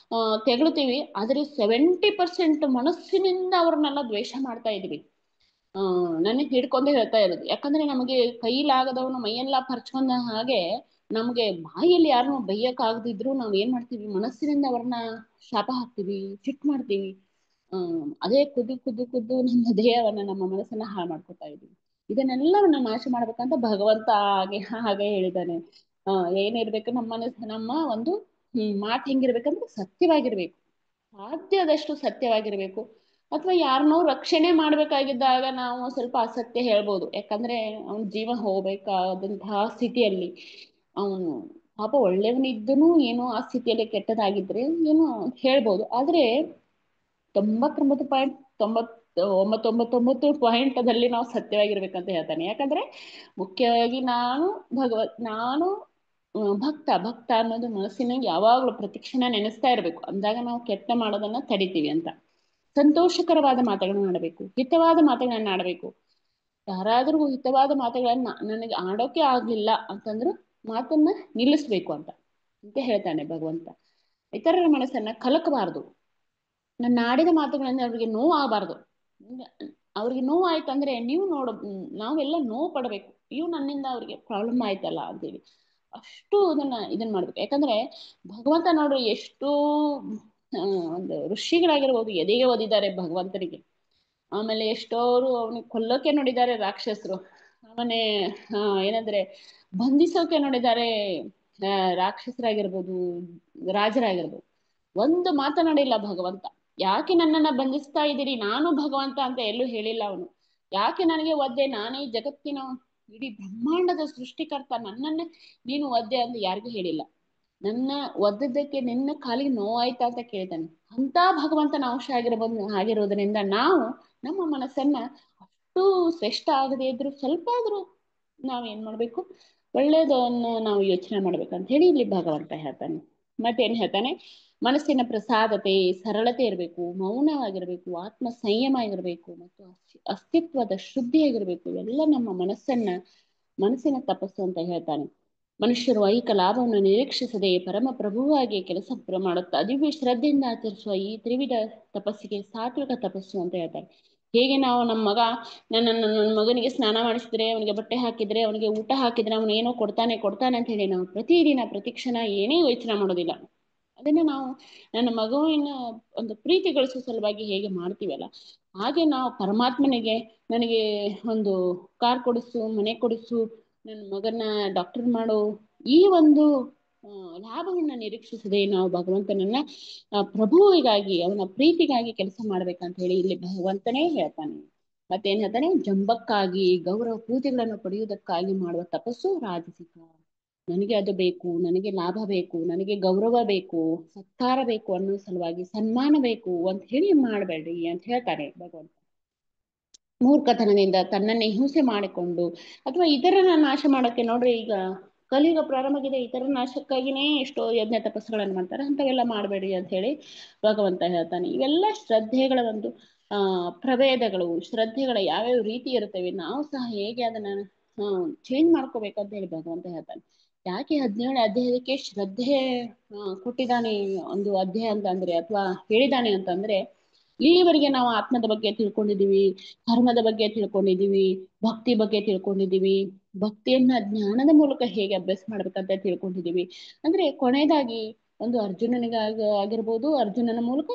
ತೆಗಳ್ತೀವಿ, ಆದ್ರೆ 70% ಮನಸ್ಸಿನಿಂದ ಅವ್ರನ್ನೆಲ್ಲ ದ್ವೇಷ ಮಾಡ್ತಾ ಇದೀವಿ. ನನಗೆ ಹಿಡ್ಕೊಂಡೇ ಹೇಳ್ತಾ ಇರೋದು. ಯಾಕಂದ್ರೆ ನಮಗೆ ಕೈಲಾಗದವನು ಮೈಯೆಲ್ಲ ಪರ್ಚ್ಕೊಂಡ ಹಾಗೆ, ನಮ್ಗೆ ಬಾಯಲ್ಲಿ ಯಾರನ್ನೂ ಬೈಯಕ್ ಆಗದಿದ್ರು ನಾವ್ ಏನ್ ಮಾಡ್ತೀವಿ, ಮನಸ್ಸಿನಿಂದ ಅವ್ರನ್ನ ಶಾಪ ಹಾಕ್ತಿವಿ, ಸಿಟ್ಟು ಮಾಡ್ತೀವಿ. ಅದೇ ಖುದ್ದು ನಮ್ಮ ದೇಹವನ್ನ, ನಮ್ಮ ಮನಸ್ಸನ್ನ ಹಾಳು ಮಾಡ್ಕೊತಾ ಇದೀವಿ. ಇದನ್ನೆಲ್ಲವನ್ನ ನಾಶ ಮಾಡ್ಬೇಕಂತ ಭಗವಂತ ಹಾಗೆ ಹೇಳಿದ್ದಾನೆ. ಏನಿರ್ಬೇಕು, ನಮ್ಮ ಮನಸ್ಸು, ನಮ್ಮ ಒಂದು ಮಾತು ಹೆಂಗಿರ್ಬೇಕಂದ್ರೆ ಸತ್ಯವಾಗಿರ್ಬೇಕು, ಸಾಧ್ಯದಷ್ಟು ಸತ್ಯವಾಗಿರ್ಬೇಕು. ಅಥವಾ ಯಾರನ್ನೋ ರಕ್ಷಣೆ ಮಾಡ್ಬೇಕಾಗಿದ್ದಾಗ ನಾವು ಸ್ವಲ್ಪ ಅಸತ್ಯ ಹೇಳ್ಬೋದು, ಯಾಕಂದ್ರೆ ಅವನ ಜೀವ ಹೋಗ್ಬೇಕಾದಂತಹ ಸ್ಥಿತಿಯಲ್ಲಿ, ಅವನು ಪಾಪ ಒಳ್ಳೆಯವನಿದ್ದನು ಏನೋ ಆ ಸ್ಥಿತಿಯಲ್ಲಿ ಕೆಟ್ಟದಾಗಿದ್ರೆ ಏನೋ ಹೇಳ್ಬೋದು. ಆದ್ರೆ 99.999% ನಾವು ಸತ್ಯವಾಗಿರ್ಬೇಕಂತ ಹೇಳ್ತಾನೆ. ಯಾಕಂದ್ರೆ ಮುಖ್ಯವಾಗಿ ನಾನು ಭಕ್ತ ಅನ್ನೋದು ಮನಸ್ಸಿನಾಗ ಯಾವಾಗ್ಲೂ ಪ್ರತಿಕ್ಷಣ ನೆನೆಸ್ತಾ ಇರ್ಬೇಕು. ಅಂದಾಗ ನಾವು ಕೆಟ್ಟ ಮಾಡೋದನ್ನ ತಡಿತೀವಿ ಅಂತ. ಸಂತೋಷಕರವಾದ ಮಾತುಗಳನ್ನ ಆಡಬೇಕು, ಹಿತವಾದ ಮಾತುಗಳನ್ನ ಆಡಬೇಕು. ಯಾರಾದ್ರೂ ಹಿತವಾದ ಮಾತುಗಳನ್ನ ನನಗೆ ಆಡೋಕೆ ಆಗ್ಲಿಲ್ಲ ಅಂತಂದ್ರು ಮಾತನ್ನ ನಿಲ್ಲಿಸ್ಬೇಕು ಅಂತ ಹೇಳ್ತಾನೆ ಭಗವಂತ. ಇತರರ ಮನಸ್ಸನ್ನ ಕಲಕಬಾರದು, ನನ್ನ ಆಡಿದ ಮಾತುಗಳಿಂದ ಅವ್ರಿಗೆ ನೋವು ಆಗಬಾರ್ದು. ಅವ್ರಿಗೆ ನೋವು ಆಯ್ತಂದ್ರೆ ನಾವೆಲ್ಲ ನೋವು ಪಡ್ಬೇಕು, ನನ್ನಿಂದ ಅವ್ರಿಗೆ ಪ್ರಾಬ್ಲಮ್ ಆಯ್ತಲ್ಲ ಅಂತೇಳಿ ಅಷ್ಟು ಇದನ್ನ ಮಾಡ್ಬೇಕು. ಯಾಕಂದ್ರೆ ಭಗವಂತ ನೋಡ್ರಿ ಎಷ್ಟು ಒಂದು ಋಷಿಗಳಾಗಿರ್ಬೋದು ಎದೆಗೆ ಓದಿದ್ದಾರೆ ಭಗವಂತನಿಗೆ. ಆಮೇಲೆ ಎಷ್ಟೋರು ಅವನಿಗೆ ಕೊಲ್ಲೋಕೆ ನೋಡಿದ್ದಾರೆ ರಾಕ್ಷಸರು, ಆಮೇಲೆ ಏನಂದ್ರೆ ಬಂಧಿಸೋಕೆ ನೋಡಿದ್ದಾರೆ ರಾಕ್ಷಸರಾಗಿರ್ಬೋದು, ರಾಜರಾಗಿರ್ಬೋದು. ಒಂದು ಮಾತನಾಡಿಲ್ಲ ಭಗವಂತ. ಯಾಕೆ ನನ್ನನ್ನ ಬಂಧಿಸ್ತಾ ಇದ್ದೀರಿ, ನಾನು ಭಗವಂತ ಅಂತ ಎಲ್ಲೂ ಹೇಳಿಲ್ಲ ಅವನು. ಯಾಕೆ ನನಗೆ ಒದ್ದೆ, ನಾನೇ ಜಗತ್ತಿನ ಇಡೀ ಬ್ರಹ್ಮಾಂಡದ ಸೃಷ್ಟಿಕರ್ತ, ನನ್ನನ್ನೇ ನೀನು ಒದ್ದೆ ಅಂತ ಯಾರಿಗೂ ಹೇಳಿಲ್ಲ. ನನ್ನ ಒದ್ದದ್ದಕ್ಕೆ ನಿನ್ನ ಕಾಲಿಗೆ ನೋವಾಯ್ತಾ ಅಂತ ಕೇಳ್ತಾನೆ. ಅಂತ ಭಗವಂತನ ಅಂಶ ಆಗಿರೋದ್ರಿಂದ ನಾವು ನಮ್ಮ ಮನಸ್ಸನ್ನ ಅಷ್ಟು ಶ್ರೇಷ್ಠ ಆಗದೆ ಇದ್ರು ಸ್ವಲ್ಪ ಆದ್ರೂ ನಾವೇನ್ ಮಾಡ್ಬೇಕು, ಒಳ್ಳೇದನ್ನ ನಾವು ಯೋಚನೆ ಮಾಡ್ಬೇಕಂತ ಹೇಳಿ ಇಲ್ಲಿ ಭಗವಂತ ಹೇಳ್ತಾನೆ. ಮತ್ತೇನ್ ಹೇಳ್ತಾನೆ, ಮನಸ್ಸಿನ ಪ್ರಸಾದತೆ, ಸರಳತೆ ಇರಬೇಕು, ಮೌನವಾಗಿರ್ಬೇಕು, ಆತ್ಮ ಸಂಯಮ ಆಗಿರ್ಬೇಕು ಮತ್ತು ಅಸ್ತಿತ್ವದ ಶುದ್ಧಿಯಾಗಿರ್ಬೇಕು. ಇವೆಲ್ಲ ನಮ್ಮ ಮನಸ್ಸಿನ ತಪಸ್ಸು ಅಂತ ಹೇಳ್ತಾನೆ. ಮನುಷ್ಯರು ಐಕ ಲಾಭವನ್ನು ನಿರೀಕ್ಷಿಸದೆ ಪರಮ ಪ್ರಭುವಾಗಿ ಕೆಲಸ ಮಾಡುತ್ತಾ ದಿವ್ಯ ಶ್ರದ್ಧೆಯಿಂದ ಆಚರಿಸುವ ಈ ತ್ರಿವಿಧ ತಪಸ್ಸಿಗೆ ಸಾತ್ವಿಕ ತಪಸ್ಸು ಅಂತ ಹೇಳ್ತಾರೆ. ಹೇಗೆ ನಾವು ನನ್ನ ಮಗನಿಗೆ ಸ್ನಾನ ಮಾಡಿಸಿದ್ರೆ, ಅವನಿಗೆ ಬಟ್ಟೆ ಹಾಕಿದ್ರೆ, ಅವನಿಗೆ ಊಟ ಹಾಕಿದ್ರೆ ಅವನು ಏನೋ ಕೊಡ್ತಾನೆ ಅಂತ ಹೇಳಿ ನಾವು ಪ್ರತಿದಿನ ಪ್ರತಿಕ್ಷಣ ಏನೇ ಯೋಚನೆ ಮಾಡೋದಿಲ್ಲ, ಅದನ್ನ ನಾವು ನನ್ನ ಮಗುವಿನ ಒಂದು ಪ್ರೀತಿ ಗಳಿಸೋ ಸಲುವಾಗಿ ಹೇಗೆ ಮಾಡ್ತೀವಲ್ಲ, ಹಾಗೆ ನಾವು ಪರಮಾತ್ಮನಿಗೆ ನನಗೆ ಒಂದು ಕಾರ್ ಕೊಡಿಸು, ಮನೆ ಕೊಡಿಸು, ನನ್ನ ಮಗನ ಡಾಕ್ಟರ್ ಮಾಡು, ಈ ಒಂದು ಲಾಭವನ್ನ ನಿರೀಕ್ಷಿಸದೆ ನಾವು ಭಗವಂತನನ್ನ ಪ್ರಭುವಿಗಾಗಿ, ಅವನ ಪ್ರೀತಿಗಾಗಿ ಕೆಲಸ ಮಾಡ್ಬೇಕಂತ ಹೇಳಿ ಇಲ್ಲಿ ಭಗವಂತನೇ ಹೇಳ್ತಾನೆ. ಮತ್ತೇನ್ ಹೇಳ್ತಾನೆ, ಜಂಬಕ್ಕಾಗಿ ಗೌರವ ಪೂಜೆಗಳನ್ನು ಪಡೆಯುವುದಕ್ಕಾಗಿ ಮಾಡುವ ತಪಸ್ಸು ರಾಜಸಿಕ. ನನಗೆ ಅದು ಬೇಕು, ನನಗೆ ಲಾಭ ಬೇಕು, ನನಗೆ ಗೌರವ ಬೇಕು, ಸತ್ಕಾರ ಬೇಕು ಅನ್ನೋ ಸಲುವಾಗಿ, ಸನ್ಮಾನ ಬೇಕು ಅಂತ ಹೇಳಿ ಮಾಡಬೇಡ್ರಿ ಅಂತ ಹೇಳ್ತಾರೆ ಭಗವಂತ. ಮೂರ್ಖತನದಿಂದ ತನ್ನನ್ನೇ ಹಿಂಸೆ ಮಾಡಿಕೊಂಡು ಅಥವಾ ಇತರನ ನಾಶ ಮಾಡೋಕೆ ನೋಡ್ರಿ, ಈಗ ಕಲಿಯುಗ ಪ್ರಾರಂಭವಾಗಿದೆ, ಈ ತರ ನಾಶಕ್ಕಾಗಿನೇ ಎಷ್ಟೋ ಯಜ್ಞ ತಪಸ್ಸುಗಳನ್ನು ಮಾಡ್ತಾರೆ, ಅಂಥವೆಲ್ಲ ಮಾಡಬೇಡಿ ಅಂತ ಹೇಳಿ ಭಗವಂತ ಹೇಳ್ತಾನೆ. ಇವೆಲ್ಲ ಶ್ರದ್ಧೆಗಳ ಒಂದು ಪ್ರಭೇದಗಳು, ಶ್ರದ್ಧೆಗಳ ಯಾವ್ಯಾವ ರೀತಿ ಇರ್ತವೆ, ನಾವು ಸಹ ಹೇಗೆ ಅದನ್ನ ಚೇಂಜ್ ಮಾಡ್ಕೋಬೇಕಂತ ಹೇಳಿ ಭಗವಂತ ಹೇಳ್ತಾನೆ. ಯಾಕೆ 17ನೇ ಅಧ್ಯಾಯಕ್ಕೆ ಶ್ರದ್ಧೆ ಕೊಟ್ಟಿದ್ದಾನೆ ಒಂದು ಅಧ್ಯಾಯ ಅಂತಂದ್ರೆ, ಅಥವಾ ಹೇಳಿದಾನೆ ಅಂತಂದ್ರೆ, ಇಲ್ಲಿವರೆಗೆ ನಾವು ಆತ್ಮದ ಬಗ್ಗೆ ತಿಳ್ಕೊಂಡಿದೀವಿ, ಧರ್ಮದ ಬಗ್ಗೆ ತಿಳ್ಕೊಂಡಿದೀವಿ, ಭಕ್ತಿ ಬಗ್ಗೆ ತಿಳ್ಕೊಂಡಿದೀವಿ, ಭಕ್ತಿಯನ್ನ ಜ್ಞಾನದ ಮೂಲಕ ಹೇಗೆ ಅಭ್ಯಾಸ ಮಾಡ್ಬೇಕಂತ ತಿಳ್ಕೊಂಡಿದೀವಿ. ಅಂದ್ರೆ ಕೊನೆಯದಾಗಿ ಒಂದು ಆಗಿರ್ಬೋದು, ಅರ್ಜುನನ ಮೂಲಕ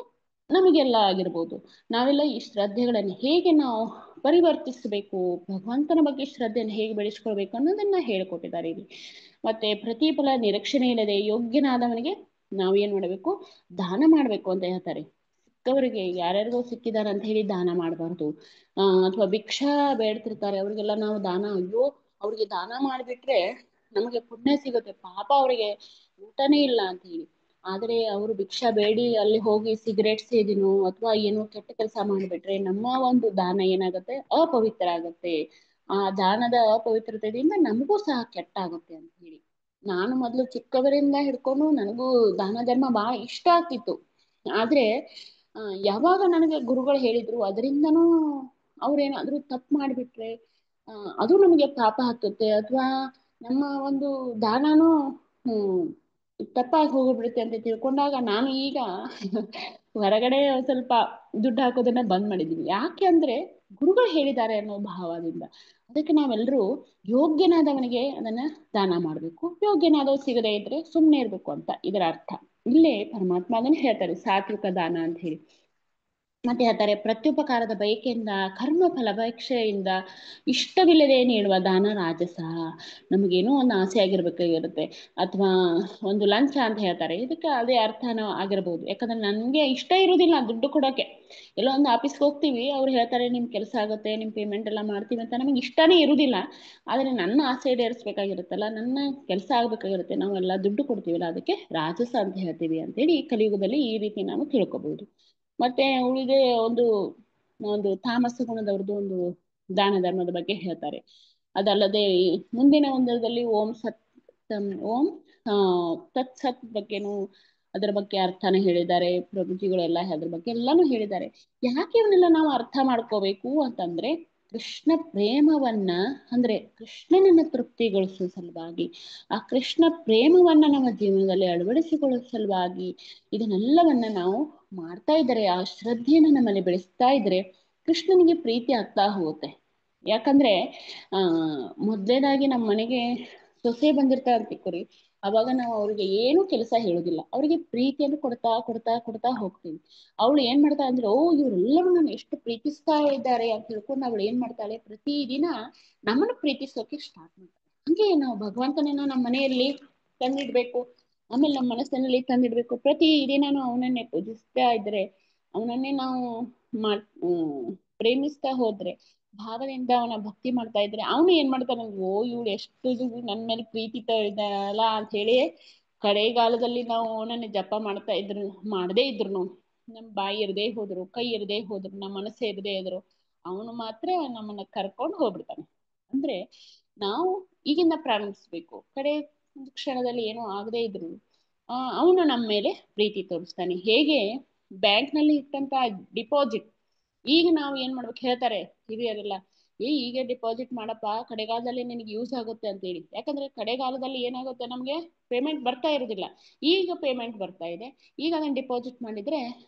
ನಮಗೆಲ್ಲ ಆಗಿರ್ಬೋದು, ನಾವೆಲ್ಲ ಈ ಶ್ರದ್ಧೆಗಳನ್ನು ಹೇಗೆ ನಾವು ಪರಿವರ್ತಿಸಬೇಕು, ಭಗವಂತನ ಬಗ್ಗೆ ಶ್ರದ್ಧೆಯನ್ನು ಹೇಗೆ ಬೆಳೆಸ್ಕೊಳ್ಬೇಕು ಅನ್ನೋದನ್ನ ಹೇಳ್ಕೊಟ್ಟಿದ್ದಾರೆ ಇಲ್ಲಿ. ಮತ್ತೆ ಪ್ರತಿಫಲ ನಿರೀಕ್ಷಣೆ ಇಲ್ಲದೆ ಯೋಗ್ಯನಾದವನಿಗೆ ನಾವೇನ್ ಮಾಡಬೇಕು, ದಾನ ಮಾಡ್ಬೇಕು ಅಂತ ಹೇಳ್ತಾರೆ. ಸಿಕ್ಕವರಿಗೆ, ಯಾರ್ಯಾರಿಗೋ ಸಿಕ್ಕಿದಾರ ಅಂತ ಹೇಳಿ ದಾನ ಮಾಡಬಾರ್ದು. ಅಥವಾ ಭಿಕ್ಷಾ ಬೇಡ್ತಿರ್ತಾರೆ, ಅವ್ರಿಗೆಲ್ಲ ನಾವು ದಾನ, ಅಯ್ಯೋ ಅವ್ರಿಗೆ ದಾನ ಮಾಡಿಬಿಟ್ರೆ ನಮಗೆ ಪುಣ್ಯ ಸಿಗುತ್ತೆ, ಪಾಪ ಅವರಿಗೆ ಊಟನೇ ಇಲ್ಲ ಅಂತ ಹೇಳಿ. ಆದ್ರೆ ಅವರು ಭಿಕ್ಷಾ ಬೇಡಿ ಅಲ್ಲಿ ಹೋಗಿ ಸಿಗರೇಟ್ ಸೇದಿನೋ ಅಥವಾ ಏನೋ ಕೆಟ್ಟ ಕೆಲಸ ಮಾಡಿಬಿಟ್ರೆ ನಮ್ಮ ಒಂದು ದಾನ ಏನಾಗುತ್ತೆ, ಅಪವಿತ್ರ ಆಗತ್ತೆ. ಆ ದಾನದ ಅಪವಿತ್ರತೆಯಿಂದ ನಮಗೂ ಸಹ ಕೆಟ್ಟಾಗುತ್ತೆ ಅಂತ ಹೇಳಿ. ನಾನು ಮೊದಲು ಚಿಕ್ಕವರಿಂದ ಹಿಡ್ಕೊಂಡು ನನಗೂ ದಾನ ಧರ್ಮ ಬಹಳ ಇಷ್ಟ ಆಗ್ತಿತ್ತು. ಆದ್ರೆ ಯಾವಾಗ ನನಗೆ ಗುರುಗಳು ಹೇಳಿದ್ರು, ಅದರಿಂದನೂ ಅವ್ರೇನಾದ್ರೂ ತಪ್ಪು ಮಾಡಿಬಿಟ್ರೆ ಅದು ನಮಗೆ ಪಾಪ ಹತ್ತುತ್ತೆ, ಅಥವಾ ನಮ್ಮ ಒಂದು ದಾನನೂ ತಪ್ಪಾಗಿ ಹೋಗ್ಬಿಡುತ್ತೆ ಅಂತ ತಿಳ್ಕೊಂಡಾಗ ನಾನು ಈಗ ಹೊರಗಡೆ ಸ್ವಲ್ಪ ದುಡ್ಡು ಹಾಕೋದನ್ನ ಬಂದ್ ಮಾಡಿದೀನಿ. ಯಾಕೆ ಅಂದ್ರೆ ಗುರುಗಳು ಹೇಳಿದ್ದಾರೆ ಅನ್ನೋ ಭಾವದಿಂದ. ಅದಕ್ಕೆ ನಾವೆಲ್ಲರೂ ಯೋಗ್ಯನಾದವನಿಗೆ ಅದನ್ನ ದಾನ ಮಾಡ್ಬೇಕು, ಯೋಗ್ಯನಾದವ್ ಸಿಗದೇ ಇದ್ರೆ ಸುಮ್ಮನೆ ಇರ್ಬೇಕು ಅಂತ ಇದರ ಅರ್ಥ. ಇಲ್ಲೇ ಪರಮಾತ್ಮ ಅದನ್ನ ಹೇಳ್ತಾರೆ, ಸಾತ್ವಿಕ ದಾನ ಅಂತ ಹೇಳಿ. ಮತ್ತೆ ಹೇಳ್ತಾರೆ, ಪ್ರತ್ಯುಪಕಾರದ ಬಯಕೆಯಿಂದ, ಕರ್ಮ ಫಲಭಾಪೇಕ್ಷೆಯಿಂದ, ಇಷ್ಟವಿಲ್ಲದೆ ನೀಡುವ ದಾನ ರಾಜಸ. ನಮಗೇನೋ ಒಂದು ಆಸೆ ಆಗಿರ್ಬೇಕಾಗಿರುತ್ತೆ, ಅಥವಾ ಒಂದು ಲಂಚ ಅಂತ ಹೇಳ್ತಾರೆ, ಇದಕ್ಕೆ ಅದೇ ಅರ್ಥನೂ ಆಗಿರ್ಬೋದು. ಯಾಕಂದ್ರೆ ನನಗೆ ಇಷ್ಟ ಇರುವುದಿಲ್ಲ ದುಡ್ಡು ಕೊಡೋಕೆ. ಎಲ್ಲೋ ಒಂದು ಆಫೀಸ್ಗೆ ಹೋಗ್ತೀವಿ, ಅವ್ರು ಹೇಳ್ತಾರೆ ನಿಮ್ ಕೆಲಸ ಆಗುತ್ತೆ, ನಿಮ್ ಪೇಮೆಂಟ್ ಎಲ್ಲ ಮಾಡ್ತೀವಿ ಅಂತ, ನಮಗೆ ಇಷ್ಟನೇ ಇರುವುದಿಲ್ಲ. ಆದ್ರೆ ನನ್ನ ಆಸೆ ಈಡೇರಿಸ್ಬೇಕಾಗಿರುತ್ತಲ್ಲ, ನನ್ನ ಕೆಲಸ ಆಗ್ಬೇಕಾಗಿರುತ್ತೆ, ನಾವೆಲ್ಲ ದುಡ್ಡು ಕೊಡ್ತೀವಲ್ಲ, ಅದಕ್ಕೆ ರಾಜಸ ಅಂತ ಹೇಳ್ತೀವಿ ಅಂತೇಳಿ ಕಲಿಯುಗದಲ್ಲಿ ಈ ರೀತಿ ನಾವು ತಿಳ್ಕೊಬಹುದು. ಮತ್ತೆ ಉಳಿದೆ ಒಂದು ಒಂದು ತಾಮಸ ಗುಣದವ್ರದ್ದು ಒಂದು ದಾನ ಧರ್ಮದ ಬಗ್ಗೆ ಹೇಳ್ತಾರೆ. ಅದಲ್ಲದೆ ಮುಂದಿನ ಒಂದರಲ್ಲಿ ಓಂ ಸತ್ ಓಂ ತತ್ ಸತ್ ಬಗ್ಗೆನೂ ಅದರ ಬಗ್ಗೆ ಅರ್ಥನ ಹೇಳಿದ್ದಾರೆ ಪ್ರಭುಜಿಗಳೆಲ್ಲ, ಅದ್ರ ಬಗ್ಗೆ ಎಲ್ಲಾನು ಹೇಳಿದ್ದಾರೆ. ಯಾಕೆ ಇವನ್ನೆಲ್ಲ ನಾವು ಅರ್ಥ ಮಾಡ್ಕೋಬೇಕು ಅಂತಂದ್ರೆ, ಕೃಷ್ಣ ಪ್ರೇಮವನ್ನ, ಅಂದ್ರೆ ಕೃಷ್ಣನನ್ನ ತೃಪ್ತಿಗೊಳಿಸುವ ಸಲುವಾಗಿ, ಆ ಕೃಷ್ಣ ಪ್ರೇಮವನ್ನ ನಮ್ಮ ಜೀವನದಲ್ಲಿ ಅಳವಡಿಸಿಕೊಳ್ಳುವ ಸಲುವಾಗಿ ಇದನ್ನೆಲ್ಲವನ್ನ ನಾವು ಮಾಡ್ತಾ ಇದ್ದಾರೆ. ಆ ಶ್ರದ್ಧೆಯನ್ನು ನಮ್ಮಲ್ಲಿ ಬೆಳೆಸ್ತಾ ಇದ್ರೆ ಕೃಷ್ಣನಿಗೆ ಪ್ರೀತಿ ಆಗ್ತಾ ಹೋಗುತ್ತೆ. ಯಾಕಂದ್ರೆ ಮೊದಲೇದಾಗಿ ನಮ್ಮ ಮನೆಗೆ ಸೊಸೆ ಬಂದಿರ್ತಾ ಅಂತಿಕ್ಕುರಿ, ಅವಾಗ ನಾವು ಅವ್ರಿಗೆ ಏನು ಕೆಲಸ ಹೇಳುದಿಲ್ಲ, ಅವ್ರಿಗೆ ಪ್ರೀತಿಯನ್ನು ಕೊಡ್ತಾ ಕೊಡ್ತಾ ಕೊಡ್ತಾ ಹೋಗ್ತೀವಿ. ಅವಳು ಏನ್ ಮಾಡ್ತಾ ಅಂದ್ರೆ, ಓ ಇವರೆಲ್ಲರೂ ನಾನು ಎಷ್ಟು ಪ್ರೀತಿಸ್ತಾ ಇದ್ದಾರೆ ಅಂತ ತಿಳ್ಕೊಂಡು ಅವಳು ಏನ್ ಮಾಡ್ತಾಳೆ, ಪ್ರತಿದಿನ ನಮ್ಮನ್ನು ಪ್ರೀತಿಸೋಕೆ ಸ್ಟಾರ್ಟ್ ಮಾಡ್ತಾಳೆ. ಹಂಗೆ ನಾವು ಭಗವಂತನನ್ನ ನಮ್ಮ ಮನೆಯಲ್ಲಿ ತಂದಿಡ್ಬೇಕು, ಆಮೇಲೆ ನಮ್ಮ ಮನಸ್ಸಿನಲ್ಲಿ ತಂದಿಡ್ಬೇಕು. ಪ್ರತಿ ದಿನಾನು ಅವನನ್ನೇ ಪೂಜಿಸ್ತಾ ಇದ್ರೆ, ಅವನನ್ನೇ ನಾವು ಪ್ರೇಮಿಸ್ತಾ ಹೋದ್ರೆ, ಭಾವದಿಂದ ಅವನ ಭಕ್ತಿ ಮಾಡ್ತಾ ಇದ್ರೆ, ಅವನು ಏನ್ ಮಾಡ್ತಾನೆ, ಓ ಇವಳು ಎಷ್ಟು ನನ್ನ ಮೇಲೆ ಪ್ರೀತಿ ಇದ್ದಾಳಲ್ಲ ಅಂತ ಹೇಳಿ ಕಡೆಗಾಲದಲ್ಲಿ ನಾವು ಅವನನ್ನ ಜಪ ಮಾಡ್ತಾ ಇದ್ರು, ಮಾಡದೇ ಇದ್ರು, ನಮ್ ಬಾಯಿ ಇರದೇ ಹೋದ್ರು, ಕೈ ಇರದೇ ಹೋದ್ರು, ನಮ್ಮ ಮನಸ್ಸೇ ಇರದೇ ಇದ್ರು, ಅವನು ಮಾತ್ರ ನಮ್ಮನ್ನ ಕರ್ಕೊಂಡು ಹೋಗ್ಬಿಡ್ತಾನೆ. ಅಂದ್ರೆ ನಾವು ಈಗಿಂದ ಪ್ರಾರಂಭಿಸ್ಬೇಕು. ಕಡೆ ಒಂದು ಕ್ಷಣದಲ್ಲಿ ಏನೋ ಆಗದೇ ಇದ್ರು ಅವನು ನಮ್ಮ ಮೇಲೆ ಪ್ರೀತಿ ತೋರಿಸ್ತಾನೆ. ಹೇಗೆ ಬ್ಯಾಂಕ್ ನಲ್ಲಿ ಇಟ್ಟಂತ ಡಿಪಾಸಿಟ್ ಈಗ ನಾವು ಏನ್ ಮಾಡ್ಬೇಕು, ಹೇಳ್ತಾರೆ ಹಿರಿಯರೆಲ್ಲ, ಈಗ ಡಿಪಾಸಿಟ್ ಮಾಡಪ್ಪ, ಕಡೆಗಾಲದಲ್ಲಿ ನಿನಗೆ ಯೂಸ್ ಆಗುತ್ತೆ ಅಂತ ಹೇಳಿ. ಯಾಕಂದ್ರೆ ಕಡೆಗಾಲದಲ್ಲಿ ಏನಾಗುತ್ತೆ, ನಮ್ಗೆ ಪೇಮೆಂಟ್ ಬರ್ತಾ ಇರೋದಿಲ್ಲ, ಈಗ ಪೇಮೆಂಟ್ ಬರ್ತಾ ಇದೆ. ಈಗ ಅದನ್ನ ಡಿಪಾಸಿಟ್ ಮಾಡಿದ್ರೆ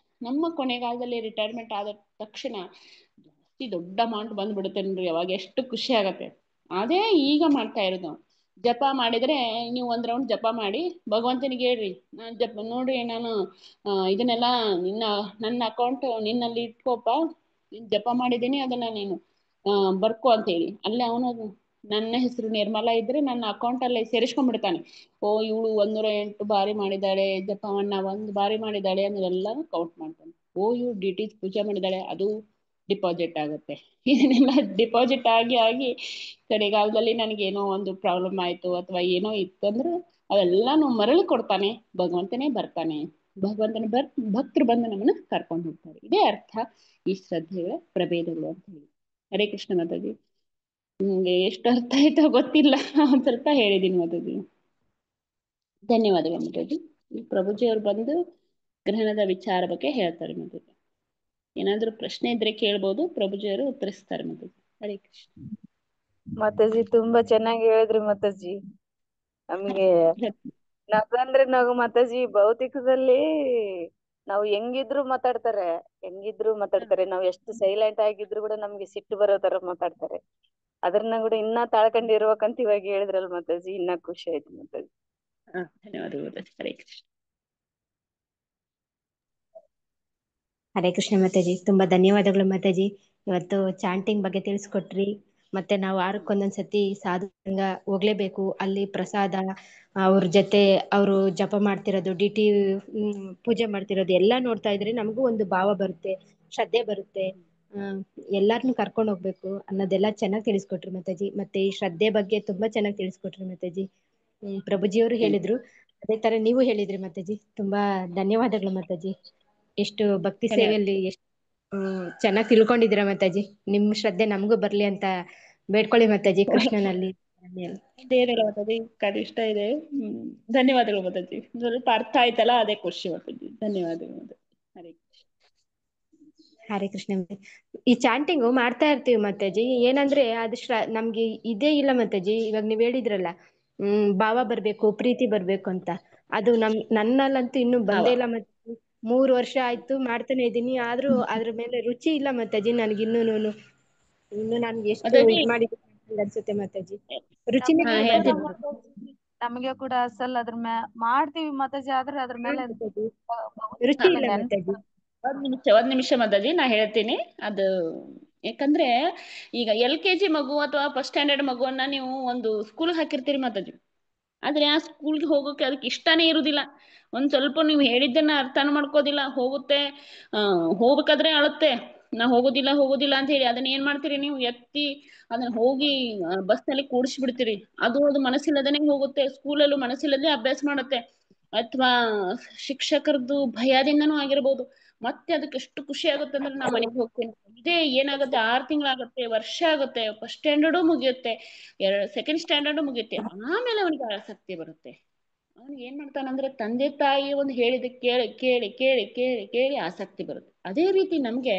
ನಮ್ಮ ಕೊನೆಗಾಲದಲ್ಲಿ ರಿಟೈರ್ಮೆಂಟ್ ಆದ ತಕ್ಷಣ ಜಾಸ್ತಿ ದೊಡ್ಡ ಅಮೌಂಟ್ ಬಂದ್ಬಿಡುತ್ತೆ ನೋಡ್ರಿ, ಅವಾಗ ಎಷ್ಟು ಖುಷಿ ಆಗತ್ತೆ. ಅದೇ ಈಗ ಮಾಡ್ತಾ ಇರೋದು. ಜಪ ಮಾಡಿದ್ರೆ, ನೀವು ಒಂದ್ ರೌಂಡ್ ಜಪ ಮಾಡಿ ಭಗವಂತನಿಗೆ ಹೇಳ್ರಿ, ನಾನು ಜಪ ನೋಡ್ರಿ, ನಾನು ಇದನ್ನೆಲ್ಲ ನನ್ನ ಅಕೌಂಟ್ ನಿನ್ನಲ್ಲಿ ಇಟ್ಕೋಪ, ಜಪ ಮಾಡಿದ್ದೀನಿ, ಅದನ್ನ ನೀನು ಬರ್ಕೋ ಅಂತ ಹೇಳಿ. ಅಲ್ಲಿ ಅವನು ನನ್ನ ಹೆಸರು ನಿರ್ಮಲಾ ಇದ್ರೆ ನನ್ನ ಅಕೌಂಟ್ ಅಲ್ಲಿ ಸೇರಿಸ್ಕೊಂಡ್ಬಿಡ್ತಾನೆ. ಓ ಇವಳು 108 ಬಾರಿ ಮಾಡಿದಾಳೆ ಜಪವನ್ನ, 1 ಬಾರಿ ಮಾಡಿದಾಳೆ ಅನ್ನೋದೆಲ್ಲಾನು ಕೌಂಟ್ ಮಾಡ್ತಾನೆ. ಓ ಇವಳು ಡಿಟಿ ಪೂಜೆ ಮಾಡಿದಾಳೆ, ಅದು ಡಿಪಾಸಿಟ್ ಆಗುತ್ತೆ. ಇದನ್ನೆಲ್ಲ ಡಿಪಾಸಿಟ್ ಆಗಿ ಆಗಿ ಕಡೆಗಾಲದಲ್ಲಿ ನನಗೇನೋ ಒಂದು ಪ್ರಾಬ್ಲಮ್ ಆಯ್ತು ಅಥವಾ ಏನೋ ಇತ್ತು ಅಂದ್ರೆ ಅವೆಲ್ಲಾನು ಮರಳಿ ಕೊಡ್ತಾನೆ, ಭಗವಂತನೇ ಬರ್ತಾನೆ. ಭಕ್ತರು ಬಂದು ನಮ್ಮನ್ನ ಕರ್ಕೊಂಡು ಹೋಗ್ತಾರೆ. ಇದೇ ಅರ್ಥ ಈ ಶ್ರದ್ಧೆಗಳ ಪ್ರಭೇದಗಳು ಅಂತ ಹೇಳಿ. ಹರೇ ಕೃಷ್ಣ ಮಾತಾಜಿ. ನಿಮ್ಗೆ ಎಷ್ಟು ಅರ್ಥ ಆಯ್ತೋ ಗೊತ್ತಿಲ್ಲ, ಒಂದ್ ಸ್ವಲ್ಪ ಹೇಳಿದೀನಿ ಮಾತಾಜಿ. ಧನ್ಯವಾದಗಳು ಮಾತಾಜಿ. ಪ್ರಭುಜಿಯವರು ಬಂದು ಗ್ರಹಣದ ವಿಚಾರ ಬಗ್ಗೆ ಹೇಳ್ತಾರೆ ಮಾತಾಜಿ. ಏನಾದ್ರೂ ಪ್ರಶ್ನೆ ಇದ್ರೆ ಕೇಳ್ಬೋದು, ಪ್ರಭುಜಿಯವರು ಉತ್ತರಿಸ್ತಾರೆ ಮಾತಾಜಿ. ಹರೇ ಕೃಷ್ಣ. ಮಾತಾಜಿ ತುಂಬಾ ಚೆನ್ನಾಗಿ ಹೇಳಿದ್ರಿ ಮಾತಾಜಿ. ನಮಗೆ ನಗಂದ್ರೆ ನಗು ಮಾತಾಜಿ. ಭೌತಿಕದಲ್ಲಿ ನಾವು ಹೆಂಗಿದ್ರು ಮಾತಾಡ್ತಾರೆ, ನಾವು ಎಷ್ಟು ಸೈಲೆಂಟ್ ಆಗಿದ್ರು ಕೂಡ ನಮ್ಗೆ ಸಿಟ್ಟು ಬರೋ ತರ ಮಾತಾಡ್ತಾರೆ. ಅದ್ರನ್ನ ಕೂಡ ಇನ್ನ ತಾಳ್ಕೊಂಡು ಇರ್ಬೇಕಂತ ಇವಾಗ ಹೇಳಿದ್ರಲ್ ಮಾತಾಜಿ, ಇನ್ನ ಖುಷಿ ಆಯ್ತು ಮಾತಾಜಿ. ಧನ್ಯವಾದಗಳು. ಹರೇ ಕೃಷ್ಣ. ಹರೇ ಕೃಷ್ಣ ಮಾತಾಜಿ. ತುಂಬಾ ಧನ್ಯವಾದಗಳು ಮಾತಾಜಿ. ಇವತ್ತು ಚಾಂಟಿಂಗ್ ಬಗ್ಗೆ ತಿಳಿಸ್ಕೊಟ್ರಿ. ಮತ್ತೆ ನಾವು ವಾರಕ್ಕೊಂದೊಂದ್ಸತಿ ಸಾಧು ಸಂಘ ಹೋಗ್ಲೇಬೇಕು. ಅಲ್ಲಿ ಪ್ರಸಾದ, ಅವ್ರ ಜೊತೆ ಅವರು ಜಪ ಮಾಡ್ತಿರೋದು, ಡಿಟಿ ಪೂಜೆ ಮಾಡ್ತಿರೋದು ಎಲ್ಲ ನೋಡ್ತಾ ಇದ್ರೆ ನಮಗೂ ಒಂದು ಭಾವ ಬರುತ್ತೆ, ಶ್ರದ್ಧೆ ಬರುತ್ತೆ. ಎಲ್ಲಾರ್ನು ಕರ್ಕೊಂಡು ಹೋಗ್ಬೇಕು ಅನ್ನೋದೆಲ್ಲ ಚೆನ್ನಾಗಿ ತಿಳಿಸ್ಕೊಟ್ರಿ ಮಾತಾಜಿ. ಮತ್ತೆ ಈ ಶ್ರದ್ಧೆ ಬಗ್ಗೆ ತುಂಬಾ ಚೆನ್ನಾಗಿ ತಿಳಿಸ್ಕೊಟ್ರಿ ಮಾತಾಜಿ. ಪ್ರಭುಜಿಯವರು ಹೇಳಿದ್ರು, ಅದೇ ತರ ನೀವು ಹೇಳಿದ್ರಿ ಮಾತಾಜಿ. ತುಂಬಾ ಧನ್ಯವಾದಗಳು ಮಾತಾಜಿ. ಎಷ್ಟು ಭಕ್ತಿ ಸೇವೆಯಲ್ಲಿ ಎಷ್ಟು ಚೆನ್ನಾಗಿ ತಿಳ್ಕೊಂಡಿದ್ದೀರಾ ಮಾತಾಜಿ. ನಿಮ್ ಶ್ರದ್ಧೆ ನಮಗೂ ಬರ್ಲಿ ಅಂತ ಬೇಡ್ಕೊಳ್ಳಿ ಮಾತಾಜಿ ಕೃಷ್ಣನಲ್ಲಿ. ಅದೇನಿಲ್ಲ ಮಾತಾಜಿ, ಕನಿಷ್ಠ ಇದೆ. ಧನ್ಯವಾದಗಳು ಮಾತಾಜಿ. ಸ್ವಲ್ಪ ಅರ್ಥ ಆಯ್ತಲ್ಲ, ಅದೇ ಖುಷಿ ಮಾತಾಜಿ. ಧನ್ಯವಾದಗಳು ಮಾತಾಜಿ. ಹರೇ ಕೃಷ್ಣ. ಹರೇ ಕೃಷ್ಣ. ಈ ಚಾಂಟಿಂಗು ಮಾಡ್ತಾ ಇರ್ತೀವಿ ಮಾತಾಜಿ. ಏನಂದ್ರೆ ಅದು ನಮ್ಗೆ ಇದೇ ಇಲ್ಲ ಮಾತಾಜಿ. ಇವಾಗ ನೀವ್ ಹೇಳಿದ್ರಲ್ಲ, ಭಾವ ಬರ್ಬೇಕು, ಪ್ರೀತಿ ಬರ್ಬೇಕು ಅಂತ. ಅದು ನನ್ನಲ್ಲಂತೂ ಇನ್ನು ಬಂದೇ ಇಲ್ಲ ಮಾತಾಜಿ. 3 ವರ್ಷ ಆಯ್ತು ಮಾಡ್ತಾನೆ ಇದೀನಿ, ಆದ್ರೂ ಅದ್ರ ಮೇಲೆ ರುಚಿ ಇಲ್ಲ ಮಾತಾಜಿ ನನ್ಗೆ. ಇನ್ನು ನನ್ಗೆ ಎಷ್ಟು ಇದ್ ಮಾಡಿದ್ದೀನಿ ಅನ್ಸುತ್ತೆ ಮಾತಾಜಿ. ರುಚಿನೇ ನಮಗೆ ಕೂಡ ಅಸಲ್ ಅದ್ರ ಮಾಡ್ತೀವಿ ಮಾತಾಜಿ, ಆದ್ರೆ ಅದ್ರ ಮೇಲೆ ರುಚಿ ಇಲ್ಲ ಮಾತಾಜಿ. ಒಂದ್ ನಿಮಿಷ ಮಾತಾಜಿ, ನಾ ಹೇಳ್ತೀನಿ ಅದು. ಯಾಕಂದ್ರೆ ಈಗ LKG ಮಗು ಅಥವಾ ಫಸ್ಟ್ ಸ್ಟ್ಯಾಂಡರ್ಡ್ ಮಗುವನ್ನ ನೀವು ಒಂದು ಸ್ಕೂಲ್ ಹಾಕಿರ್ತೀರಿ ಮಾತಾಜಿ. ಆದ್ರೆ ಆ ಸ್ಕೂಲ್ಗೆ ಹೋಗೋಕೆ ಅದಕ್ಕೆ ಇಷ್ಟನೇ ಇರುದಿಲ್ಲ. ಒಂದ್ ಸ್ವಲ್ಪ ನೀವು ಹೇಳಿದ್ದನ್ನ ಅರ್ಥನೂ ಮಾಡ್ಕೋದಿಲ್ಲ. ಹೋಗ್ಬೇಕಾದ್ರೆ ಅಳುತ್ತೆ, ನಾ ಹೋಗೋದಿಲ್ಲ ಅಂತ ಹೇಳಿ. ಅದನ್ನ ಏನ್ ಮಾಡ್ತೀರಿ ನೀವು? ಎತ್ತಿ ಅದನ್ನ ಹೋಗಿ ಬಸ್ನಲ್ಲಿ ಕೂಡಿಸಿ ಬಿಡ್ತೀರಿ. ಅದು ಮನಸ್ಸಿಲ್ಲದನೆ ಹೋಗುತ್ತೆ. ಸ್ಕೂಲಲ್ಲೂ ಮನಸ್ಸಿಲ್ಲದೆ ಅಭ್ಯಾಸ ಮಾಡುತ್ತೆ, ಅಥವಾ ಶಿಕ್ಷಕರದ್ದು ಭಯದಿಂದನೂ ಆಗಿರ್ಬೋದು. ಮತ್ತೆ ಅದಕ್ಕೆ ಎಷ್ಟು ಖುಷಿ ಆಗುತ್ತೆ ಅಂದ್ರೆ ನಾ ಮನೆಗೆ ಹೋಗ್ತೇನೆ. ಇದೇ ಏನಾಗುತ್ತೆ, 6 ತಿಂಗಳಾಗುತ್ತೆ, ವರ್ಷ ಆಗುತ್ತೆ, ಫಸ್ಟ್ ಸ್ಟ್ಯಾಂಡರ್ಡು ಮುಗಿಯುತ್ತೆ, ಸೆಕೆಂಡ್ ಸ್ಟ್ಯಾಂಡರ್ಡು ಮುಗಿಯುತ್ತೆ. ಆಮೇಲೆ ಅವನಿಗೆ ಆಸಕ್ತಿ ಬರುತ್ತೆ. ಅವನು ಏನ್ ಮಾಡ್ತಾನಂದ್ರೆ ತಂದೆ ತಾಯಿ ಒಂದು ಹೇಳಿದ ಕೇಳಿ ಕೇಳಿ ಕೇಳಿ ಕೇಳಿ ಕೇಳಿ ಆಸಕ್ತಿ ಬರುತ್ತೆ. ಅದೇ ರೀತಿ ನಮ್ಗೆ,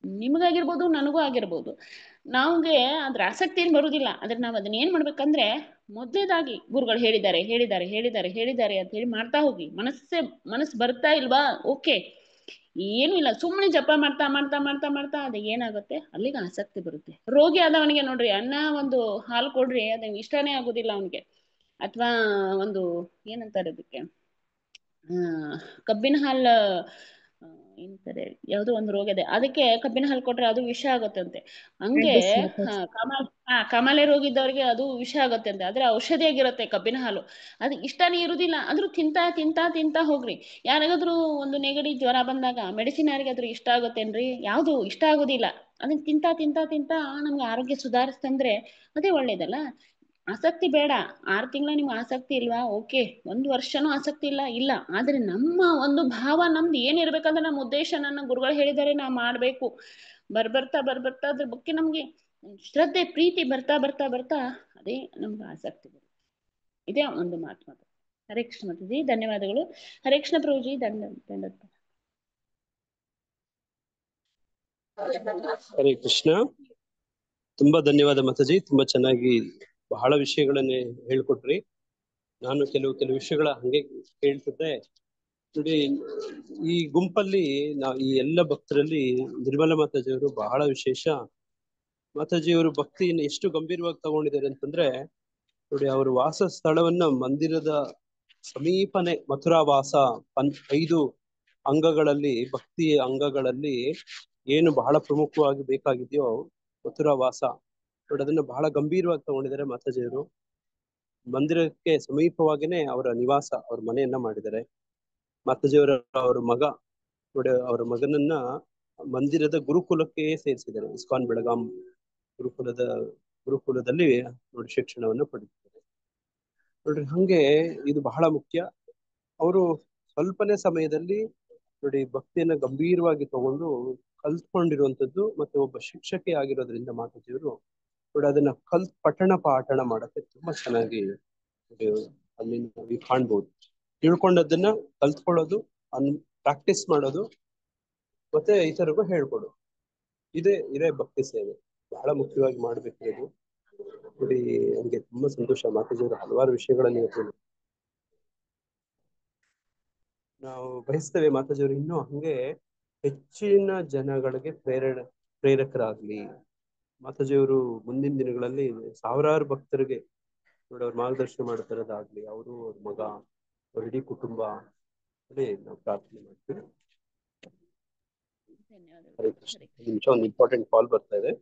ನಿಮಗಾಗಿರ್ಬೋದು, ನನಗೂ ಆಗಿರ್ಬೋದು, ನಮ್ಗೆ ಅದ್ರ ಆಸಕ್ತಿ ಏನ್ ಬರುದಿಲ್ಲ. ಆದ್ರೆ ನಾವ್ ಅದನ್ನ ಏನ್ ಮಾಡ್ಬೇಕಂದ್ರೆ, ಮೊದಲೇದಾಗಿ ಗುರುಗಳು ಹೇಳಿದ್ದಾರೆ ಹೇಳಿದ್ದಾರೆ ಹೇಳಿದ್ದಾರೆ ಹೇಳಿದ್ದಾರೆ ಅಂತ ಹೇಳಿ ಮಾಡ್ತಾ ಹೋಗಿ. ಮನಸ್ಸು ಬರ್ತಾ ಇಲ್ವಾ? ಓಕೆ, ಏನು ಇಲ್ಲ, ಸುಮ್ಮನೆ ಜಪ ಮಾಡ್ತಾ ಮಾಡ್ತಾ ಮಾಡ್ತಾ ಮಾಡ್ತಾ ಅದು ಏನಾಗುತ್ತೆ, ಅಲ್ಲಿಗೆ ಆಸಕ್ತಿ ಬರುತ್ತೆ. ರೋಗಿ ಆದವನಿಗೆ ನೋಡ್ರಿ, ಅನ್ನ ಒಂದು ಹಾಲು ಕೊಡ್ರಿ, ಅದ ಇಷ್ಟನೇ ಆಗುದಿಲ್ಲ ಅವನಿಗೆ. ಅಥವಾ ಒಂದು ಏನಂತಾರೆ ಅದಕ್ಕೆ, ಕಬ್ಬಿನ ಹಾಲು ಏನಂತಾರೆ, ಯಾವುದೋ ಒಂದು ರೋಗ ಇದೆ, ಅದಕ್ಕೆ ಕಬ್ಬಿನ ಹಾಲು ಕೊಟ್ರೆ ಅದು ವಿಷ ಆಗುತ್ತಂತೆ. ಹಂಗೆ ಕಮಲೆ ರೋಗ ಇದ್ದವ್ರಿಗೆ ಅದು ವಿಷ ಆಗುತ್ತಂತೆ. ಆದ್ರೆ ಔಷಧಿಯಾಗಿರುತ್ತೆ ಕಬ್ಬಿನ ಹಾಲು. ಅದು ಇಷ್ಟನೇ ಇರುದಿಲ್ಲ, ಆದ್ರೂ ತಿಂತಾ ತಿಂತಾ ತಿಂತಾ ಹೋಗ್ರಿ. ಯಾರಿಗಾದ್ರೂ ಒಂದು ನೆಗಡಿ ಜ್ವರ ಬಂದಾಗ ಮೆಡಿಸಿನ್ ಯಾರಿಗಾದ್ರೂ ಇಷ್ಟ ಆಗುತ್ತೇನ್ರಿ? ಯಾವುದು ಇಷ್ಟ ಆಗೋದಿಲ್ಲ. ಅದನ್ನ ತಿಂತಾ ತಿಂತಾ ತಿಂತಾ ನಮ್ಗೆ ಆರೋಗ್ಯ ಸುಧಾರಿಸ್ತಂದ್ರೆ ಅದೇ ಒಳ್ಳೇದಲ್ಲ. ಆಸಕ್ತಿ ಬೇಡ. 6 ತಿಂಗಳ ನಿಮ್ಗೆ ಆಸಕ್ತಿ ಇಲ್ವಾ? ಓಕೆ. 1 ವರ್ಷನೂ ಆಸಕ್ತಿ ಇಲ್ಲ. ಆದ್ರೆ ನಮ್ಮ ಒಂದು ಭಾವ ನಮ್ದು ಏನಿರ್ಬೇಕಂದ್ರೆ, ನಮ್ಮ ಉದ್ದೇಶ, ನನ್ನ ಗುರುಗಳು ಹೇಳಿದ್ದಾರೆ ನಾ ಮಾಡ್ಬೇಕು, ಬರ್ಬರ್ತಾ ಅದ್ರ ಬಗ್ಗೆ ನಮ್ಗೆ ಶ್ರದ್ಧೆ, ಪ್ರೀತಿ ಬರ್ತಾ ಬರ್ತಾ ಬರ್ತಾ ಅದೇ ನಮ್ಗೆ ಆಸಕ್ತಿ ಬರುತ್ತೆ. ಇದೇ ಒಂದು ಮಾತು. ಹರೇ ಕೃಷ್ಣ ಮಾತಾಜಿ, ಧನ್ಯವಾದಗಳು. ಹರೇ ಕೃಷ್ಣ ಪ್ರಭುಜಿ, ದಂಡ. ಹರೇ ಕೃಷ್ಣ. ತುಂಬಾ ಧನ್ಯವಾದ ಮಾತಾಜಿ. ತುಂಬಾ ಚೆನ್ನಾಗಿ ಬಹಳ ವಿಷಯಗಳನ್ನೇ ಹೇಳ್ಕೊಟ್ರಿ. ನಾನು ಕೆಲವು ವಿಷಯಗಳ ಹಂಗೆ ಹೇಳ್ತಿದ್ದೆ. ನೋಡಿ, ಈ ಗುಂಪಲ್ಲಿ ಈ ಎಲ್ಲ ಭಕ್ತರಲ್ಲಿ ನಿರ್ಮಲಾ ಮಾತಾಜಿಯವರು ಬಹಳ ವಿಶೇಷ. ಮಾತಾಜಿಯವರು ಭಕ್ತಿಯನ್ನು ಎಷ್ಟು ಗಂಭೀರವಾಗಿ ತಗೊಂಡಿದ್ದಾರೆ ಅಂತಂದ್ರೆ, ನೋಡಿ, ಅವರ ವಾಸ ಸ್ಥಳವನ್ನ ಮಂದಿರದ ಸಮೀಪನೆ ಮಥುರಾ ವಾಸ 5 ಅಂಗಗಳಲ್ಲಿ, ಭಕ್ತಿ ಅಂಗಗಳಲ್ಲಿ ಏನು ಬಹಳ ಪ್ರಮುಖವಾಗಿ ಬೇಕಾಗಿದೆಯೋ ಮಥುರಾ ವಾಸ, ನೋಡಿ ಅದನ್ನ ಬಹಳ ಗಂಭೀರವಾಗಿ ತಗೊಂಡಿದ್ದಾರೆ ಮಾತಾಜಿಯವರು. ಮಂದಿರಕ್ಕೆ ಸಮೀಪವಾಗಿನೇ ಅವರ ನಿವಾಸ, ಅವ್ರ ಮನೆಯನ್ನ ಮಾಡಿದ್ದಾರೆ. ಮಾತಾಜಿಯವರ ಅವ್ರ ಮಗ ನೋಡಿ, ಅವರ ಮಗನನ್ನ ಮಂದಿರದ ಗುರುಕುಲಕ್ಕೆ ಸೇರಿಸಿದ್ದಾರೆ. ಇಸ್ಕಾನ್ ಬೆಳಗಾಂ ಗುರುಕುಲದಲ್ಲಿ ನೋಡಿ ಶಿಕ್ಷಣವನ್ನು ಪಡೆದಿದ್ದಾರೆ. ನೋಡ್ರಿ, ಹಂಗೆ ಇದು ಬಹಳ ಮುಖ್ಯ. ಅವರು ಸ್ವಲ್ಪನೇ ಸಮಯದಲ್ಲಿ ನೋಡಿ ಭಕ್ತಿಯನ್ನ ಗಂಭೀರವಾಗಿ ತಗೊಂಡು ಕಲ್ತ್ಕೊಂಡಿರುವಂತದ್ದು. ಮತ್ತೆ ಒಬ್ಬ ಶಿಕ್ಷಕಿ ಆಗಿರೋದ್ರಿಂದ ಮಾತಾಜಿಯವರು ನೋಡಿ ಅದನ್ನ ಪಾಠಣ ಮಾಡಕ್ಕೆ ತುಂಬಾ ಚೆನ್ನಾಗಿ ಅಲ್ಲಿ ನಾವು ಕಾಣ್ಬೋದು. ತಿಳ್ಕೊಂಡದ್ದನ್ನ ಕಲ್ತ್ಕೊಳ್ಳೋದು, ಪ್ರಾಕ್ಟೀಸ್ ಮಾಡೋದು, ಮತ್ತೆ ಇತರಿಗೂ ಹೇಳ್ಕೊಡೋದು, ಇದೇ ಭಕ್ತಿ ಸೇವೆ. ಬಹಳ ಮುಖ್ಯವಾಗಿ ಮಾಡ್ಬೇಕಿರೋದು. ನೋಡಿ, ನನಗೆ ತುಂಬಾ ಸಂತೋಷ, ಮಾತಾಜಿಯವರು ಹಲವಾರು ವಿಷಯಗಳನ್ನು ಇವತ್ತು ನಾವು ಬಯಸ್ತೇವೆ. ಮಾತಾಜಿಯವರು ಇನ್ನೂ ಹಂಗೆ ಹೆಚ್ಚಿನ ಜನಗಳಿಗೆ ಪ್ರೇರಕರಾಗ್ಲಿ. ಮಾತಾಜಿಯವರು ಮುಂದಿನ ದಿನಗಳಲ್ಲಿ ಸಾವಿರಾರು ಭಕ್ತರಿಗೆ ನೋಡಿ ಅವ್ರ ಮಾರ್ಗದರ್ಶನ ಮಾಡ್ತಾರದಾಗ್ಲಿ, ಅವರು, ಅವ್ರ ಮಗ, ಅವ್ರ ಇಡೀ ಕುಟುಂಬ, ಅದೇ ನಾವು ಪ್ರಾರ್ಥನೆ ಮಾಡ್ತೀವಿ. ಹರೇ ಕೃಷ್ಣ. ನಿಮಿಷ ಒಂದು ಇಂಪಾರ್ಟೆಂಟ್ ಕಾಲ್ ಬರ್ತಾ ಇದೆ.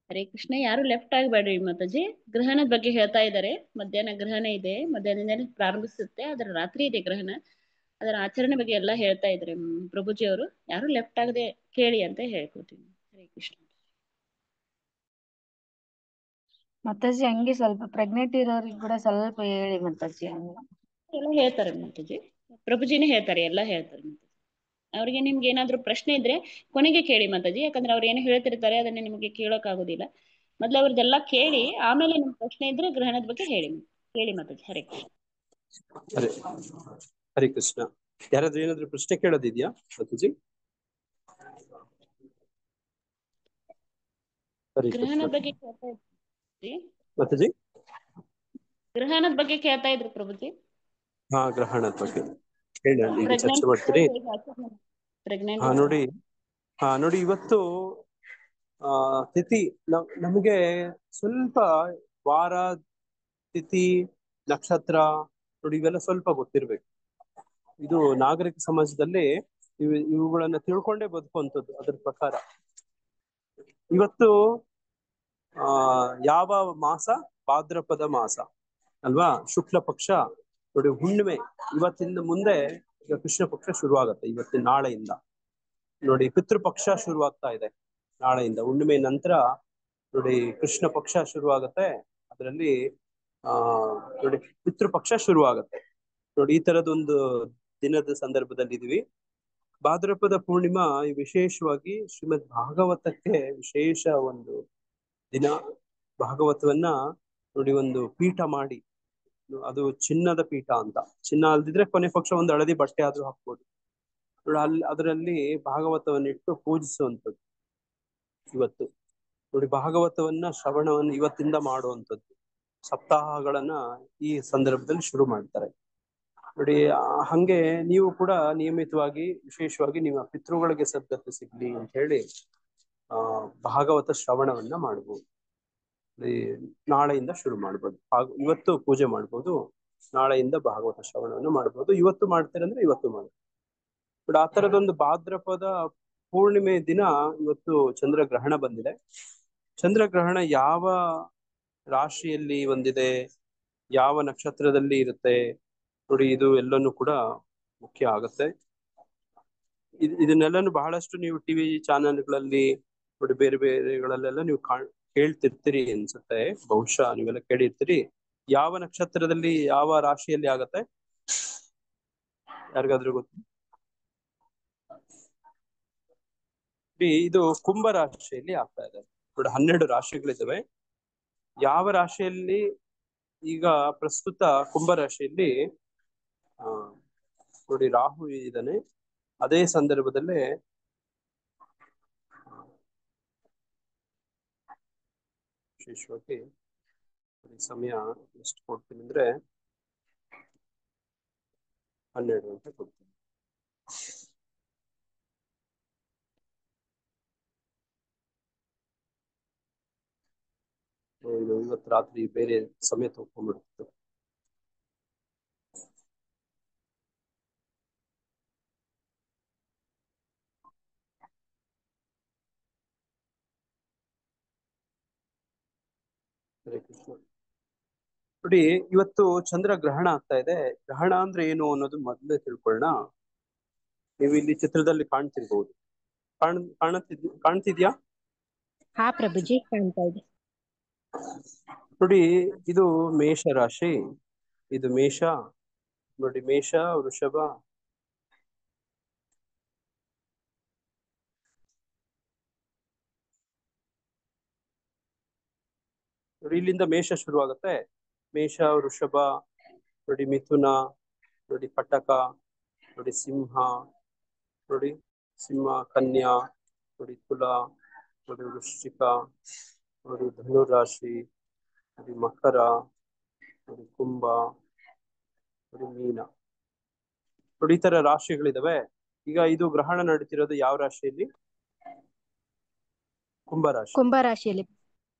ಹರೇ ಕೃಷ್ಣ. ಯಾರು ಲೆಫ್ಟ್ ಆಗಬೇಡ್ರಿ ಮಾತಾಜಿ. ಗ್ರಹಣದ ಬಗ್ಗೆ ಹೇಳ್ತಾ ಇದ್ದಾರೆ. ಮಧ್ಯಾಹ್ನ ಗ್ರಹಣ ಇದೆ, ಮಧ್ಯಾಹ್ನದಿಂದ ಪ್ರಾರಂಭಿಸುತ್ತೆ, ಅದರ ರಾತ್ರಿ ಇದೆ ಗ್ರಹಣ. ಅದರ ಆಚರಣೆ ಬಗ್ಗೆ ಎಲ್ಲ ಹೇಳ್ತಾ ಇದ್ದಾರೆ ಪ್ರಭುಜಿ ಅವರು. ಯಾರು ಲೆಫ್ಟ್ ಆಗದೆ ಕೇಳಿ ಅಂತ ಹೇಳ್ಕೊತೀನಿ. ಹರೇ ಕೃಷ್ಣ. ಮಾತಾಜಿ ಹಂಗೆ ಸ್ವಲ್ಪ ಪ್ರೆಗ್ನೆಂಟ್ ಇರೋರಿಗೆ ಕೂಡ ಸ್ವಲ್ಪ ಹೇಳಿ ಮಾತಾಜಿ. ಎಲ್ಲ ಹೇಳ್ತಾರೆ ಮಾತಾಜಿ, ಪ್ರಭುಜಿನೇ ಹೇಳ್ತಾರೆ, ಎಲ್ಲ ಹೇಳ್ತಾರೆ ಮಾತಾಜಿ. ಅವ್ರಿಗೆ ನಿಮ್ಗೆ ಏನಾದ್ರು ಪ್ರಶ್ನೆ ಇದ್ರೆ ಕೊನೆಗೆ ಕೇಳಿ ಮಾತಾಜಿ, ಯಾಕಂದ್ರೆ ಅವ್ರು ಏನು ಹೇಳ್ತಿರ್ತಾರೆ ಅದನ್ನ ನಿಮಗೆ ಕೇಳೋಕ್ ಆಗೋದಿಲ್ಲ. ಮೊದ್ಲು ಅವ್ರದ್ದೆಲ್ಲ ಕೇಳಿ ಆಮೇಲೆ ನಿಮ್ ಪ್ರಶ್ನೆ ಇದ್ರೆ ಗ್ರಹಣದ ಬಗ್ಗೆ ಹೇಳಿ ಮಾತಾಜಿ. ಹರೇ ಕೃಷ್ಣ. ಹರೇ ಕೃಷ್ಣ. ಯಾರಾದ್ರೂ ಏನಾದ್ರು ಪ್ರಶ್ನೆ ಕೇಳೋದಿದ್ಯಾ ಮಾತಾಜಿ? ಗ್ರಹಣದ ಬಗ್ಗೆ ಕೇಳ್ತಾ ಇದ್ರಿ ಮಾತಾಜಿ? ಗ್ರಹಣದ ಬಗ್ಗೆ ಕೇಳ್ತಾ ಇದ್ರು ಪ್ರಭುಜಿ. ಹಾ, ಗ್ರಹಣದ ಬಗ್ಗೆ ಹೇಳಿ, ಈಗ ಚರ್ಚೆ ಮಾಡ್ತೀರಿ. ಪ್ರೆಗ್ನೆಂಟ್ ನೋಡಿ ಇವತ್ತು ತಿಥಿ ನಮಗೆ ಸ್ವಲ್ಪ ವಾರ, ತಿಥಿ, ನಕ್ಷತ್ರ ನೋಡಿ ಇವೆಲ್ಲ ಸ್ವಲ್ಪ ಗೊತ್ತಿರ್ಬೇಕು. ಇದು ನಾಗರಿಕ ಸಮಾಜದಲ್ಲಿ ಇವುಗಳನ್ನ ತಿಳ್ಕೊಂಡೇ ಬದುಕುವಂಥದ್ದು. ಅದ್ರ ಪ್ರಕಾರ ಇವತ್ತು ಯಾವ ಮಾಸ? ಭಾದ್ರಪದ ಮಾಸ ಅಲ್ವಾ? ಶುಕ್ಲ ಪಕ್ಷ ನೋಡಿ, ಹುಣ್ಣಿಮೆ. ಇವತ್ತಿಂದ ಮುಂದೆ ಈಗ ಕೃಷ್ಣ ಪಕ್ಷ ಶುರುವಾಗತ್ತೆ. ನಾಳೆಯಿಂದ ನೋಡಿ ಪಿತೃಪಕ್ಷ ಶುರುವಾಗ್ತಾ ಇದೆ. ನಾಳೆಯಿಂದ ಹುಣ್ಣಿಮೆ ನಂತರ ನೋಡಿ ಕೃಷ್ಣ ಪಕ್ಷ ಶುರುವಾಗತ್ತೆ. ಅದರಲ್ಲಿ ನೋಡಿ ಪಿತೃಪಕ್ಷ ಶುರುವಾಗತ್ತೆ. ನೋಡಿ ಈ ತರದೊಂದು ದಿನದ ಸಂದರ್ಭದಲ್ಲಿ ಇದೀವಿ. ಭಾದ್ರಪದ ಪೂರ್ಣಿಮಾ ವಿಶೇಷವಾಗಿ ಶ್ರೀಮದ್ ಭಾಗವತಕ್ಕೆ ವಿಶೇಷ ಒಂದು ದಿನ. ಭಾಗವತವನ್ನ ನೋಡಿ ಒಂದು ಪೀಠ ಮಾಡಿ, ಅದು ಚಿನ್ನದ ಪೀಠ ಅಂತ. ಚಿನ್ನ ಅಲ್ದಿದ್ರೆ ಕೊನೆ ಪಕ್ಷ ಒಂದು ಹಳದಿ ಬಟ್ಟೆ ಆದ್ರೂ ಹಾಕ್ಬೋದು. ನೋಡಿ ಅದರಲ್ಲಿ ಭಾಗವತವನ್ನಿಟ್ಟು ಪೂಜಿಸುವಂಥದ್ದು ಇವತ್ತು. ನೋಡಿ ಭಾಗವತವನ್ನ ಶ್ರವಣವನ್ನು ಇವತ್ತಿಂದ ಮಾಡುವಂಥದ್ದು. ಸಪ್ತಾಹಗಳನ್ನ ಈ ಸಂದರ್ಭದಲ್ಲಿ ಶುರು ಮಾಡ್ತಾರೆ. ನೋಡಿ ಹಂಗೆ ನೀವು ಕೂಡ ನಿಯಮಿತವಾಗಿ, ವಿಶೇಷವಾಗಿ ನಿಮ್ಮ ಪಿತೃಗಳಿಗೆ ಸದ್ಗತಿ ಸಿಗ್ಲಿ ಅಂತ ಹೇಳಿ ಭಾಗವತ ಶ್ರವಣವನ್ನ ಮಾಡ್ಬೋದು. ನಾಳೆಯಿಂದ ಶುರು ಮಾಡ್ಬೋದು. ಇವತ್ತು ಪೂಜೆ ಮಾಡ್ಬೋದು, ನಾಳೆಯಿಂದ ಭಾಗವತ ಶ್ರವಣವನ್ನು ಮಾಡ್ಬೋದು. ಇವತ್ತು ಮಾಡ್ತೀರಂದ್ರೆ ಇವತ್ತು ಮಾಡ್ಬೋದು. ಬಟ್ ಆ ತರದೊಂದು ಭಾದ್ರಪದ ಪೂರ್ಣಿಮೆ ದಿನ ಇವತ್ತು ಚಂದ್ರಗ್ರಹಣ ಬಂದಿದೆ. ಚಂದ್ರಗ್ರಹಣ ಯಾವ ರಾಶಿಯಲ್ಲಿ ಬಂದಿದೆ, ಯಾವ ನಕ್ಷತ್ರದಲ್ಲಿ ಇರುತ್ತೆ ನೋಡಿ, ಇದು ಎಲ್ಲನೂ ಕೂಡ ಮುಖ್ಯ ಆಗತ್ತೆ. ಇದನ್ನೆಲ್ಲನು ಬಹಳಷ್ಟು ನೀವು ಟಿವಿ ಚಾನೆಲ್ಗಳಲ್ಲಿ ನೋಡಿ, ಬೇರೆ ಬೇರೆಗಳಲ್ಲೆಲ್ಲ ನೀವು ಕೇಳ್ತಿರ್ತೀರಿ ಅನ್ಸುತ್ತೆ. ಬಹುಶಃ ನೀವೆಲ್ಲ ಕೇಳಿರ್ತೀರಿ. ಯಾವ ನಕ್ಷತ್ರದಲ್ಲಿ, ಯಾವ ರಾಶಿಯಲ್ಲಿ ಆಗತ್ತೆ? ಯಾರಿಗಾದ್ರೂ ಗೊತ್ತು? ಇದು ಕುಂಭ ರಾಶಿಯಲ್ಲಿ ಆಗ್ತಾ ಇದೆ. ನೋಡಿ 12 ರಾಶಿಗಳಿದ್ದಾವೆ. ಯಾವ ರಾಶಿಯಲ್ಲಿ ಈಗ ಪ್ರಸ್ತುತ ಕುಂಭ ರಾಶಿಯಲ್ಲಿ ನೋಡಿ ರಾಹು ಇದ್ದಾನೆ. ಅದೇ ಸಂದರ್ಭದಲ್ಲೇ ವಿಶೇಷವಾಗಿ ಸಮಯ ಎಷ್ಟು ಕೊಡ್ತೀನಿ ಅಂದ್ರೆ 12 ಗಂಟೆ ಕೊಡ್ತೀನಿ. ಇದು ಇವತ್ತು ರಾತ್ರಿ ಬೇರೆ ಸಮಯ ತಗೊಂಡ್ಬಿಡ್ತು. ಹರೇ ಕೃಷ್ಣ. ನೋಡಿ ಇವತ್ತು ಚಂದ್ರ ಗ್ರಹಣ ಆಗ್ತಾ ಇದೆ. ಗ್ರಹಣ ಅಂದ್ರೆ ಏನು ಅನ್ನೋದು ಮೊದಲೇ ತಿಳ್ಕೊಳ್ಳೋಣ. ನೀವು ಇಲ್ಲಿ ಚಿತ್ರದಲ್ಲಿ ಕಾಣ್ತಿರ್ಬಹುದು. ಕಾಣ್ತಿದ್ಯಾ? ಹಾ ಪ್ರಭುಜಿ, ಕಾಣ್ತಾ ಇದೆ. ನೋಡಿ ಇದು ಮೇಷ ರಾಶಿ, ಇದು ಮೇಷ ನೋಡಿ, ಮೇಷ, ವೃಷಭ, ನೋಡಿ ಇಲ್ಲಿಂದ ಮೇಷ ಶುರುವಾಗುತ್ತೆ. ಮೇಷ, ವೃಷಭ, ನೋಡಿ ಮಿಥುನ, ನೋಡಿ ಪಟಕ, ನೋಡಿ ಸಿಂಹ, ನೋಡಿ ಸಿಂಹ, ಕನ್ಯಾ, ನೋಡಿ ತುಲ, ನೋಡಿ ವೃಶ್ಚಿಕ, ನೋಡಿ ಧನುರಾಶಿ, ನೋಡಿ ಮಕರ, ನೋಡಿ ಕುಂಭ, ನೋಡಿ ಮೀನ. ನೋಡಿ ಈ ತರ ರಾಶಿಗಳಿದಾವೆ. ಈಗ ಇದು ಗ್ರಹಣ ನಡೀತಿರೋದು ಯಾವ ರಾಶಿಯಲ್ಲಿ? ಕುಂಭರಾಶಿ. ಕುಂಭರಾಶಿಯಲ್ಲಿ.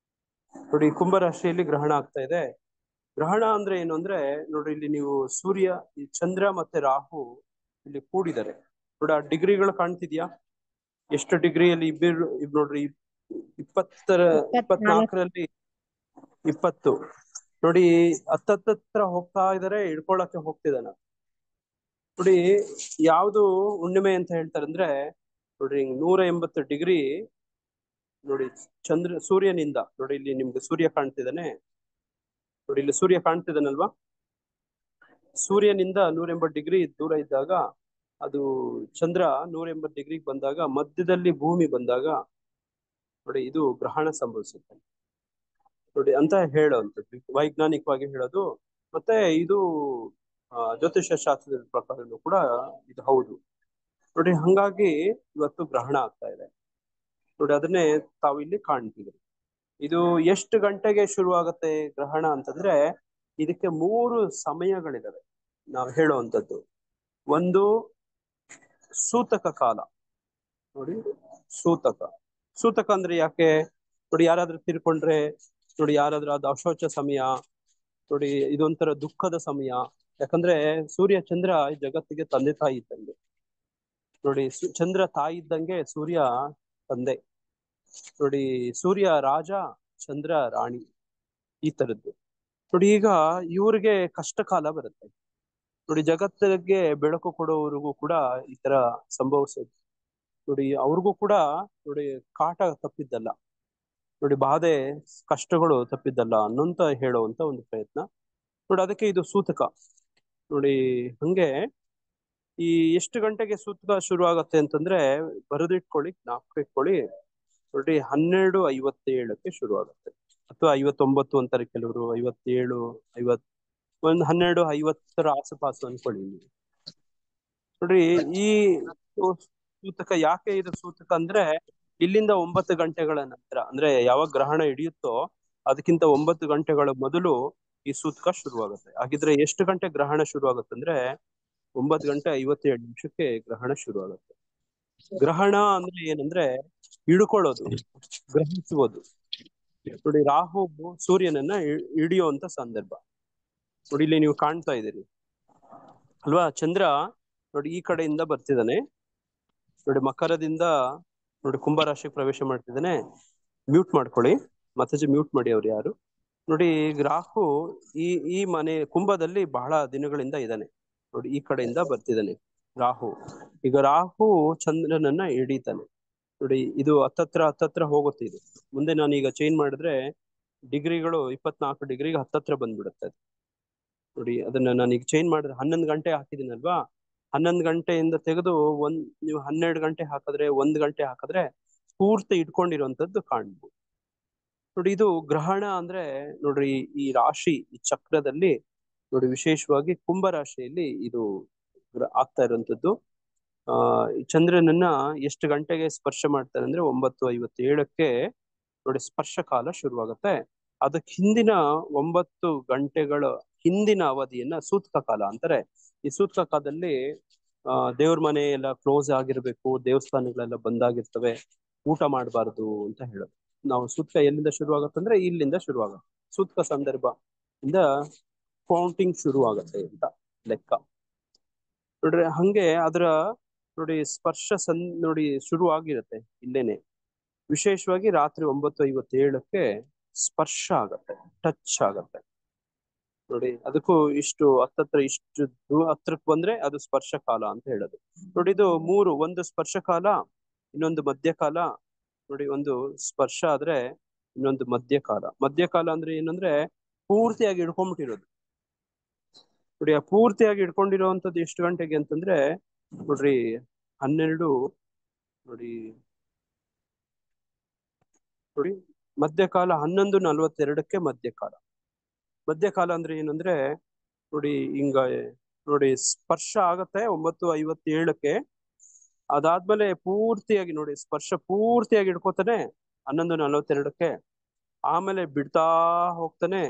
ನೋಡಿ ಕುಂಭ ರಾಶಿಯಲ್ಲಿ ಗ್ರಹಣ ಆಗ್ತಾ ಇದೆ. ಗ್ರಹಣ ಅಂದ್ರೆ ಏನು ಅಂದ್ರೆ ನೋಡ್ರಿ, ಇಲ್ಲಿ ನೀವು ಸೂರ್ಯ, ಈ ಚಂದ್ರ ಮತ್ತೆ ರಾಹು ಇಲ್ಲಿ ಕೂಡಿದ್ದಾರೆ. ನೋಡಿ ಆ ಡಿಗ್ರಿಗಳು ಕಾಣ್ತಿದ್ಯಾ? ಎಷ್ಟು ಡಿಗ್ರಿಯಲ್ಲಿ ಇಬ್ಬಿರು ನೋಡ್ರಿ, 24ರಲ್ಲಿ 20. ನೋಡಿ ಹತ್ತತ್ರ ಹೋಗ್ತಾ ಇದಾರೆ, ಇಳ್ಕೊಳಕ್ಕೆ ಹೋಗ್ತಿದ್ದಾನ. ನೋಡಿ ಯಾವ್ದು ಹುಣ್ಣಿಮೆ ಅಂತ ಹೇಳ್ತಾರೆ ಅಂದ್ರೆ ನೋಡ್ರಿ 180 ಡಿಗ್ರಿ ನೋಡಿ ಸೂರ್ಯನಿಂದ. ನೋಡಿ ಇಲ್ಲಿ ನಿಮ್ಗೆ ಸೂರ್ಯ ಕಾಣ್ತಿದ್ದಾನೆ, ನೋಡಿ ಇಲ್ಲಿ ಸೂರ್ಯ ಕಾಣ್ತಿದ್ದಾನಲ್ವಾ? ಸೂರ್ಯನಿಂದ 180 ಡಿಗ್ರಿ ದೂರ ಇದ್ದಾಗ ಅದು ಚಂದ್ರ 180 ಡಿಗ್ರಿಗೆ ಬಂದಾಗ ಮಧ್ಯದಲ್ಲಿ ಭೂಮಿ ಬಂದಾಗ ನೋಡಿ ಇದು ಗ್ರಹಣ ಸಂಭವಿಸುತ್ತೆ ನೋಡಿ ಅಂತ ಹೇಳೋವಂಥದ್ದು, ವೈಜ್ಞಾನಿಕವಾಗಿ ಹೇಳೋದು. ಮತ್ತೆ ಇದು ಜ್ಯೋತಿಷ್ಯ ಶಾಸ್ತ್ರದ ಪ್ರಕಾರನೂ ಕೂಡ ಇದು ಹೌದು ನೋಡಿ. ಹಂಗಾಗಿ ಇವತ್ತು ಗ್ರಹಣ ಆಗ್ತಾ ಇದೆ ನೋಡಿ, ಅದನ್ನೇ ತಾವು ಇಲ್ಲಿ ಕಾಣ್ತಿದ್ರಿ. ಇದು ಎಷ್ಟು ಗಂಟೆಗೆ ಶುರು ಆಗತ್ತೆ ಗ್ರಹಣ ಅಂತಂದ್ರೆ ಇದಕ್ಕೆ 3 ಸಮಯಗಳಿದಾವೆ ನಾವು ಹೇಳುವಂಥದ್ದು. ಒಂದು ಸೂತಕ ಕಾಲ. ನೋಡಿ ಸೂತಕ ಅಂದ್ರೆ ಯಾಕೆ? ನೋಡಿ ಯಾರಾದ್ರೂ ತೀರ್ಕೊಂಡ್ರೆ, ನೋಡಿ ಯಾರಾದ್ರೂ ಅದು ಅಶೋಚ ಸಮಯ, ನೋಡಿ ಇದೊಂಥರ ದುಃಖದ ಸಮಯ. ಯಾಕಂದ್ರೆ ಸೂರ್ಯ ಚಂದ್ರ ಜಗತ್ತಿಗೆ ತಂದೆ ತಾಯಿ ಇದ್ದಂಗೆ. ನೋಡಿ ಚಂದ್ರ ತಾಯಿ ಇದ್ದಂಗೆ ಸೂರ್ಯ ತಂದೆ. ನೋಡಿ ಸೂರ್ಯ ರಾಜ, ಚಂದ್ರ ರಾಣಿ, ಈ ತರದ್ದು. ನೋಡಿ ಈಗ ಇವ್ರಿಗೆ ಕಷ್ಟ ಕಾಲ ಬರುತ್ತೆ ನೋಡಿ, ಜಗತ್ತಿಗೆ ಬೆಳಕು ಕೊಡೋವರೆಗೂ ಕೂಡ ಈ ತರ ಸಂಭವಿಸೋದು ನೋಡಿ. ಅವ್ರಿಗೂ ಕೂಡ ನೋಡಿ ಕಾಟ ತಪ್ಪಿದ್ದಲ್ಲ ನೋಡಿ, ಬಾಧೆ ಕಷ್ಟಗಳು ತಪ್ಪಿದ್ದಲ್ಲ ಅನ್ನೋಂತ ಹೇಳುವಂತ ಒಂದು ಪ್ರಯತ್ನ ನೋಡಿ. ಅದಕ್ಕೆ ಇದು ಸೂತಕ ನೋಡಿ. ಹಂಗೆ ಈ ಎಷ್ಟು ಗಂಟೆಗೆ ಸೂತಕ ಶುರು ಆಗತ್ತೆ ಅಂತಂದ್ರೆ ಬರೆದಿಟ್ಕೊಳ್ಳಿ, ಜ್ಞಾಪಕ ಇಟ್ಕೊಳ್ಳಿ. ನೋಡಿ 12:57ಕ್ಕೆ ಶುರು ಆಗುತ್ತೆ, ಅಥವಾ 59 ಅಂತಾರೆ ಕೆಲವರು, 57, 50, ಒಂದು 12:50 ಆಸುಪಾಸು ಅನ್ಕೊಳ್ಳಿ ನೀವು. ನೋಡ್ರಿ ಈ ಸೂತಕ ಯಾಕೆ ಇದು ಸೂತಕ ಅಂದ್ರೆ ಇಲ್ಲಿಂದ 9 ಗಂಟೆಗಳ ನಂತರ, ಅಂದ್ರೆ ಯಾವಾಗ ಗ್ರಹಣ ಹಿಡಿಯುತ್ತೋ ಅದಕ್ಕಿಂತ 9 ಗಂಟೆಗಳ ಮೊದಲು ಈ ಸೂತಕ ಶುರುವಾಗುತ್ತೆ. ಹಾಗಿದ್ರೆ ಎಷ್ಟು ಗಂಟೆ ಗ್ರಹಣ ಶುರು ಆಗುತ್ತೆ ಅಂದ್ರೆ 9:57 ಗ್ರಹಣ ಶುರು ಆಗುತ್ತೆ. ಗ್ರಹಣ ಅಂದ್ರೆ ಏನಂದ್ರೆ ಹಿಡ್ಕೊಳ್ಳೋದು, ಗ್ರಹಿಸುವುದು. ನೋಡಿ ರಾಹು ಸೂರ್ಯನನ್ನ ಹಿಡಿಯುವಂತ ಸಂದರ್ಭ ನೋಡಿ. ಇಲ್ಲಿ ನೀವು ಕಾಣ್ತಾ ಇದ್ದೀರಿ ಅಲ್ವಾ? ಚಂದ್ರ ನೋಡಿ ಈ ಕಡೆಯಿಂದ ಬರ್ತಿದ್ದಾನೆ ನೋಡಿ, ಮಕರದಿಂದ ನೋಡಿ ಕುಂಭರಾಶಿಗೆ ಪ್ರವೇಶ ಮಾಡ್ತಿದ್ದಾನೆ. ಮ್ಯೂಟ್ ಮಾಡ್ಕೊಳ್ಳಿ, ಮತ್ತೆ ಮ್ಯೂಟ್ ಮಾಡಿ ಅವ್ರು ಯಾರು. ನೋಡಿ ರಾಹು ಈ ಮನೆ ಕುಂಭದಲ್ಲಿ ಬಹಳ ದಿನಗಳಿಂದ ಇದ್ದಾನೆ ನೋಡಿ, ಈ ಕಡೆಯಿಂದ ಬರ್ತಿದ್ದಾನೆ ರಾಹು. ಈಗ ರಾಹು ಚಂದ್ರನನ್ನ ಹಿಡಿತಾನೆ ನೋಡಿ. ಇದು ಹತ್ತತ್ರ ಹೋಗುತ್ತೆ. ಇದು ಮುಂದೆ ನಾನು ಈಗ ಚೇಂಜ್ ಮಾಡಿದ್ರೆ ಡಿಗ್ರಿಗಳು 24 ಡಿಗ್ರಿಗೆ ಹತ್ತತ್ರ ಬಂದ್ಬಿಡುತ್ತೆ ನೋಡಿ. ಅದನ್ನ ನಾನು ಈಗ ಚೇಂಜ್ ಮಾಡಿದ್ರೆ 11 ಗಂಟೆ ಹಾಕಿದ್ದೀನಲ್ವಾ, 11 ಗಂಟೆಯಿಂದ ತೆಗೆದು ನೀವು 12 ಗಂಟೆ ಹಾಕಿದ್ರೆ, 1 ಗಂಟೆ ಹಾಕಿದ್ರೆ ಪೂರ್ತಿ ಇಟ್ಕೊಂಡಿರುವಂತದ್ದು ಕಾಣ್ಬೋದು ನೋಡಿ. ಇದು ಗ್ರಹಣ ಅಂದ್ರೆ ನೋಡ್ರಿ ಈ ರಾಶಿ, ಈ ಚಕ್ರದಲ್ಲಿ ನೋಡಿ ವಿಶೇಷವಾಗಿ ಕುಂಭ ರಾಶಿಯಲ್ಲಿ ಇದು ಆಗ್ತಾ ಇರುವಂತದ್ದು. ಚಂದ್ರನನ್ನ ಎಷ್ಟು ಗಂಟೆಗೆ ಸ್ಪರ್ಶ ಮಾಡ್ತಾರೆ ಅಂದ್ರೆ 9:57ಕ್ಕೆ ನೋಡಿ ಸ್ಪರ್ಶ ಕಾಲ ಶುರುವಾಗುತ್ತೆ. ಅದಕ್ಕೆ ಹಿಂದಿನ 9 ಗಂಟೆಗಳ ಹಿಂದಿನ ಅವಧಿಯನ್ನ ಸೂತಕ ಕಾಲ ಅಂತಾರೆ. ಈ ಸೂತಕ ಕಾಲದಲ್ಲಿ ದೇವ್ರ ಮನೆ ಎಲ್ಲ ಕ್ಲೋಸ್ ಆಗಿರ್ಬೇಕು, ದೇವಸ್ಥಾನಗಳೆಲ್ಲ ಬಂದಾಗಿರ್ತವೆ, ಊಟ ಮಾಡಬಾರ್ದು ಅಂತ ಹೇಳೋದು ನಾವು. ಸೂತಕ ಎಲ್ಲಿಂದ ಶುರುವಾಗತ್ತಂದ್ರೆ ಇಲ್ಲಿಂದ ಶುರುವಾಗುತ್ತೆ. ಸೂತಕ ಸಂದರ್ಭ ಇಂದ ಕೌಂಟಿಂಗ್ ಶುರು ಆಗತ್ತೆ ಅಂತ ಲೆಕ್ಕ ನೋಡ್ರಿ. ಹಂಗೆ ಅದರ ನೋಡಿ ಸ್ಪರ್ಶ ನೋಡಿ ಶುರು ಆಗಿರುತ್ತೆ ಇಲ್ಲೇನೆ. ವಿಶೇಷವಾಗಿ ರಾತ್ರಿ 9:57ಕ್ಕೆ ಸ್ಪರ್ಶ ಆಗತ್ತೆ, ಟಚ್ ಆಗತ್ತೆ ನೋಡಿ. ಅದಕ್ಕೂ ಇಷ್ಟು ಇಷ್ಟು ಹತ್ರಕ್ಕೆ ಬಂದ್ರೆ ಅದು ಸ್ಪರ್ಶ ಕಾಲ ಅಂತ ಹೇಳೋದು ನೋಡಿ. ಇದು 3, ಒಂದು ಸ್ಪರ್ಶ ಕಾಲ, ಇನ್ನೊಂದು ಮಧ್ಯಕಾಲ ನೋಡಿ, ಒಂದು ಸ್ಪರ್ಶ ಆದ್ರೆ ಇನ್ನೊಂದು ಮಧ್ಯಕಾಲ. ಮಧ್ಯಕಾಲ ಅಂದ್ರೆ ಏನಂದ್ರೆ ಪೂರ್ತಿಯಾಗಿ ಹಿಡ್ಕೊಂಡ್ಬಿಟ್ಟಿರೋದು ನೋಡಿ. ಆ ಪೂರ್ತಿಯಾಗಿ ಹಿಡ್ಕೊಂಡಿರೋವಂಥದ್ದು ಎಷ್ಟು ಗಂಟೆಗೆ ಅಂತಂದ್ರೆ ನೋಡ್ರಿ 12 ನೋಡಿ ಮಧ್ಯಕಾಲ 11:42ಕ್ಕೆ ಮಧ್ಯಕಾಲ. ಮಧ್ಯಕಾಲ ಅಂದ್ರೆ ಏನಂದ್ರೆ ನೋಡಿ ಹಿಂಗ ನೋಡಿ ಸ್ಪರ್ಶ ಆಗತ್ತೆ 9:57ಕ್ಕೆ. ಅದಾದ್ಮೇಲೆ ಪೂರ್ತಿಯಾಗಿ ನೋಡಿ ಸ್ಪರ್ಶ ಪೂರ್ತಿಯಾಗಿ ಹಿಡ್ಕೋತಾನೆ 11:42ಕ್ಕೆ. ಆಮೇಲೆ ಬಿಡ್ತಾ ಹೋಗ್ತಾನೆ.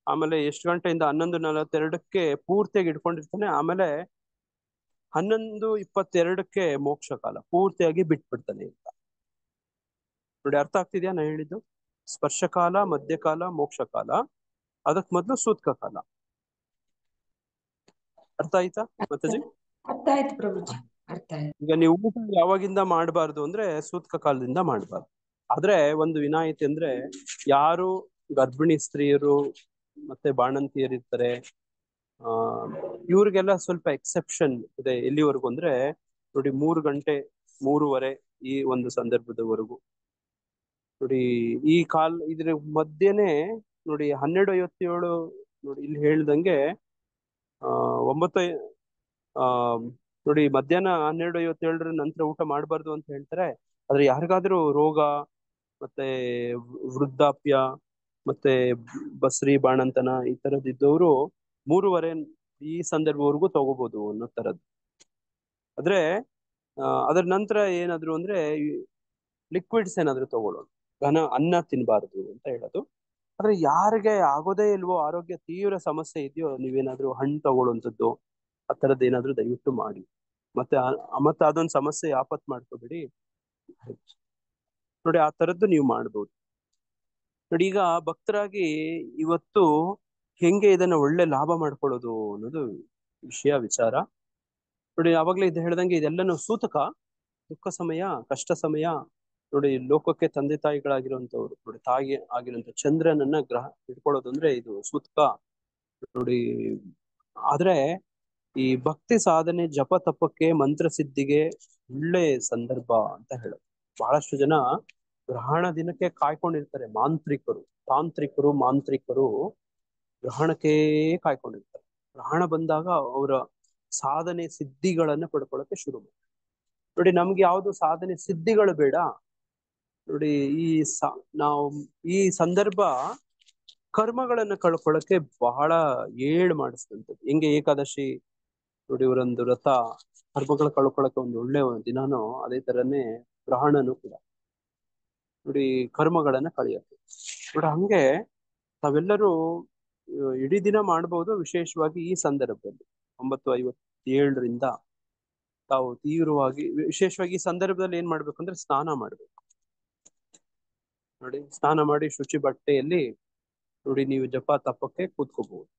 ಆಮೇಲೆ ಎಷ್ಟು ಗಂಟೆಯಿಂದ 11:42ಕ್ಕೆ ಪೂರ್ತಿಯಾಗಿ ಹಿಡ್ಕೊಂಡಿರ್ತಾನೆ. ಆಮೇಲೆ 11:22ಕ್ಕೆ ಮೋಕ್ಷ ಕಾಲ ಪೂರ್ತಿಯಾಗಿ ಬಿಟ್ಬಿಡ್ತಾನೆ ಅಂತ ನೋಡಿ. ಅರ್ಥ ಆಗ್ತಿದ್ಯಾ ನಾ ಹೇಳಿದ್ದು? ಸ್ಪರ್ಶಕಾಲ, ಮಧ್ಯಕಾಲ, ಮೋಕ್ಷ ಕಾಲ. ಅದಕ್ ಮೊದ್ಲು ಸೂತಕ ಕಾಲ. ಅರ್ಥ ಆಯ್ತಾ ಮಾತಾಜಿ? ಅರ್ಥ ಆಯ್ತು ಪ್ರಭುಜಿ, ಅರ್ಥ ಆಯ್ತು. ಈಗ ನೀವು ಊಟ ಯಾವಾಗಿಂದ ಮಾಡಬಾರ್ದು ಅಂದ್ರೆ ಸೂತಕ ಕಾಲದಿಂದ ಮಾಡಬಾರ್ದು. ಆದ್ರೆ ಒಂದು ವಿನಾಯಿತಿ ಅಂದ್ರೆ ಯಾರು ಗರ್ಭಿಣಿ ಸ್ತ್ರೀಯರು ಮತ್ತೆ ಬಾಣಂತಿಯರು ಇರ್ತಾರೆ, ಇವ್ರಿಗೆಲ್ಲ ಸ್ವಲ್ಪ ಎಕ್ಸೆಪ್ಷನ್ ಇದೆ. ಎಲ್ಲಿವರೆಗೂ ಅಂದ್ರೆ ನೋಡಿ 3 ಗಂಟೆ 3:30 ಈ ಒಂದು ಸಂದರ್ಭದವರೆಗೂ ನೋಡಿ. ಈ ಇದ್ರ ಮಧ್ಯೆನೆ ನೋಡಿ 12:57 ನೋಡಿ ಇಲ್ಲಿ ಹೇಳ್ದಂಗೆ 9 ನೋಡಿ ಮಧ್ಯಾಹ್ನ 12:57 ನಂತರ ಊಟ ಮಾಡಬಾರ್ದು ಅಂತ ಹೇಳ್ತಾರೆ. ಆದ್ರೆ ಯಾರಿಗಾದ್ರೂ ರೋಗ ಮತ್ತೆ ವೃದ್ಧಾಪ್ಯ ಮತ್ತೆ ಬಸ್ರಿ ಬಾಣಂತನ ಈ ತರದಿದ್ದವರು 3:30 ಈ ಸಂದರ್ಭವರೆಗೂ ತಗೋಬಹುದು ಅನ್ನೋ ತರದ್ದು. ಆದ್ರೆ ಅದರ ನಂತರ ಏನಾದ್ರು ಅಂದ್ರೆ ಲಿಕ್ವಿಡ್ಸ್ ಏನಾದ್ರು ತಗೊಳ್ಳೋದು, ಅನ್ನ ತಿನ್ಬಾರ್ದು ಅಂತ ಹೇಳೋದು. ಆದ್ರೆ ಯಾರಿಗೆ ಆಗೋದೇ ಇಲ್ವೋ, ಆರೋಗ್ಯ ತೀವ್ರ ಸಮಸ್ಯೆ ಇದೆಯೋ, ನೀವೇನಾದ್ರೂ ಹಣ್ಣು ತಗೊಳ್ಳೋಂಥದ್ದು ಆ ತರದ್ದು ಏನಾದ್ರು ದಯವಿಟ್ಟು ಮಾಡಿ. ಮತ್ತೆ ಅದೊಂದು ಸಮಸ್ಯೆ ಆಪತ್ ಮಾಡ್ಕೋಬೇಡಿ ನೋಡಿ. ಆ ತರದ್ದು ನೀವು ಮಾಡ್ಬೋದು ನೋಡಿ. ಈಗ ಭಕ್ತರಾಗಿ ಇವತ್ತು ಹೆಂಗೆ ಇದನ್ನ ಒಳ್ಳೆ ಲಾಭ ಮಾಡ್ಕೊಳ್ಳೋದು ಅನ್ನೋದು ವಿಚಾರ ನೋಡಿ. ಆವಾಗ್ಲೇ ಇದು ಹೇಳ್ದಂಗೆ ಇದೆಲ್ಲನೂ ಸೂತಕ. ದುಃಖ ಸಮಯ, ಕಷ್ಟ ಸಮಯ ನೋಡಿ. ಲೋಕಕ್ಕೆ ತಂದೆ ತಾಯಿಗಳಾಗಿರುವಂತವ್ರು ನೋಡಿ, ತಾಯಿ ಆಗಿರುವಂತ ಚಂದ್ರನನ್ನ ಗ್ರಹ ಇಟ್ಕೊಳ್ಳೋದು ಅಂದ್ರೆ ಇದು ಸೂತಕ ನೋಡಿ. ಆದ್ರೆ ಈ ಭಕ್ತಿ ಸಾಧನೆ, ಜಪ ತಪಕ್ಕೆ, ಮಂತ್ರ ಸಿದ್ಧಿಗೆ ಒಳ್ಳೆ ಸಂದರ್ಭ ಅಂತ ಹೇಳೋದು. ಬಹಳಷ್ಟು ಜನ ಗ್ರಹಣ ದಿನಕ್ಕೆ ಕಾಯ್ಕೊಂಡಿರ್ತಾರೆ. ತಾಂತ್ರಿಕರು ಮಾಂತ್ರಿಕರು ಗ್ರಹಣಕ್ಕೆ ಕಾಯ್ಕೊಂಡಿರ್ತಾರೆ. ಗ್ರಹಣ ಬಂದಾಗ ಅವರ ಸಾಧನೆ ಸಿದ್ಧಿಗಳನ್ನ ಪಡ್ಕೊಳ್ಳೋಕೆ ಶುರು ಮಾಡ್ತಾರೆ ನೋಡಿ. ನಮ್ಗೆ ಯಾವ್ದು ಸಾಧನೆ ಸಿದ್ಧಿಗಳು ಬೇಡ ನೋಡಿ. ನಾವು ಈ ಸಂದರ್ಭ ಕರ್ಮಗಳನ್ನ ಕಳ್ಕೊಳ್ಳೋಕೆ ಬಹಳ ಮಾಡಿಸಿದಂಥದ್ದು. ಹೆಂಗೆ ಏಕಾದಶಿ ನೋಡಿ ಇವರೊಂದು ವ್ರತ ಕರ್ಮಗಳು ಕಳ್ಕೊಳ್ಳೋಕೆ ಒಂದು ಒಳ್ಳೆ ದಿನಾನೋ, ಅದೇ ತರನೇ ಗ್ರಹಣನು ಕೂಡ ನೋಡಿ ಕರ್ಮಗಳನ್ನ ಕಳೆಯೋಕೆ ನೋಡಿ. ಹಂಗೆ ತಾವೆಲ್ಲರೂ ಇಡೀ ದಿನ ಮಾಡ್ಬೋದು. ವಿಶೇಷವಾಗಿ ಈ ಸಂದರ್ಭದಲ್ಲಿ 9:57ರಿಂದ ತಾವು ತೀವ್ರವಾಗಿ, ವಿಶೇಷವಾಗಿ ಈ ಸಂದರ್ಭದಲ್ಲಿ ಏನ್ ಮಾಡ್ಬೇಕು ಅಂದ್ರೆ ಸ್ನಾನ ಮಾಡ್ಬೇಕು ನೋಡಿ. ಸ್ನಾನ ಮಾಡಿ ಶುಚಿ ಬಟ್ಟೆಯಲ್ಲಿ ನೋಡಿ ನೀವು ಜಪ ತಪಕ್ಕೆ ಕೂತ್ಕೋಬಹುದು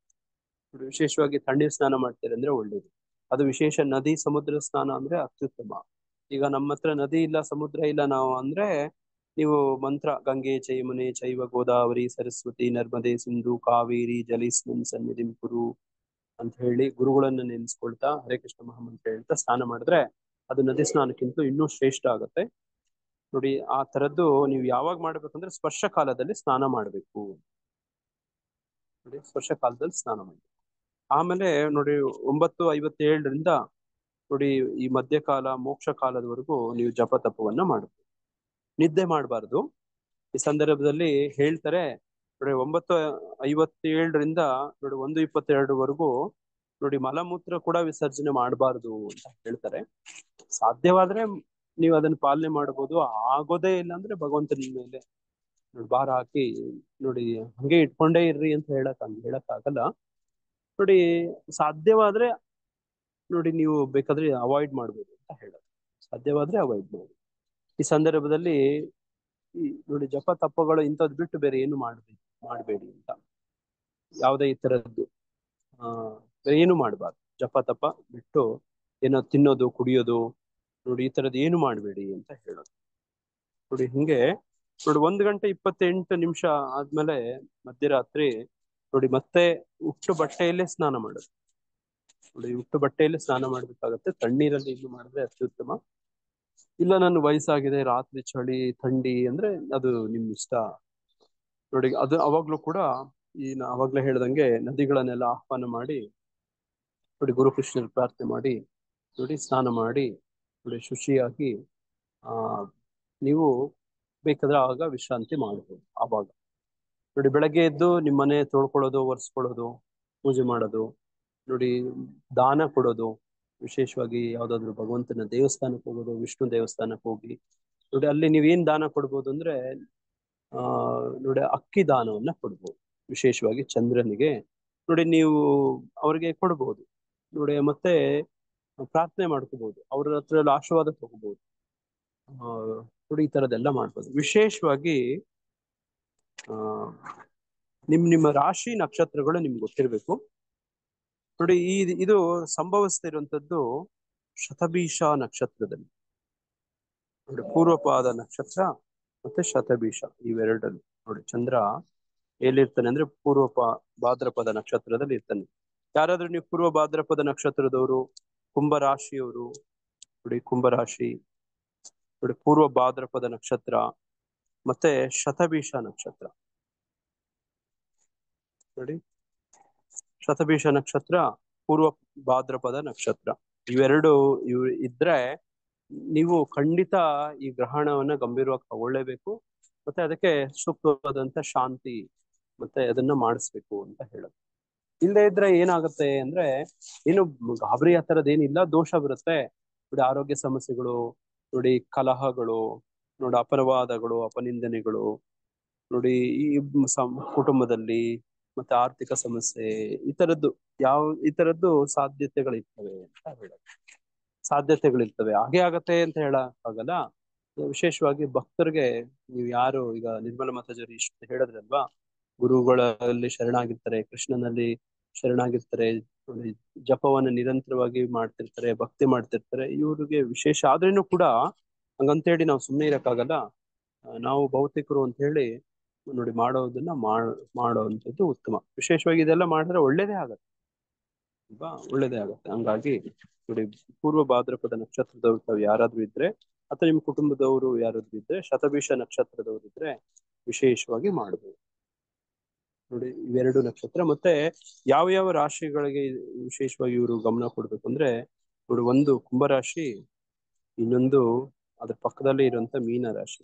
ನೋಡಿ. ವಿಶೇಷವಾಗಿ ತಣ್ಣೀರ್ ಸ್ನಾನ ಮಾಡ್ತಾರೆ ಅಂದ್ರೆ ಒಳ್ಳೇದು. ಅದು ವಿಶೇಷ ನದಿ ಸಮುದ್ರ ಸ್ನಾನ ಅಂದ್ರೆ ಅತ್ಯುತ್ತಮ. ಈಗ ನಮ್ಮ ಹತ್ರ ನದಿ ಇಲ್ಲ, ಸಮುದ್ರ ಇಲ್ಲ ನಾವು ಅಂದ್ರೆ ನೀವು ಮಂತ್ರ ಗಂಗೆ ಚೈಮುನೆ ಚೈವ ಗೋದಾವರಿ ಸರಸ್ವತಿ ನರ್ಮದೆ ಸಿಂಧು ಕಾವೇರಿ ಜಲೇಸ್ಮಿನ್ ಸನ್ನಿಧಿಂ ಕುರು ಅಂತ ಹೇಳಿ ಗುರುಗಳನ್ನ ನೆನೆಸ್ಕೊಳ್ತಾ ಹರೇ ಕೃಷ್ಣ ಮಹಾಮಂತ್ರ ಹೇಳ್ತಾ ಸ್ನಾನ ಮಾಡಿದ್ರೆ ಅದು ನದಿ ಸ್ನಾನಕ್ಕಿಂತ ಇನ್ನೂ ಶ್ರೇಷ್ಠ ಆಗುತ್ತೆ ನೋಡಿ. ಆ ತರದ್ದು ನೀವು ಯಾವಾಗ ಮಾಡ್ಬೇಕಂದ್ರೆ ಸ್ಪರ್ಶ ಕಾಲದಲ್ಲಿ ಸ್ನಾನ ಮಾಡ್ಬೇಕು ನೋಡಿ. ಸ್ಪರ್ಶ ಕಾಲದಲ್ಲಿ ಸ್ನಾನ ಮಾಡ್ಬೇಕು. ಆಮೇಲೆ ನೋಡಿ 9:57ರಿಂದ ನೋಡಿ ಈ ಮಧ್ಯಕಾಲ ಮೋಕ್ಷ ಕಾಲದವರೆಗೂ ನೀವು ಜಪ ತಪವನ್ನ ಮಾಡಬೇಕು. ನಿದ್ದೆ ಮಾಡಬಾರ್ದು. ಈ ಸಂದರ್ಭದಲ್ಲಿ ಹೇಳ್ತಾರೆ ನೋಡಿ 9:57ರಿಂದ ನೋಡಿ 1:22ವರೆಗೂ ನೋಡಿ ಮಲಮೂತ್ರ ಕೂಡ ವಿಸರ್ಜನೆ ಮಾಡಬಾರ್ದು ಅಂತ ಹೇಳ್ತಾರೆ. ಸಾಧ್ಯವಾದ್ರೆ ನೀವು ಅದನ್ನ ಪಾಲನೆ ಮಾಡ್ಬೋದು. ಆಗೋದೇ ಇಲ್ಲ ಅಂದ್ರೆ ಭಗವಂತನ ಮೇಲೆ ನೋಡಿ ಭಾರ ಹಾಕಿ ನೋಡಿ ಹಂಗೆ ಇಟ್ಕೊಂಡೇ ಇರ್ರಿ ಅಂತ ಹೇಳಕ್ ಆಗಲ್ಲ ನೋಡಿ. ಸಾಧ್ಯವಾದ್ರೆ ನೋಡಿ ನೀವು ಬೇಕಾದ್ರೆ ಅವಾಯ್ಡ್ ಮಾಡ್ಬೋದು ಅಂತ ಹೇಳೋದು. ಸಾಧ್ಯವಾದ್ರೆ ಅವಾಯ್ಡ್ ಮಾಡಿ. ಈ ಸಂದರ್ಭದಲ್ಲಿ ನೋಡಿ ಜಪ ತಪಗಳು ಇಂಥದ್ದು ಬಿಟ್ಟು ಬೇರೆ ಏನು ಮಾಡಬೇಡಿ ಅಂತ. ಯಾವುದೇ ಈ ತರದ್ದು ಏನು ಮಾಡಬಾರ್ದು. ಜಪ ತಪ ಬಿಟ್ಟು ಏನೋ ತಿನ್ನೋದು ಕುಡಿಯೋದು ನೋಡಿ ಈ ತರದ್ದು ಏನು ಮಾಡಬೇಡಿ ಅಂತ ಹೇಳೋದು ನೋಡಿ. ಹಿಂಗೆ ನೋಡಿ 1:28 ಆದ್ಮೇಲೆ ಮಧ್ಯರಾತ್ರಿ ನೋಡಿ ಮತ್ತೆ ಉಟ್ಟು ಬಟ್ಟೆಯಲ್ಲೇ ಸ್ನಾನ ಮಾಡೋದು ನೋಡಿ. ಉಟ್ಟು ಬಟ್ಟೆಯಲ್ಲೇ ಸ್ನಾನ ಮಾಡ್ಬೇಕಾಗತ್ತೆ. ತಣ್ಣೀರಲ್ಲಿ ಇದು ಮಾಡಿದ್ರೆ ಅತ್ಯುತ್ತಮ. ಇಲ್ಲ ನಾನು ವಯಸ್ಸಾಗಿದೆ, ರಾತ್ರಿ ಚಳಿ ಥಂಡಿ ಅಂದ್ರೆ ಅದು ನಿಮ್ ಇಷ್ಟ ನೋಡಿ. ಅದು ಅವಾಗ್ಲೂ ಕೂಡ ಅವಾಗ್ಲೇ ಹೇಳ್ದಂಗೆ ನದಿಗಳನ್ನೆಲ್ಲ ಆಹ್ವಾನ ಮಾಡಿ ನೋಡಿ ಗುರುಕೃಷ್ಣರ ಪ್ರಾರ್ಥನೆ ಮಾಡಿ ನೋಡಿ ಸ್ನಾನ ಮಾಡಿ ನೋಡಿ ಶುಚಿಯಾಗಿ ನೀವು ಬೇಕಾದ್ರೆ ಆಗ ವಿಶ್ರಾಂತಿ ಮಾಡ್ಬೋದು. ಆವಾಗ ನೋಡಿ, ಬೆಳಗ್ಗೆ ಎದ್ದು ನಿಮ್ಮ ಮನೆ ತೊಳ್ಕೊಳ್ಳೋದು, ಒರೆಸ್ಕೊಳ್ಳೋದು, ಪೂಜೆ ಮಾಡೋದು, ನೋಡಿ ದಾನ ಕೊಡೋದು, ವಿಶೇಷವಾಗಿ ಯಾವ್ದಾದ್ರು ಭಗವಂತನ ದೇವಸ್ಥಾನಕ್ಕೆ ಹೋಗೋದು, ವಿಷ್ಣು ದೇವಸ್ಥಾನಕ್ಕೆ ಹೋಗಿ ನೋಡಿ ಅಲ್ಲಿ ನೀವೇನ್ ದಾನ ಕೊಡ್ಬೋದು ಅಂದ್ರೆ ನೋಡಿ ಅಕ್ಕಿ ದಾನವನ್ನ ಕೊಡ್ಬೋದು. ವಿಶೇಷವಾಗಿ ಚಂದ್ರನಿಗೆ ನೋಡಿ ನೀವು ಅವ್ರಿಗೆ ಕೊಡ್ಬೋದು ನೋಡಿ. ಮತ್ತೆ ಪ್ರಾರ್ಥನೆ ಮಾಡ್ಕೋಬಹುದು, ಅವ್ರ ಹತ್ರ ಆಶೀರ್ವಾದ ತಗೋಬಹುದು. ನೋಡಿ ಈ ತರದೆಲ್ಲ ಮಾಡ್ಬೋದು. ವಿಶೇಷವಾಗಿ ನಿಮ್ಮ ರಾಶಿ ನಕ್ಷತ್ರಗಳು ನಿಮ್ಗೆ ಗೊತ್ತಿರ್ಬೇಕು ನೋಡಿ. ಇದು ಸಂಭವಿಸ್ತಿರುವಂತದ್ದು ಶತಭೀಷ ನಕ್ಷತ್ರದಲ್ಲಿ ನೋಡಿ. ಪೂರ್ವಪಾದ ನಕ್ಷತ್ರ ಮತ್ತೆ ಶತಭೀಷ ಇವೆರಡಲ್ಲಿ ನೋಡಿ ಚಂದ್ರ ಎಲ್ಲಿರ್ತಾನೆ ಅಂದ್ರೆ ಭಾದ್ರಪದ ನಕ್ಷತ್ರದಲ್ಲಿ ಇರ್ತಾನೆ. ಯಾರಾದ್ರೂ ನೀವು ಪೂರ್ವ ಭಾದ್ರಪದ ನಕ್ಷತ್ರದವರು, ಕುಂಭರಾಶಿಯವರು ನೋಡಿ, ಕುಂಭರಾಶಿ ನೋಡಿ, ಪೂರ್ವ ಭಾದ್ರಪದ ನಕ್ಷತ್ರ ಮತ್ತೆ ಶತಭೀಷ ನಕ್ಷತ್ರ ನೋಡಿ. ಶತಭೀಷ ನಕ್ಷತ್ರ, ಪೂರ್ವ ಭಾದ್ರಪದ ನಕ್ಷತ್ರ ಇವೆರಡು ಇದ್ರೆ ನೀವು ಖಂಡಿತ ಈ ಗ್ರಹಣವನ್ನ ಗಂಭೀರವಾಗಿ ತಗೊಳ್ಳೇಬೇಕು. ಮತ್ತೆ ಅದಕ್ಕೆ ಸೂಕ್ತವಾದಂತ ಶಾಂತಿ ಮತ್ತೆ ಅದನ್ನ ಮಾಡಿಸ್ಬೇಕು ಅಂತ ಹೇಳೋದು. ಇಲ್ಲದೆ ಇದ್ರೆ ಏನಾಗುತ್ತೆ ಅಂದ್ರೆ ಏನು ಗಾಬರಿ ಆ ಥರದ್ದೇನಿಲ್ಲ, ದೋಷ ಬರುತ್ತೆ ನೋಡಿ. ಆರೋಗ್ಯ ಸಮಸ್ಯೆಗಳು ನೋಡಿ, ಕಲಹಗಳು ನೋಡಿ, ಅಪವಾದಗಳು, ಅಪನಿಂದನೆಗಳು ನೋಡಿ, ಈ ಕುಟುಂಬದಲ್ಲಿ ಮತ್ತೆ ಆರ್ಥಿಕ ಸಮಸ್ಯೆ ಈ ತರದ್ದು ಸಾಧ್ಯತೆಗಳಿರ್ತವೆ ಅಂತ ಹೇಳೋದು. ಸಾಧ್ಯತೆಗಳಿರ್ತವೆ, ಹಾಗೆ ಆಗತ್ತೆ ಅಂತ ಹೇಳಕ್ಕಾಗಲ್ಲ. ವಿಶೇಷವಾಗಿ ಭಕ್ತರಿಗೆ ನೀವು ಯಾರು ಈಗ ನಿರ್ಮಲ ಮಾತಾಜಿ ಇಷ್ಟು ಹೇಳಿದ್ರಲ್ವಾ, ಗುರುಗಳಲ್ಲಿ ಶರಣಾಗಿರ್ತಾರೆ, ಕೃಷ್ಣನಲ್ಲಿ ಶರಣಾಗಿರ್ತಾರೆ, ಜಪವನ್ನು ನಿರಂತರವಾಗಿ ಮಾಡ್ತಿರ್ತಾರೆ, ಭಕ್ತಿ ಮಾಡ್ತಿರ್ತಾರೆ, ಇವ್ರಿಗೆ ವಿಶೇಷ ಆದ್ರೇನು ಕೂಡ ಹಂಗಂತೇಳಿ ನಾವು ಸುಮ್ಮನೆ ಇರಕ್ಕಾಗಲ್ಲ. ನಾವು ಭೌತಿಕರು ಅಂತ ಹೇಳಿ ನೋಡಿ ಮಾಡೋದನ್ನ ಮಾಡೋವಂಥದ್ದು ಉತ್ತಮ. ವಿಶೇಷವಾಗಿ ಇದೆಲ್ಲ ಮಾಡಿದ್ರೆ ಒಳ್ಳೇದೇ ಆಗತ್ತೆ ಅಲ್ವಾ, ಒಳ್ಳೇದೇ ಆಗತ್ತೆ. ಹಂಗಾಗಿ ನೋಡಿ, ಪೂರ್ವ ಭಾದ್ರಪದ ನಕ್ಷತ್ರದವ್ರು ತಾವು ಯಾರಾದ್ರೂ ಇದ್ರೆ ಅಥವಾ ನಿಮ್ಮ ಕುಟುಂಬದವರು ಯಾರಾದ್ರೂ ಇದ್ರೆ, ಶತಭೀಷ ನಕ್ಷತ್ರದವ್ರು ಇದ್ರೆ ವಿಶೇಷವಾಗಿ ಮಾಡಬಹುದು ನೋಡಿ. ಇವೆರಡು ನಕ್ಷತ್ರ ಮತ್ತೆ ಯಾವ ಯಾವ ರಾಶಿಗಳಿಗೆ ವಿಶೇಷವಾಗಿ ಇವರು ಗಮನ ಕೊಡ್ಬೇಕು ಅಂದ್ರೆ ನೋಡಿ, ಒಂದು ಕುಂಭರಾಶಿ, ಇನ್ನೊಂದು ಅದ್ರ ಪಕ್ಕದಲ್ಲಿ ಇರುವಂತ ಮೀನ ರಾಶಿ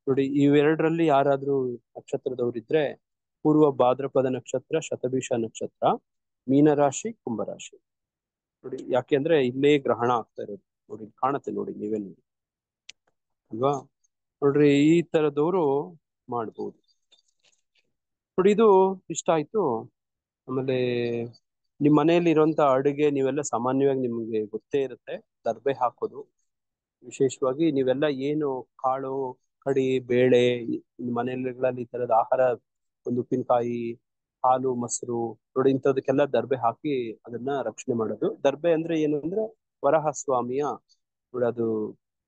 ನೋಡಿ. ಇವೆರಡರಲ್ಲಿ ಯಾರಾದ್ರೂ ನಕ್ಷತ್ರದವರಿದ್ರೆ ಪೂರ್ವ ಭಾದ್ರಪದ ನಕ್ಷತ್ರ, ಶತಭೀಷ ನಕ್ಷತ್ರ, ಮೀನರಾಶಿ, ಕುಂಭರಾಶಿ ನೋಡಿ. ಯಾಕೆಂದ್ರೆ ಇಲ್ಲೇ ಗ್ರಹಣ ಆಗ್ತಾ ಇರೋದು ನೋಡಿ, ಕಾಣುತ್ತೆ ನೋಡಿ, ನೀವೇ ನೋಡಿ ಅಲ್ವಾ. ನೋಡ್ರಿ ಈ ತರದವರು ಮಾಡ್ಬೋದು ನೋಡಿ. ಇದು ಇಷ್ಟ ಆಯ್ತು. ಆಮೇಲೆ ನಿಮ್ ಮನೆಯಲ್ಲಿ ಇರುವಂತ ಅಡುಗೆ ನೀವೆಲ್ಲ ಸಾಮಾನ್ಯವಾಗಿ ನಿಮ್ಗೆ ಗೊತ್ತೇ ಇರುತ್ತೆ, ದರ್ಬೆ ಹಾಕೋದು. ವಿಶೇಷವಾಗಿ ನೀವೆಲ್ಲ ಏನು ಕಾಳು ಕಡಿ ಬೇಳೆ ಮನೆಗಳಲ್ಲಿ ಈ ತರದ ಆಹಾರ, ಒಂದು ಉಪ್ಪಿನಕಾಯಿ, ಹಾಲು, ಮೊಸರು ನೋಡಿ, ಇಂಥದಕ್ಕೆಲ್ಲ ದರ್ಬೆ ಹಾಕಿ ಅದನ್ನ ರಕ್ಷಣೆ ಮಾಡೋದು. ದರ್ಬೆ ಅಂದ್ರೆ ಏನು ಅಂದ್ರೆ ವರಹ ಸ್ವಾಮಿಯ ನೋಡಿ, ಅದು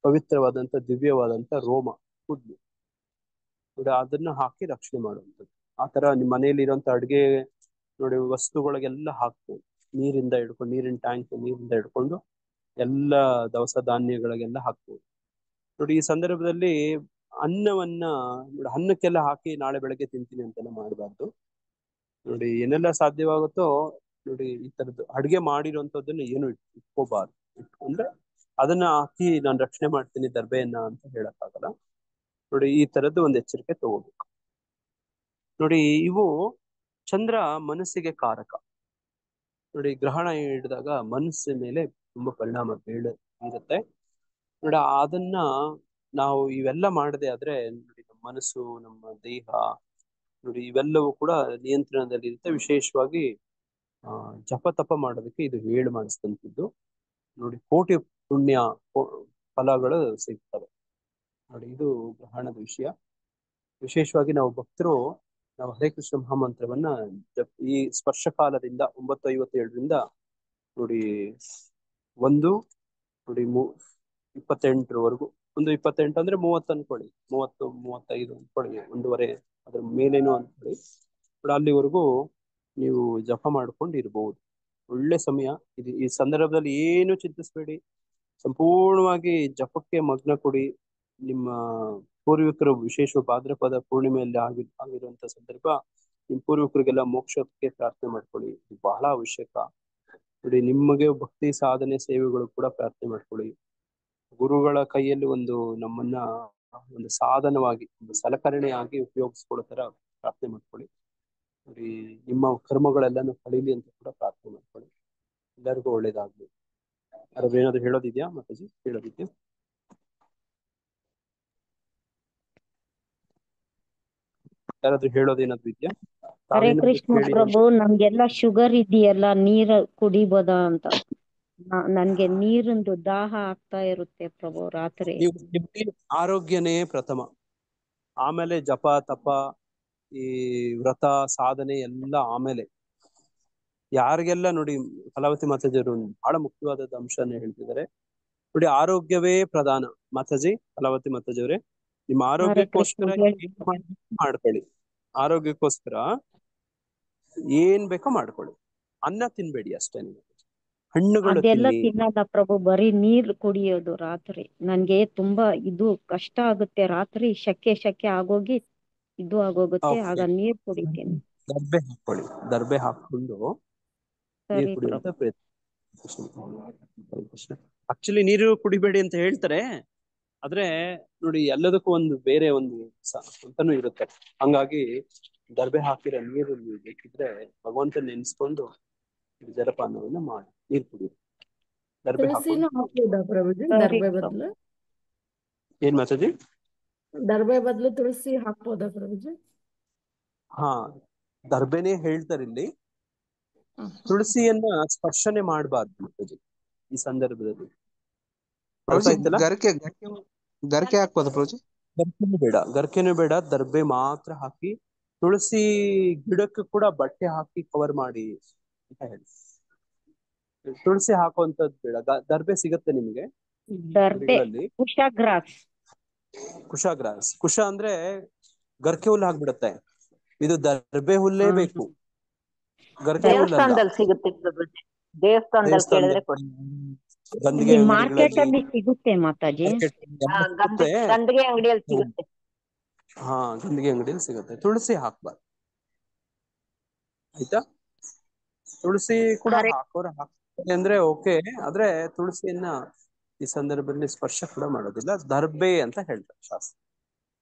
ಪವಿತ್ರವಾದಂತ ದಿವ್ಯವಾದಂತ ರೋಮ ಕೂದ್ಲು ನೋಡಿ, ಅದನ್ನ ಹಾಕಿ ರಕ್ಷಣೆ ಮಾಡುವಂಥದ್ದು. ಆ ತರ ನಿಮ್ಮ ಮನೆಯಲ್ಲಿ ಇರುವಂತ ಅಡುಗೆ ನೋಡಿ ವಸ್ತುಗಳಿಗೆಲ್ಲ ಹಾಕ್ಬೋದು. ನೀರಿನ ಟ್ಯಾಂಕ್ ನೀರಿಂದ ಹಿಡ್ಕೊಂಡು ಎಲ್ಲ ದವಸ ಧಾನ್ಯಗಳಿಗೆಲ್ಲ ಹಾಕ್ಬೋದು ನೋಡಿ. ಈ ಸಂದರ್ಭದಲ್ಲಿ ಅನ್ನವನ್ನ ನೋಡಿ, ಅನ್ನಕ್ಕೆಲ್ಲ ಹಾಕಿ ನಾಳೆ ಬೆಳಗ್ಗೆ ತಿಂತೀನಿ ಅಂತೆಲ್ಲ ಮಾಡಬಾರ್ದು ನೋಡಿ. ಏನೆಲ್ಲ ಸಾಧ್ಯವಾಗುತ್ತೋ ನೋಡಿ, ಈ ತರದ್ದು ಅಡುಗೆ ಮಾಡಿರುವಂತದ್ದನ್ನ ಏನು ಇಟ್ಕೋಬಾರ್ದು. ಅಂದ್ರೆ ಅದನ್ನ ಹಾಕಿ ನಾನು ರಕ್ಷಣೆ ಮಾಡ್ತೀನಿ ದರ್ಬೆಯನ್ನ ಅಂತ ಹೇಳಕ್ಕಾಗಲ್ಲ ನೋಡಿ. ಈ ತರದ್ದು ಒಂದು ಎಚ್ಚರಿಕೆ ತಗೋಬೇಕು ನೋಡಿ. ಇವು ಚಂದ್ರ ಮನಸ್ಸಿಗೆ ಕಾರಕ ನೋಡಿ. ಗ್ರಹಣ ಹಿಡಿದಾಗ ಮನಸ್ಸಿನ ಮೇಲೆ ತುಂಬಾ ಪರಿಣಾಮ ಬೀರುತ್ತೆ ನೋಡಿ. ಅದನ್ನ ನಾವು ಇವೆಲ್ಲ ಮಾಡದೆ ಆದ್ರೆ ನೋಡಿ, ನಮ್ಮ ಮನಸ್ಸು, ನಮ್ಮ ದೇಹ ನೋಡಿ, ಇವೆಲ್ಲವೂ ಕೂಡ ನಿಯಂತ್ರಣದಲ್ಲಿ ಇರುತ್ತೆ. ವಿಶೇಷವಾಗಿ ಜಪ ತಪ ಮಾಡೋದಕ್ಕೆ ಇದು ಹೇಳು ಮಾಡಿಸಿದಂಥದ್ದು ನೋಡಿ. ಕೋಟಿ ಪುಣ್ಯ ಫಲಗಳು ಸಿಗ್ತವೆ ನೋಡಿ. ಇದು ಗ್ರಹಣದ ವಿಷಯ. ವಿಶೇಷವಾಗಿ ನಾವು ಭಕ್ತರು ನಾವು ಹರೇ ಕೃಷ್ಣ ಮಹಾಮಂತ್ರವನ್ನ ಈ ಸ್ಪರ್ಶ ಕಾಲದಿಂದ 9:57 ನೋಡಿ 1 ನೋಡಿ 28ರವರೆಗೂ, 1:28 ಅಂದ್ರೆ 30 ಅನ್ಕೊಳ್ಳಿ, 30, 35 ಅನ್ಕೊಳ್ಳಿ, 1:30 ಅದ್ರ ಮೇಲೇನು ಅನ್ಕೊಳ್ಳಿ ನೋಡಿ. ಅಲ್ಲಿವರೆಗೂ ನೀವು ಜಪ ಮಾಡ್ಕೊಂಡು ಇರ್ಬಹುದು. ಒಳ್ಳೆ ಸಮಯ ಇದು. ಈ ಸಂದರ್ಭದಲ್ಲಿ ಏನು ಚಿಂತಿಸ್ಬೇಡಿ, ಸಂಪೂರ್ಣವಾಗಿ ಜಪಕ್ಕೆ ಮಗ್ನ ಕೊಡಿ. ನಿಮ್ಮ ಪೂರ್ವಿಕರು ವಿಶೇಷ ಭಾದ್ರಪದ ಪೂರ್ಣಿಮೆಯಲ್ಲಿ ಆಗಿರುವಂತ ಸಂದರ್ಭ, ನಿಮ್ಮ ಪೂರ್ವಿಕರಿಗೆಲ್ಲ ಮೋಕ್ಷಕ್ಕೆ ಪ್ರಾರ್ಥನೆ ಮಾಡ್ಕೊಳ್ಳಿ, ಇದು ಬಹಳ ಅವಶ್ಯಕ ನೋಡಿ. ನಿಮಗೆ ಭಕ್ತಿ ಸಾಧನೆ ಸೇವೆಗಳು ಕೂಡ ಪ್ರಾರ್ಥನೆ ಮಾಡ್ಕೊಳ್ಳಿ. ಗುರುಗಳ ಕೈಯಲ್ಲಿ ಒಂದು ನಮ್ಮನ್ನ ಒಂದು ಸಾಧನವಾಗಿ, ಒಂದು ಸಲಕರಣೆಯಾಗಿ ಉಪಯೋಗಿಸ್ಕೊಳ್ಳೋ ತರ ಪ್ರಾರ್ಥನೆ ಮಾಡ್ಕೊಳ್ಳಿ. ನೋಡಿ, ನಿಮ್ಮ ಕರ್ಮಗಳೆಲ್ಲನೂ ಕಳೀಲಿ ಅಂತ ಕೂಡ ಪ್ರಾರ್ಥನೆ ಮಾಡ್ಕೊಳ್ಳಿ. ಎಲ್ಲರಿಗೂ ಒಳ್ಳೇದಾಗ್ಲಿ. ಯಾರಾದ್ರೂ ಏನಾದ್ರು ಹೇಳೋದಿದ್ಯಾ ಮಾತಾಜಿ? ಹೇಳೋದಿದ್ಯಾ? ಯಾರಾದ್ರೂ ಹೇಳೋದೇನಾದ್ರು ಇದೆಯಾ? ಹರೇ ಕೃಷ್ಣ ಪ್ರಭು, ನಮ್ಗೆಲ್ಲ ಶುಗರ್ ಇದೆಯಲ್ಲ, ನೀರ್ ಕುಡಿಬೋದಾ ಅಂತ. ನನ್ಗೆ ನೀರಿಂದು ದಾಹ ಆಗ್ತಾ ಇರುತ್ತೆ ಪ್ರಭು ರಾತ್ರಿ. ನಿಮ್ಗೆ ಆರೋಗ್ಯನೇ ಪ್ರಥಮ, ಆಮೇಲೆ ಜಪ ತಪ, ಈ ವ್ರತ ಸಾಧನೆ ಎಲ್ಲ ಆಮೇಲೆ. ಯಾರಿಗೆಲ್ಲ ನೋಡಿ, ಕಲಾವತಿ ಮಾತಾಜಿಯವರು ಒಂದು ಬಹಳ ಮುಖ್ಯವಾದ ಅಂಶನ ಹೇಳ್ತಿದ್ದಾರೆ ನೋಡಿ. ಆರೋಗ್ಯವೇ ಪ್ರಧಾನ ಮಾತಾಜಿ. ಕಲಾವತಿ ಮಾತಾಜಿಯವರೇ, ನಿಮ್ಮ ಆರೋಗ್ಯಕ್ಕೋಸ್ಕರ ಏನ್ ಮಾಡ್ಕೊಳ್ಳಿ. ಆರೋಗ್ಯಕ್ಕೋಸ್ಕರ ಏನ್ ಬೇಕೋ ಮಾಡ್ಕೊಳ್ಳಿ. ಅನ್ನ ತಿನ್ಬೇಡಿ ಅಷ್ಟೇ. ಹಣ್ಣುಗಳು ಅದೆಲ್ಲ ತಿನ್ನಿ. ತಿನ್ನಲ್ಲ ಪ್ರಭು, ಬರೀ ನೀರ್ ಕುಡಿಯೋದು ರಾತ್ರಿ. ನನ್ಗೆ ತುಂಬಾ ಇದು ಕಷ್ಟ ಆಗುತ್ತೆ ರಾತ್ರಿ. ಶಕೆ ಆಗೋಗಿ ಇದು ಆಗೋಗುತ್ತೆ, ಆಗ ನೀರ್ ಕುಡಿತೀನಿ. ದರ್ಬೆ ಹಾಕೊಳ್ಳಿ, ದರ್ಬೆ ಹಾಕೊಂಡು ನೀರ್ ಸರಿ ಕುಡಿಯುವಂತ ಪ್ರಭು. ಪ್ರಯತ್ನ. ಆಕ್ಚುಲಿ ನೀರು ಕುಡಿಬೇಡಿ ಅಂತ ಹೇಳ್ತಾರೆ, ಆದ್ರೆ ನೋಡಿ ಎಲ್ಲದಕ್ಕೂ ಒಂದು ಬೇರೆ ಒಂದು ಅಂತಾನು ಇರುತ್ತೆ. ಹಂಗಾಗಿ ದರ್ಬೆ ಹಾಕಿರೋ ನೀರು ನೀವು ಬೇಕಿದ್ರೆ ಭಗವಂತ ನೆನ್ಸ್ಕೊಂಡು ಜಲಪಾನವನ್ನ ಮಾಡಿ ನೀರು ಕುಡಿಯಿರಿ. ದರ್ಬೆ ತುಳಸಿನೂ ಹಾಕೊಂಡು. ಹಾಕ್ಬೋದಾ ಪ್ರಭುಜಿ? ಸರಿ ದರ್ಬೆ ಪ್ರಭು. ಬದಲು ಏನ್ ಮಾತಾಜಿ? ದರ್ಬೆ ಬದಲು ತುಳಸಿ ಹಾಕ್ಬೋದಾ ಪ್ರಭುಜಿ? ಹಾ, ದರ್ಬೆನೇ ಹೇಳ್ತಾರೆ ಇಲ್ಲಿ. ತುಳಸಿಯನ್ನ ಸ್ಪರ್ಶನೆ ಮಾಡಬಾರ್ದು ಮಾತಾಜಿ ಈ ಸಂದರ್ಭದಲ್ಲಿ. ಅರ್ಥ ಆಯ್ತಲ್ಲ? ಗರ್ಕೆ ಹಾಕ್ಬೋದು ಪ್ರಭುಜಿ? ಗರ್ಕೆನೂ ಬೇಡ, ದರ್ಬೆ ಮಾತ್ರ ಹಾಕಿ. ತುಳಸಿ ಗಿಡಕ್ಕೂ ಕೂಡ ಬಟ್ಟೆ ಹಾಕಿ ಕವರ್ ಮಾಡಿ ಅಂತ ಹೇಳಿ. ತುಳಸಿ ಹಾಕುವಂತದ್ದು ಬೇಡ. ದರ್ಬೆ ಸಿಗತ್ತೆ ನಿಮ್ಗೆ ದರ್ಬೆ, ಗಿಡಗಳಲ್ಲಿ. ಕುಶಾಗ್ರಾಸ್. ಕುಶ ಅಂದ್ರೆ ಗರ್ಕೆ ಹುಲ್ಲು ಹಾಕ್ಬಿಡತ್ತೆ. ಇದು ದರ್ಬೆ ಹುಲ್ಲೇ ಬೇಕು, ಗರ್ಕೆ ಹುಲ್ಲಲ್ಲ. ದೇವಸ್ಥಾನದಲ್ಲಿ ಸಿಗುತ್ತೆ ಪ್ರಭುಜಿ, ದೇವಸ್ಥಾನದಲ್ಲಿ ಕೇಳಿದ್ರೆ ಗಂದಿಗೆ ಮಾರ್ಕೆಟ್ ಅಂಗಡಿಗಳಲ್ಲಿ ಅಲ್ಲಿ ಸಿಗುತ್ತೆ ಮಾತಾಜಿ. ಗಂದಿಗೆ ಅಂಗಡಿಯಲ್ಲಿ ಸಿಗುತ್ತೆ. ಹಾ, ಗಂದಿಗೆ ಅಂಗಡಿಯಲ್ಲಿ ಸಿಗುತ್ತೆ. ತುಳಸಿ ಹಾಕ್ಬಾರ್ದು, ಆಯ್ತಾ? ತುಳಸಿ ಕೂಡ ಹಾಕೋರು ಹಾಕ್ತಾರೆ ಅಂದ್ರೆ ಓಕೆ, ಆದ್ರೆ ತುಳಸಿಯನ್ನ ಈ ಸಂದರ್ಭದಲ್ಲಿ ಸ್ಪರ್ಶ ಕೂಡ ಮಾಡೋದಿಲ್ಲ. ದರ್ಬೆ ಅಂತ ಹೇಳ್ತಾರೆ ಶಾಸ್ತ್ರ.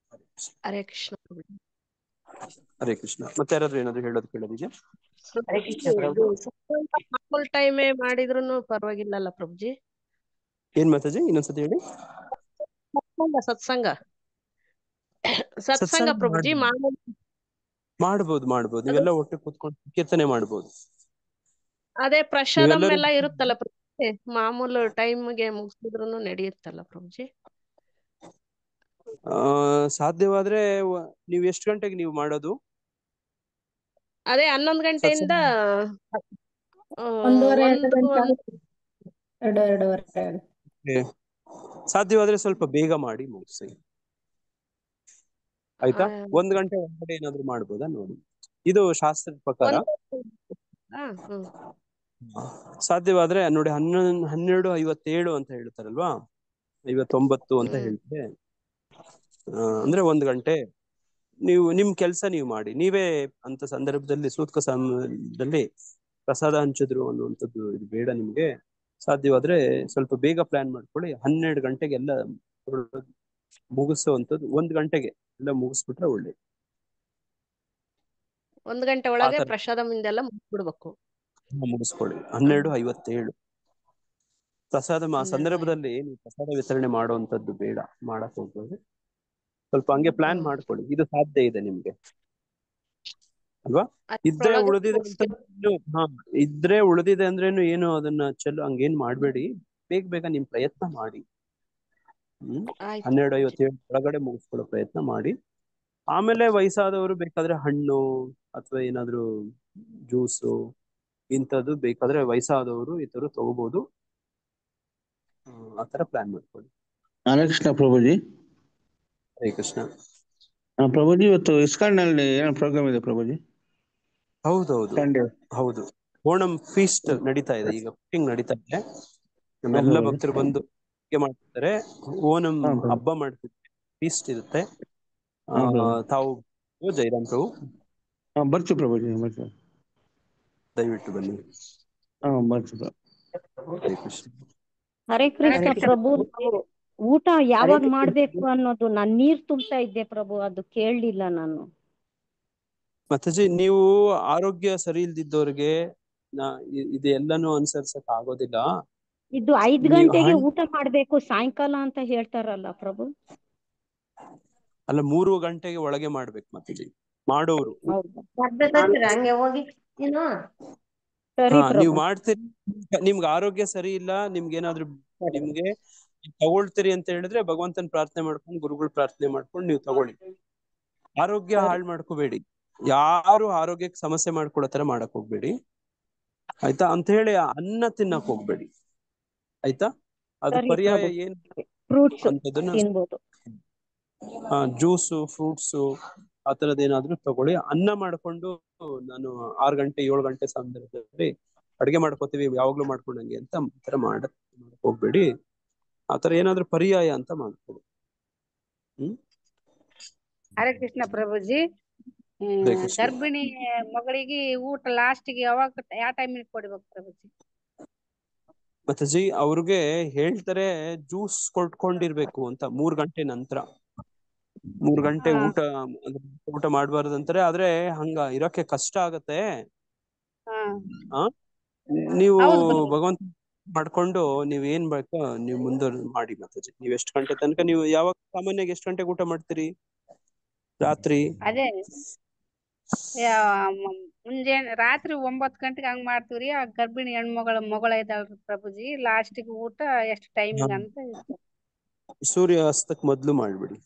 ಹರೇ ಕೃಷ್ಣ. ಹರೇ ಕೃಷ್ಣ. ಮತ್ತೆ ಯಾರಾದ್ರೂ ಏನಾದ್ರು ಹೇಳೋದು ಕೇಳೋದಿದೆಯಾ? ಮಾಮೂಲ್ ಟೈಮೇ ಮಾಡಿದ್ರುನು ಪರವಾಗಿಲ್ಲಲ್ಲ ಪ್ರಭುಜಿ? ಏನ್ ಮಾತಾಜಿ? ಇನ್ನೊಂದ್ಸತಿ ಹೇಳಿ. ಸತ್ಸಂಗ ಪ್ರಭುಜಿ ಮಾಡ್ಬೋದು. ನೀವೆಲ್ಲ ಒಟ್ಟು ಕೂತ್ಕೊಂಡು ಕೀರ್ತನೆ ಮಾಡ್ಬೋದು. ಅದೇ ಪ್ರಸಾದಂ ಎಲ್ಲ ಇರುತ್ತಲ್ಲ ಪ್ರಭುಜಿ, ಮಾಮೂಲು ಟೈಮ್ಗೆ ಮುಗಿಸಿದ್ರುನು ನಡೆಯುತ್ತಲ್ಲ ಪ್ರಭುಜಿ? ಸಾಧ್ಯವಾದ್ರೆ ನೀವ್ ಎಷ್ಟು ಗಂಟೆಗೆ ನೀವು ಮಾಡೋದು? ಅದೇ 11 ಗಂಟೆಯಿಂದ 1:30 ಸಾಧ್ಯವಾದ್ರೆ ಸ್ವಲ್ಪ ಬೇಗ ಮಾಡಿ ಮುಗಿಸಿ, ಆಯ್ತಾ? 1 ಗಂಟೆ ಒಳಗಡೆ ಏನಾದ್ರು ಮಾಡ್ಬೋದಾ ನೋಡಿ. ಇದು ಶಾಸ್ತ್ರದ ಪ್ರಕಾರ. ಸಾಧ್ಯವಾದ್ರೆ ನೋಡಿ 12:57 ಅಂತ ಹೇಳ್ತಾರಲ್ವಾ, 59 ಅಂತ ಹೇಳ್ತಾರೆ. ಅಂದ್ರೆ 1 ಗಂಟೆ ನೀವು ನಿಮ್ ಕೆಲ್ಸ ನೀವು ಮಾಡಿ. ನೀವೇ ಅಂತ ಸಂದರ್ಭದಲ್ಲಿ ಸೂತ್ಕ ಸಮಯದಲ್ಲಿ ಪ್ರಸಾದ ಹಂಚಿದ್ರು ಅನ್ನುವಂಥದ್ದು ಇದು ಬೇಡ ನಿಮ್ಗೆ. ಸಾಧ್ಯವಾದ್ರೆ ಸ್ವಲ್ಪ ಬೇಗ ಪ್ಲಾನ್ ಮಾಡ್ಕೊಳ್ಳಿ. 12 ಗಂಟೆಗೆ ಎಲ್ಲ ಮುಗಿಸುವಂಥದ್ದು, 1 ಗಂಟೆಗೆ ಎಲ್ಲ ಮುಗಿಸ್ಬಿಟ್ರೆ ಒಳ್ಳೆ. 1 ಗಂಟೆ ಒಳಗೆ ಪ್ರಸಾದ ಮುಂದೆಲ್ಲ ಮುಗಿಸ್ಬಿಡ್ಬೇಕು. ಮುಗಿಸ್ಕೊಳ್ಳಿ. 12:57 ಪ್ರಸಾದ ಸಂದರ್ಭದಲ್ಲಿ ನೀವು ಪ್ರಸಾದ ವಿತರಣೆ ಮಾಡುವಂತದ್ದು ಬೇಡ, ಮಾಡಕ್ ಹೋಗ್ಬೋದು. ಸ್ವಲ್ಪ ಹಂಗೆ ಪ್ಲಾನ್ ಮಾಡ್ಕೊಳ್ಳಿ. ಇದು ಸಾಧ್ಯ ಇದೆ ನಿಮ್ಗೆ ಅಲ್ವಾ? ಇದ್ರೆ ಉಳಿದಿದೆ ಅಂದ್ರೇನು ಏನು ಅದನ್ನ ಹಂಗೇನ್ ಮಾಡ್ಬೇಡಿ. ಬೇಗ ನಿಮ್ ಪ್ರಯತ್ನ ಮಾಡಿ. 12:57 ಒಳಗಡೆ ಮುಗಿಸ್ಕೊಳ್ಳೋ ಪ್ರಯತ್ನ ಮಾಡಿ. ಆಮೇಲೆ ವಯಸ್ಸಾದವರು ಬೇಕಾದ್ರೆ ಹಣ್ಣು ಅಥವಾ ಏನಾದ್ರು ಜ್ಯೂಸು ಇಂಥದ್ದು ಬೇಕಾದ್ರೆ ವಯಸ್ಸಾದವರು ಈ ತರ ತಗೋಬಹುದು. ಆತರ ಪ್ಲಾನ್ ಮಾಡ್ಕೊಳ್ಳಿ. ಹರೇ ಕೃಷ್ಣ ಪ್ರಭುಜಿ. ಹರೇ ಕೃಷ್ಣ. ಪ್ರಭುಜಿ, ಇವತ್ತು ಇಸ್ಕಾನ್ ನಲ್ಲಿ ಏನೋ ಪ್ರೋಗ್ರಾಮ್ ಇದೆ ಪ್ರಭುಜಿ? ಹೌದು. ಓಣಂ ಫೀಸ್ಟ್ ನಡೀತಾ ಇದೆ ಈಗ, ಕುಕಿಂಗ್ ನಡೀತಾ ಇದೆ. ನಮ್ಮೆಲ್ಲ ಭಕ್ತರು ಬಂದು ಮಾಡ್ತಿದ್ದಾರೆ. ಓಣಂ ಹಬ್ಬ ಮಾಡ್ತಿದ್ದಾರೆ, ಫೀಸ್ಟ್ ಇರುತ್ತೆ. ತಾವು ಜೈರಾಮ್ ಪ್ರಭು ಬರ್ತೀವಿ ಪ್ರಭುಜಿ, ದಯವಿಟ್ಟು ಬನ್ನಿ. ಹರೇ ಕೃಷ್ಣ ಪ್ರಭು. ಊಟ ಯಾವಾಗ ಮಾಡ್ಬೇಕು ಅನ್ನೋದು ನಾನ್ ನೀರ್ ತುಂಬ್ತಾ ಇದ್ದೆ ಪ್ರಭು, ಅದು ಕೇಳಲಿಲ್ಲ ನಾನು. ಮಾತಾಜಿ, ನೀವು ಆರೋಗ್ಯ ಸರಿ ಇಲ್ದಿದ್ದವ್ರಿಗೆ ಇದೆಲ್ಲಾನು ಅನುಸರಿಸಕ್ ಆಗೋದಿಲ್ಲ. ಇದು 5 ಗಂಟೆಗೆ ಊಟ ಮಾಡ್ಬೇಕು ಸಾಯಂಕಾಲ ಅಂತ ಹೇಳ್ತಾರಲ್ಲ ಪ್ರಭು. ಅಲ್ಲ, 3 ಗಂಟೆಗೆ ಒಳಗೆ ಮಾಡ್ಬೇಕು ಮಾತಾಜಿ ಮಾಡೋರು. ಹಂಗೆ ಹೋಗಿ ನೀವು ಮಾಡ್ತೀರಿ, ನಿಮ್ಗೆ ಆರೋಗ್ಯ ಸರಿ ಇಲ್ಲ, ನಿಮ್ಗೇನಾದ್ರೂ ನಿಮ್ಗೆ ತಗೊಳ್ತೀರಿ ಅಂತ ಹೇಳಿದ್ರೆ ಭಗವಂತನ ಪ್ರಾರ್ಥನೆ ಮಾಡ್ಕೊಂಡು, ಗುರುಗಳು ಪ್ರಾರ್ಥನೆ ಮಾಡ್ಕೊಂಡು ನೀವು ತಗೊಳ್ಳಿ. ಆರೋಗ್ಯ ಹಾಳು ಮಾಡ್ಕೋಬೇಡಿ. ಯಾರು ಆರೋಗ್ಯಕ್ಕೆ ಸಮಸ್ಯೆ ಮಾಡ್ಕೊಳ್ಳೋ ತರ ಮಾಡಕ್ ಹೋಗ್ಬೇಡಿ, ಆಯ್ತಾ? ಅಂತ ಹೇಳಿ ಅನ್ನ ತಿನ್ನಕ್ ಹೋಗ್ಬೇಡಿ, ಆಯ್ತಾ? ಅದು ಪರ್ಯಾಯ ಏನ್ ಅಂತದನ್ನ ಜ್ಯೂಸು, ಫ್ರೂಟ್ಸು ಆ ತರದ್ ಏನಾದ್ರು ತಗೊಳ್ಳಿ. ಅನ್ನ ಮಾಡ್ಕೊಂಡು ನಾನು 6 ಗಂಟೆ 7 ಗಂಟೆ ಸಂದರ್ಭದಲ್ಲಿ ಅಡ್ಗೆ ಮಾಡ್ಕೋತೀವಿ ಯಾವಾಗ್ಲೂ ಮಾಡ್ಕೊಂಡಂಗೆ ಅಂತ ತರ ಮಾಡಕ್ ಹೋಗ್ಬೇಡಿ. ಆತರ ಏನಾದ್ರು ಪರ್ಯಾಯ ಅಂತ ಮಾಡ್ಕೊಡು. ಹರೇ ಕೃಷ್ಣ ಪ್ರಭುಜಿ. ಗರ್ಭಿಣಿ ಮಗಳಿಗೆ ಊಟ ಲಾಸ್ಟಿಗೆ ಯಾವಾಗ ಯಾವ ಟೈಮಿಗೆ ಕೊಡ್ಬೇಕು ಪ್ರಭುಜಿ? ಮಾತಾಜಿ, ಅವ್ರಿಗೆ ಹೇಳ್ತಾರೆ ಜ್ಯೂಸ್ ಕೊಟ್ಕೊಂಡಿರ್ಬೇಕು ಅಂತ 3 ಗಂಟೆ ನಂತರ. 3 ಗಂಟೆ ಊಟ ಮಾಡ್ಬಾರ್ದು ಅಂತಾರೆ. ಆದ್ರೆ ಹಂಗ ಇರೋಕೆ ಕಷ್ಟ ಆಗತ್ತೆ. ನೀವು ಭಗವಂತ ಮಾಡ್ಕೊಂಡು ನೀವ್ ಏನ್ ಬೇಕೋ ನೀವು ಮುಂದೆ ಮಾಡಿ ಮಾತಾಜಿ. ನೀವ್ ಎಷ್ಟು ಗಂಟೆ ತನಕ, ನೀವು ಯಾವಾಗ ಸಾಮಾನ್ಯವಾಗಿ ಎಷ್ಟು ಗಂಟೆಗೆ ಊಟ ಮಾಡ್ತೀರಿ ರಾತ್ರಿ? ಅದೇ ಮುಂಜಾನೆ ರಾತ್ರಿ 9 ಗಂಟೆಗೆ ಹಂಗ್ ಮಾಡ್ತೀವ್ರಿ. ಆ ಗರ್ಭಿಣಿ ಮಗಳ ಇದ್ದಾಳ್ರಿ ಪ್ರಭುಜಿ, ಲಾಸ್ಟಿಗೆ ಊಟ ಎಷ್ಟು ಟೈಮಿಂಗ್ ಅಂತ ಸೂರ್ಯ ಅಸ್ತಕ್ ಮೊದ್ಲು ಮಾಡ್ಬಿಡಿ.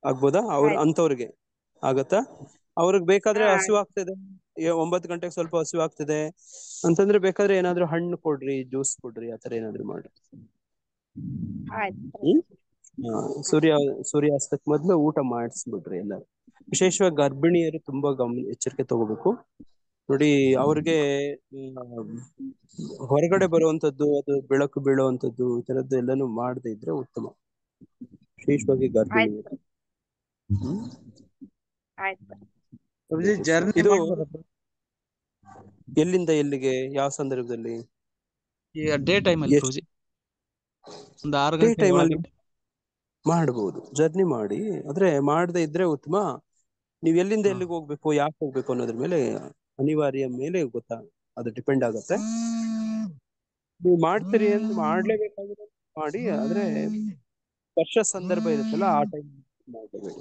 ಆಗ್ಬೋದಾ? ಅಂತವ್ರಿಗೆ ಆಗತ್ತಾ? ಅವ್ರಿಗೆ ಬೇಕಾದ್ರೆ ಹಸಿವು ಆಗ್ತಿದೆ, 9 ಗಂಟೆಗೆ ಸ್ವಲ್ಪ ಹಸಿವು ಆಗ್ತಿದೆ ಅಂತಂದ್ರೆ ಬೇಕಾದ್ರೆ ಏನಾದ್ರು ಹಣ್ಣು ಕೊಡ್ರಿ, ಜ್ಯೂಸ್ ಕೊಡ್ರಿ, ಆತರ ಏನಾದ್ರು ಮಾಡ್ರಿ. ಸೂರ್ಯಾಸ್ತಕ್ ಮೊದ್ಲು ಊಟ ಮಾಡಿಸ್ಬಿಡ್ರಿ ಎಲ್ಲರೂ. ವಿಶೇಷವಾಗಿ ಗರ್ಭಿಣಿಯರು ತುಂಬಾ ಎಚ್ಚರಿಕೆ ತಗೋಬೇಕು ನೋಡಿ. ಅವ್ರಿಗೆ ಹೊರಗಡೆ ಬರುವಂತದ್ದು, ಅದು ಬೆಳಕು ಬೀಳುವಂತದ್ದು, ಈ ತರದ್ದು ಎಲ್ಲಾನು ಮಾಡದೇ ಇದ್ರೆ ಉತ್ತಮ. ವಿಶೇಷವಾಗಿ ಗರ್ಭಿಣಿಯರು. ಇದು ಎಲ್ಲಿಂದ ಎಲ್ಲಿಗೆ, ಯಾವ ಸಂದರ್ಭದಲ್ಲಿ? ಡೇ ಟೈಮ್ ಅಲ್ಲಿ ಒಂದು 6 ಗಂಟೆ ಮಾಡಬಹುದು, ಜರ್ನಿ ಮಾಡಿ. ಆದ್ರೆ ಮಾಡದೇ ಇದ್ರೆ ಉತ್ತಮ. ನೀವ್ ಎಲ್ಲಿಂದ ಎಲ್ಲಿಗೆ ಹೋಗ್ಬೇಕು, ಯಾಕೆ ಹೋಗ್ಬೇಕು ಅನ್ನೋದ್ರ ಮೇಲೆ, ಅನಿವಾರ್ಯ ಮೇಲೆ ಅದು ಡಿಪೆಂಡ್ ಆಗತ್ತೆ. ನೀವು ಮಾಡ್ತೀರಿ ಅಂತ ಮಾಡ್ಲೇಬೇಕಾದ್ರೆ ಮಾಡಿ. ಆದ್ರೆ ವರ್ಷ ಸಂದರ್ಭ ಇರುತ್ತಲ್ಲ, ಆ ಟೈಮ್ ಮಾಡಬೇಡಿ,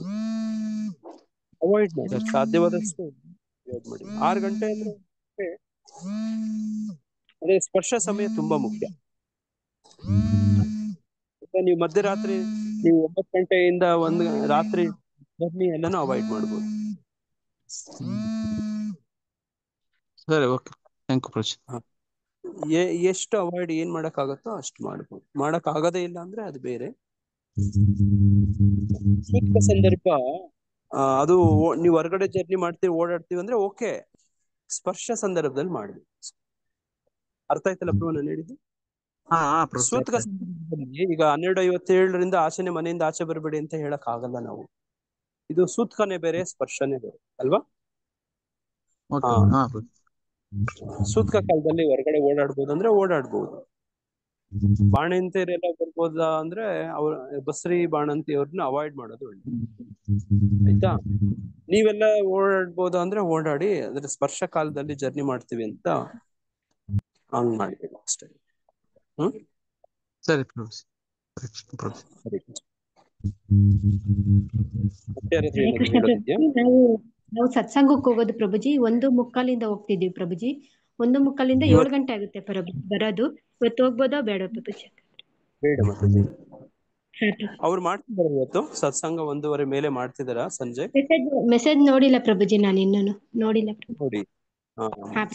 ಅವಾಯ್ಡ್ ಮಾಡಿ, ಸಾಧ್ಯವಾದಷ್ಟು ಅವಾಯ್ಡ್ ಮಾಡಿ. 6 ಗಂಟೆ ಅಂದ್ರೆ ಅದೇ ಸ್ಪರ್ಶ ಸಮಯ ತುಂಬಾ ಮುಖ್ಯ. ನೀವು ಮಧ್ಯರಾತ್ರಿ, ನೀವು 9 ಗಂಟೆಯಿಂದ 1 ರಾತ್ರಿ ಜರ್ನಿ ಎಲ್ಲಾನು ಅವಾಯ್ಡ್ ಮಾಡ್ಬೋದು. ಸರಿ, ಓಕೆ, ಥ್ಯಾಂಕ್ ಯು. ಎಷ್ಟು ಅವಾಯ್ಡ್ ಏನ್ ಮಾಡಕ್ ಆಗತ್ತೋ ಅಷ್ಟು ಮಾಡ್ಬೋದು. ಮಾಡಕ್ ಆಗದೇ ಇಲ್ಲ ಅಂದ್ರೆ ಅದು ಬೇರೆ. ಸೂಕ್ತ ಸಂದರ್ಭ ಅದು ನೀವು ಹೊರಗಡೆ ಜರ್ನಿ ಮಾಡ್ತೀವಿ, ಓಡಾಡ್ತೀವಿ ಅಂದ್ರೆ ಓಕೆ. ಸ್ಪರ್ಶ ಸಂದರ್ಭದಲ್ಲಿ ಮಾಡ್ಬೇಕು. ಅರ್ಥ ಆಯ್ತಲ್ಲ ಪ್ರಭು ನಾನು ಹೇಳಿದ್ದು? ಸೂತಕ ಸಂದರ್ಭದಲ್ಲಿ ಈಗ 12:57 ಆಚೆನೆ ಮನೆಯಿಂದ ಆಚೆ ಬರಬೇಡಿ ಅಂತ ಹೇಳಕ್ ಆಗಲ್ಲ ನಾವು. ಇದು ಸೂತ್ಕನೇ ಬೇರೆ, ಸ್ಪರ್ಶನೇ ಬೇರೆ ಅಲ್ವಾ? ಸೂತ್ಕ ಕಾಲದಲ್ಲಿ ಹೊರಗಡೆ ಓಡಾಡ್ಬೋದು ಅಂದ್ರೆ ಓಡಾಡ್ಬೋದು. ಬಾಣಂತಿಯರೆಲ್ಲ ಬರ್ಬೋದಾ ಅಂದ್ರೆ ಅವ್ರ ಬಸ್ರಿ ಬಾಣಂತಿಯವ್ರನ್ನ ಅವಾಯ್ಡ್ ಮಾಡೋದು ಒಳ್ಳೆ, ಆಯ್ತಾ? ನೀವೆಲ್ಲ ಓಡಾಡ್ಬೋದಾ ಅಂದ್ರೆ ಓಡಾಡಿ. ಅದ್ರ ಸ್ಪರ್ಶ ಕಾಲದಲ್ಲಿ ಜರ್ನಿ ಮಾಡ್ತೀವಿ ಅಂತ ಹಂಗ್ ಮಾಡ್ಬೇಕು ಅಷ್ಟೇ. ಸರಿ ನಾವು ಸತ್ಸಂಗಕ್ಕೆ ಹೋಗೋದು ಪ್ರಭುಜಿ 1:45 ಹೋಗ್ತಿದೀವಿ ಪ್ರಭುಜಿ. 1:45 7 ಗಂಟೆ ಆಗುತ್ತೆ ಬರೋದು. ಇವತ್ತು ಹೋಗ್ಬೋದಾ ಬೇಡ ಪ್ರಭುಜಿ? ಬೇಡ ಮಾತಾಜಿ. ಅವ್ರು ಮಾಡ್ತಿದಾರ ಇವತ್ತು ಸತ್ಸಂಗ 1:15 ಮೇಲೆ ಮಾಡ್ತಿದಾರ ಸಂಜೆ? ಮೆಸೇಜ್ ನೋಡಿಲ್ಲ ಪ್ರಭುಜಿ, ನಾನು ಇನ್ನೂ ನೋಡಿಲ್ಲ. ನೋಡಿ,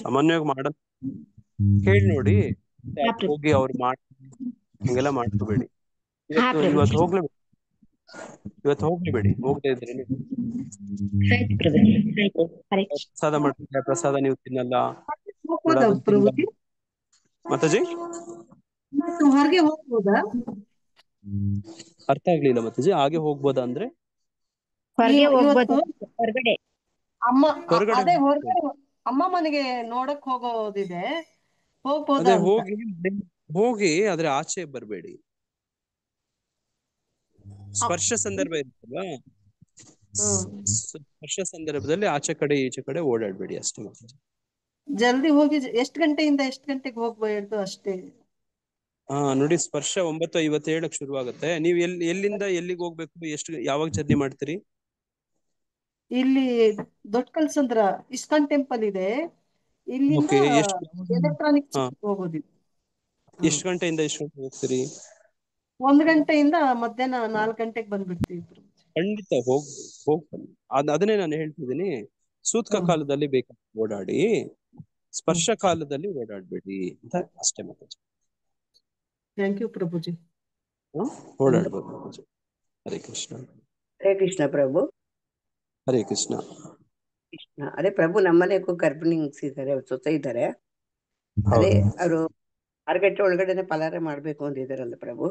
ಸಾಮಾನ್ಯವಾಗಿ ಮಾಡ ಕೇಳಿ ನೋಡಿ, ಹೋಗಿ ಅವ್ರು ಹಂಗೆಲ್ಲ ಮಾಡ್ಕೋಬೇಡಿ. ಇವತ್ತು ಹೋಗ್ಲೇಬೇಡಿ. ಹೋಗದೆ ಇದ್ರೆ ಪ್ರಸಾದ ಮಾಡ್ತಾರೆ, ಪ್ರಸಾದ ನೀವು ತಿನ್ನಲ್ಲ ಮಾತಾಜಿ. ಹೊರಗೆ ಹೋಗ್ಬೋದಾ? ಅರ್ಥ ಆಗ್ಲಿಲ್ಲ ಮಾತಾಜಿ. ಹಾಗೆ ಹೋಗ್ಬೋದಾ ಅಂದ್ರೆ ಹೊರಗಡೆ ಅಮ್ಮ ಮನೆಗೆ ನೋಡಕ್ ಹೋಗೋದಿದೆ, ಅದೇ ಹೋಗಿ ಆದ್ರೆ ಆಚೆ ಬರ್ಬೇಡಿ. ಸ್ಪರ್ಶ ಸಂದರ್ಭ ಇರುತ್ತಲ್ವಾ, ಸ್ಪರ್ಶ ಸಂದರ್ಭದಲ್ಲಿ ಆಚೆ ಕಡೆ ಈಚೆ ಕಡೆ ಓಡಾಡ್ಬೇಡಿ ಅಷ್ಟೇ. ಜಲ್ದಿ ಹೋಗಿ ಎಷ್ಟು ಗಂಟೆಯಿಂದ ಎಷ್ಟು ಗಂಟೆಗೆ ಹೋಗ್ಬಾರ್ದು ಅಷ್ಟೇ. ನೋಡಿ, ಸ್ಪರ್ಶ 9:57 ಶುರುವಾಗುತ್ತೆ. ನೀವು ಎಲ್ಲಿಂದ ಎಲ್ಲಿಗೆ ಹೋಗ್ಬೇಕು, ಯಾವಾಗ ಜರ್ನಿ ಮಾಡ್ತೀರಿ? ಇಲ್ಲಿ ದೊಡ್ಡ ಕಲ್ಸಂದ್ರ ಇಸ್ಕಾನ್ ಟೆಂಪಲ್ ಇದೆ, ಇಲ್ಲಿಂದ ಎಲೆಕ್ಟ್ರಾನಿಕ್ ಹೋಗೋದಿದೆ. ಎಷ್ಟು ಗಂಟೆಯಿಂದ ಎಷ್ಟು ಗಂಟೆ ಹೋಗ್ತೀರಿ? 1 ಗಂಟೆಯಿಂದ ಮಧ್ಯಾಹ್ನ 4 ಗಂಟೆಗೆ ಬಂದ್ಬಿಡ್ತೀವಿ. ಖಂಡಿತ ಹೋಗ್ ಅದನ್ನೇ ನಾನು ಹೇಳ್ತಿದ್ದೀನಿ. ಸೂತ್ಕ ಕಾಲದಲ್ಲಿ ಬೇಕಾಗಿ ಓಡಾಡಿ, ಸ್ಪರ್ಶ ಕಾಲದಲ್ಲಿ ಓಡಾಡ್ಬೇಡಿ ಅಂತ ಅಷ್ಟೇ ಮಾತಾಡಿ. ಥ್ಯಾಂಕ್ ಯು ಪ್ರಭುಜಿ. ಓಡಾಡ್ಬೋದು ಪ್ರಭುಜಿ. ಹರೇ ಕೃಷ್ಣ. ಹರೇ ಕೃಷ್ಣ ಪ್ರಭು. ಹರೇ ಕೃಷ್ಣ. ಕೃಷ್ಣ. ಅದೇ ಪ್ರಭು, ನಮ್ಮನೆಗೂ ಗರ್ಭಿಣಿ ಇದ್ದಾರೆ, ಸೊಸೆ ಇದ್ದಾರೆ. ಅದೇ ಅವರು 6 ಗಂಟೆ ಒಳಗಡೆನೆ ಪಲಾರ ಮಾಡ್ಬೇಕು ಅಂದಿದ್ದಾರಲ್ಲ ಪ್ರಭು.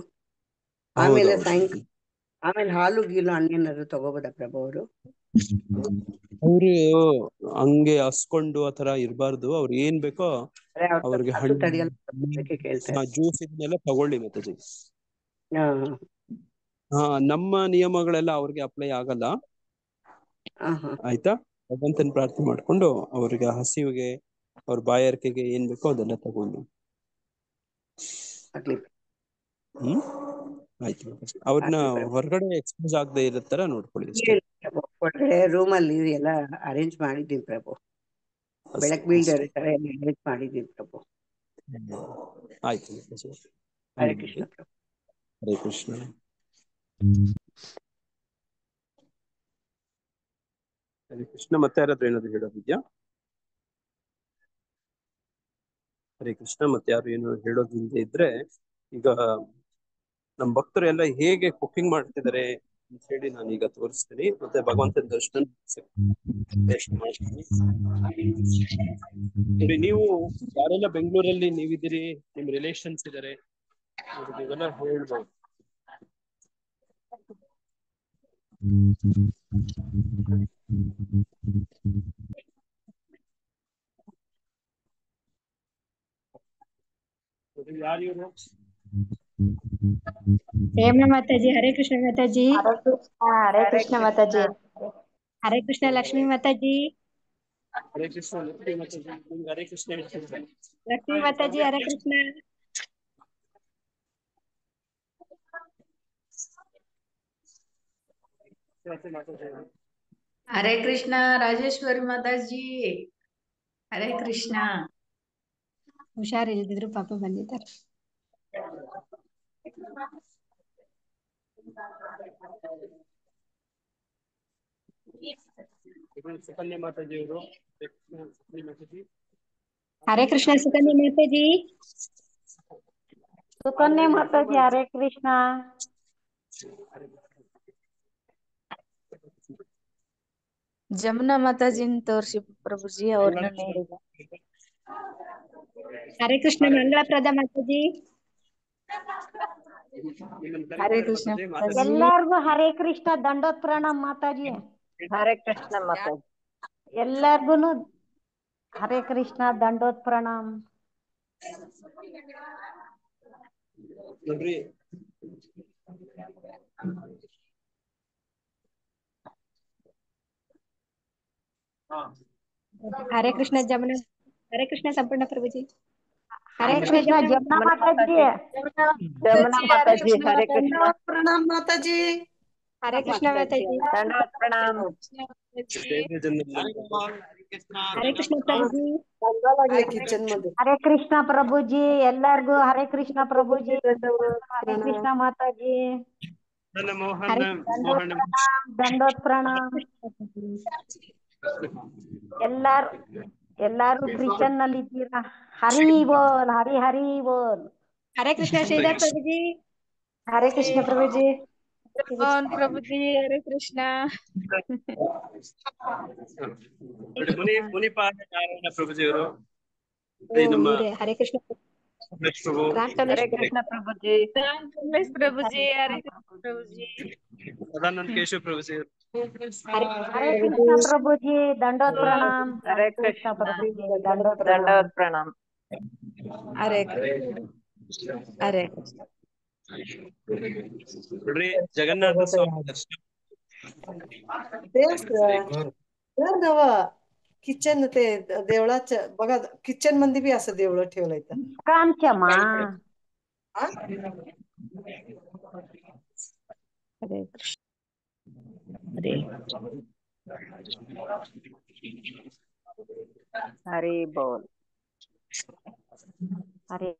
ಆಮೇಲೆ ಸಾಯಂಕಾಲ ಆಮೇಲೆ ಹಾಲು ಗೀಲು ಹಣ್ಣೇನಾದ್ರು ತಗೋಬೋದಾ ಪ್ರಭು ಅವರು? ಅವ್ರು ಹಂಗೆ ಹಸ್ಕೊಂಡು ಆತರ ಇರ್ಬಾರ್ದು. ಅವ್ರು ಏನ್ ಬೇಕೋ ಅವ್ರಿಗೆ ಜ್ಯೂಸ್ ಇದನ್ನೆಲ್ಲ ತಗೊಳ್ಳಿ ಮಾತಾಜಿ. ನಮ್ಮ ನಿಯಮಗಳೆಲ್ಲ ಅವ್ರಿಗೆ ಅಪ್ಲೈ ಆಗಲ್ಲ, ಆಯ್ತಾ? ಭಗವಂತನ ಪ್ರಾರ್ಥನೆ ಮಾಡ್ಕೊಂಡು ಅವ್ರಿಗೆ ಹಸಿವಿಗೆ, ಅವ್ರ ಬಾಯಾರಿಕೆಗೆ ಏನ್ ಬೇಕೋ ಅದೆಲ್ಲ ತಗೊಂಡು. ಆಯ್ತು, ಅವ್ರನ್ನ ಹೊರಗಡೆ ಎಕ್ಸ್ಪೋಸ್ ಆಗದೆ ಇರೋ ತರ ನೋಡ್ಕೊಳ್ಳಿ ಅಷ್ಟೇ. ಹೊರಗಡೆ ರೂಮ್ ಅಲ್ಲಿ ಎಲ್ಲ ಅರೇಂಜ್ ಮಾಡಿದ್ದೀನಿ ಪ್ರಭು, ಬೆಳಕ್ ಬೀಳ್ತಾರೆ ತರ ಎಲ್ಲ ಅರೇಂಜ್ ಮಾಡಿದ್ದೀನಿ ಪ್ರಭು. ಆಯ್ತು. ಹರೇ ಕೃಷ್ಣ ಪ್ರಭು. ಹರೇ ಕೃಷ್ಣ. ಹರೇ ಕೃಷ್ಣ. ಮತ್ತೆ ಯಾರಾದ್ರೂ ಏನಾದ್ರು ಹೇಳೋದಿದ್ಯಾ? ಹರೇ ಕೃಷ್ಣ. ಮತ್ತೆ ಯಾರು ಏನು ಹೇಳೋದಿಲ್ಲದೆ ಇದ್ರೆ, ಈಗ ನಮ್ಮ ಭಕ್ತರು ಎಲ್ಲ ಹೇಗೆ ಕುಕಿಂಗ್ ಮಾಡ್ತಿದ್ದಾರೆ ಅಂತ ಹೇಳಿ ನಾನು ಈಗ ತೋರಿಸ್ತೀನಿ. ಮತ್ತೆ ಭಗವಂತನ ದರ್ಶನ ಮಾಡ್ತೀನಿ. ನೀವು ಯಾರೆಲ್ಲ ಬೆಂಗಳೂರಲ್ಲಿ ನೀವಿದ್ದೀರಿ, ನಿಮ್ ರಿಲೇಷನ್ಸ್ ಇದಾರೆ, ನೀವೆಲ್ಲ ಹೇಳ್ಬೋದು. ಯಾರು? ಹೇಮಾ ಮಾತಾಜಿ. ಹರೇ ಕೃಷ್ಣ ಮಾತಾಜಿ. ಹರೇ ಕೃಷ್ಣ ಮಾತಾಜಿ. ಹರೇ ಕೃಷ್ಣ ಲಕ್ಷ್ಮೀ ಮಾತಾಜಿ. ಹರೇ ಕೃಷ್ಣ ಲಕ್ಷ್ಮೀ ಮಾತಾಜಿ. ಹರೇ ಕೃಷ್ಣ ಲಕ್ಷ್ಮೀ ಮಾತಾಜಿ. ಹರೇ ಕೃಷ್ಣ. ಹರೇ ಕೃಷ್ಣ ರಾಜೇಶ್ವರಿ ಮಾತಾಜಿ. ಹರೇ ಕೃಷ್ಣ. ಹುಷಾರಿಲ್ದಿದ್ರು ಪಾಪ ಬಂದಿದ್ದಾರೆ. ಸುಕನ್ಯಾ ಮಾತಾಜಿ ಅವರು. ಹರೇ ಕೃಷ್ಣ ಸುಕನ್ಯಾ ಮಾತಾಜಿ. ಸುಕನ್ಯಾ ಮಾತಾಜಿ. ಹರೇ ಕೃಷ್ಣ. ಜಮುನಾ ಮಾತಾಜಿನ ತೋರ್ಸಿ ಪ್ರಭುಜಿ, ಅವ್ರನ್ನ ನೋಡಿದ. ಹರೇ ಕೃಷ್ಣ ಮಂಗಳಪ್ರದ ಮಾತಾಜಿ. ಹರೇ ಕೃಷ್ಣ. ಎಲ್ಲಾರ್ಗು ಹರೇ ಕೃಷ್ಣ ದಂಡೋತ್ ಪ್ರಣಾಮ್ ಮಾತಾಜಿ. ಹರೇ ಕೃಷ್ಣ ಮಾತಾಜಿ. ಎಲ್ಲಾರ್ಗುನು ಹರೇ ಕೃಷ್ಣ ದಂಡೋತ್ ಪ್ರಣಾಮ್. ನೋಡ್ರಿ, ಹರೇ ಕೃಷ್ಣ ಜಮುನಾ. ಹರೇ ಕೃಷ್ಣ ಸಂಪೂರ್ಣ ಪ್ರಭುಜಿ. ಹರೇ ಕೃಷ್ಣ ಜಮುನಾ ಮಾತಾಜಿ. ಜಮುನಾ ಮಾತಾಜಿ. ಹರೇ ಕೃಷ್ಣ. ಪ್ರಣಾಮ್ ಮಾತಾಜಿ. ಹರೇ ಕೃಷ್ಣ ಮಾತಾಜಿ. ದಂಡವತ್ ಪ್ರಣಾಮ್. ಹರೇ ಕೃಷ್ಣ ಪ್ರಭುಜಿ. ಹರೇ ಕೃಷ್ಣ ಪ್ರಭುಜಿ. ಎಲ್ಲಾರ್ಗು ಹರೇ ಕೃಷ್ಣ ಪ್ರಭುಜಿ. ಹರೇ ಕೃಷ್ಣ ಮಾತಾಜಿ. ದಂಡೋತ್ ಪ್ರಣಾಮ್. ಎಲ್ಲಾರು ಕ್ರಿಶ್ಚಿಯನ್ ನಲ್ಲಿ ಇದ್ದೀರಾ? ಹರಿ ಬೋಲ್, ಹರಿ ಹರಿ ಬೋಲ್. ಹರೇ ಕೃಷ್ಣ ಶ್ರೀಧರ್ ಪ್ರಭುಜಿ. ಹರೇ ಕೃಷ್ಣ ಪ್ರಭುಜಿ. ಪ್ರಭುಜಿ. ಹರೇ ಕೃಷ್ಣ. ಮುನಿಪಾದ ನಾರಾಯಣ ಪ್ರಭುಜಿ ಅವರು. ಹರೇ ಕೃಷ್ಣ. ಹರೇ ಕೃಷ್ಣ ಪ್ರಭುಜಿ. ಪ್ರಭುಜಿ. ಹರೇ ಕೃಷ್ಣ ಪ್ರಭುಜಿ. ಸದಾನಂದ ಕೇಶವ ಪ್ರಭುಜಿ. ಹರೇ ಕೃಷ್ಣ ಪ್ರಭುಜಿ. ದಂಡೋತ್ ಪ್ರಣಾಮ್. ಹರೇ ಕೃಷ್ಣ ಪ್ರಭುಜಿ. ದಂಡೋತ್ ಪ್ರಣಾಮ್. ಹರೇ ಕೃಷ್ಣ. ಹರೇ ಕೃಷ್ಣ. ನೋಡ್ರಿ ಜಗನ್ನಾಥ ಸ್ವಾಮಿ ದರ್ಶನ देव नव किचन ते देवळाच्या बघा किचन मध्ये बी असं देवळं ठेवलंय इथं. का आमच्यामा हा? अरे अरे बोल अरे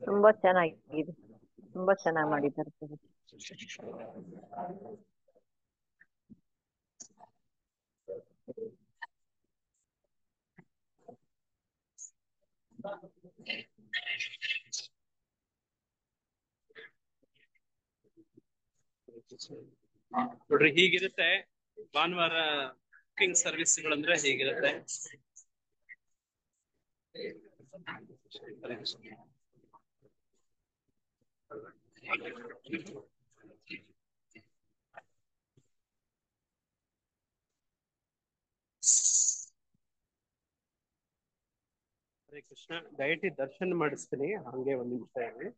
ತುಂಬಾ ಚೆನ್ನಾಗಿದೆ, ತುಂಬಾ ಚೆನ್ನಾಗಿ ಮಾಡಿದ್ದಾರೆ ಪ್ರಭು. ನೋಡ್ರಿ ಹೀಗಿರುತ್ತೆ ಭಾನುವಾರ ಕುಕಿಂಗ್ ಸರ್ವಿಸ್ಗಳಂದ್ರೆ ಹೀಗಿರುತ್ತೆ. ಹರೇ ಕೃಷ್ಣ. ದಯವಿಟ್ಟು ದರ್ಶನ ಮಾಡಿಸ್ತೀನಿ, ಹಂಗೆ ಒಂದ್ ನಿಮಿಷ ಹೇಳಿ.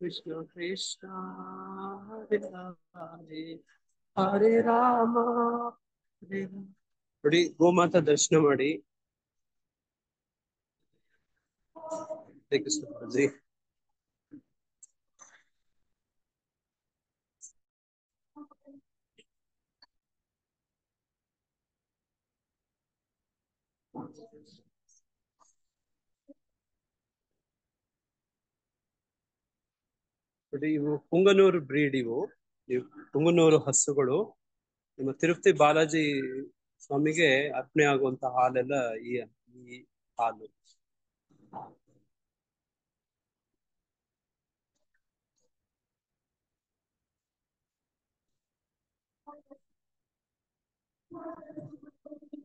ಕೃಷ್ಣ ಕೃಷ್ಣ ಹರೇ ಹರೇ ಹರೇ ರಾಮ ಹರೇ ರಾಮ. ನೋಡಿ ಗೋಮಾತಾ ದರ್ಶನ ಮಾಡಿ. ಹರೇ ಕೃಷ್ಣ ಪ್ರಭುಜಿ. ನೋಡಿ ಇವು ಪುಂಗನೂರು ಬ್ರೀಡ್, ಇವು ಪುಂಗನೂರು ಹಸುಗಳು. ನಿಮ್ಮ ತಿರುಪತಿ ಬಾಲಾಜಿ ಸ್ವಾಮಿಗೆ ಅರ್ಪಣೆ ಆಗುವಂತ ಹಾಲೆಲ್ಲ ಈ ಹಾಲು.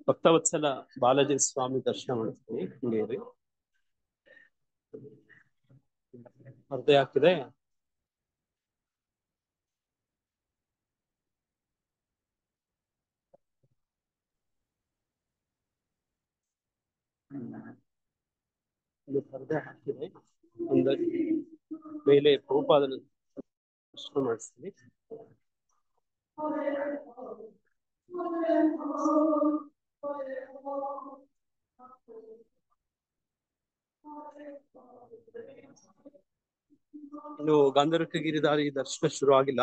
ಭಕ್ತವತ್ಸಲ ಬಾಲಾಜಿ ಸ್ವಾಮಿ ದರ್ಶನ ಮಾಡ್ತೀನಿ. ಹಿಂಗೇರಿ ಅರ್ಧ ಆಗ್ತಿದೆ. ಅರ್ಧ ಹಾಕಿದೆ. ಒಂದು ಮೇಲೆ ಪ್ರಭುಪಾದನ ದರ್ಶನ ಮಾಡಿಸ್ತೀನಿ. ಇನ್ನು ಗಾಂಧರ್ಕ ಗಿರಿಧಾರಿ ದರ್ಶನ ಶುರು ಆಗಿಲ್ಲ.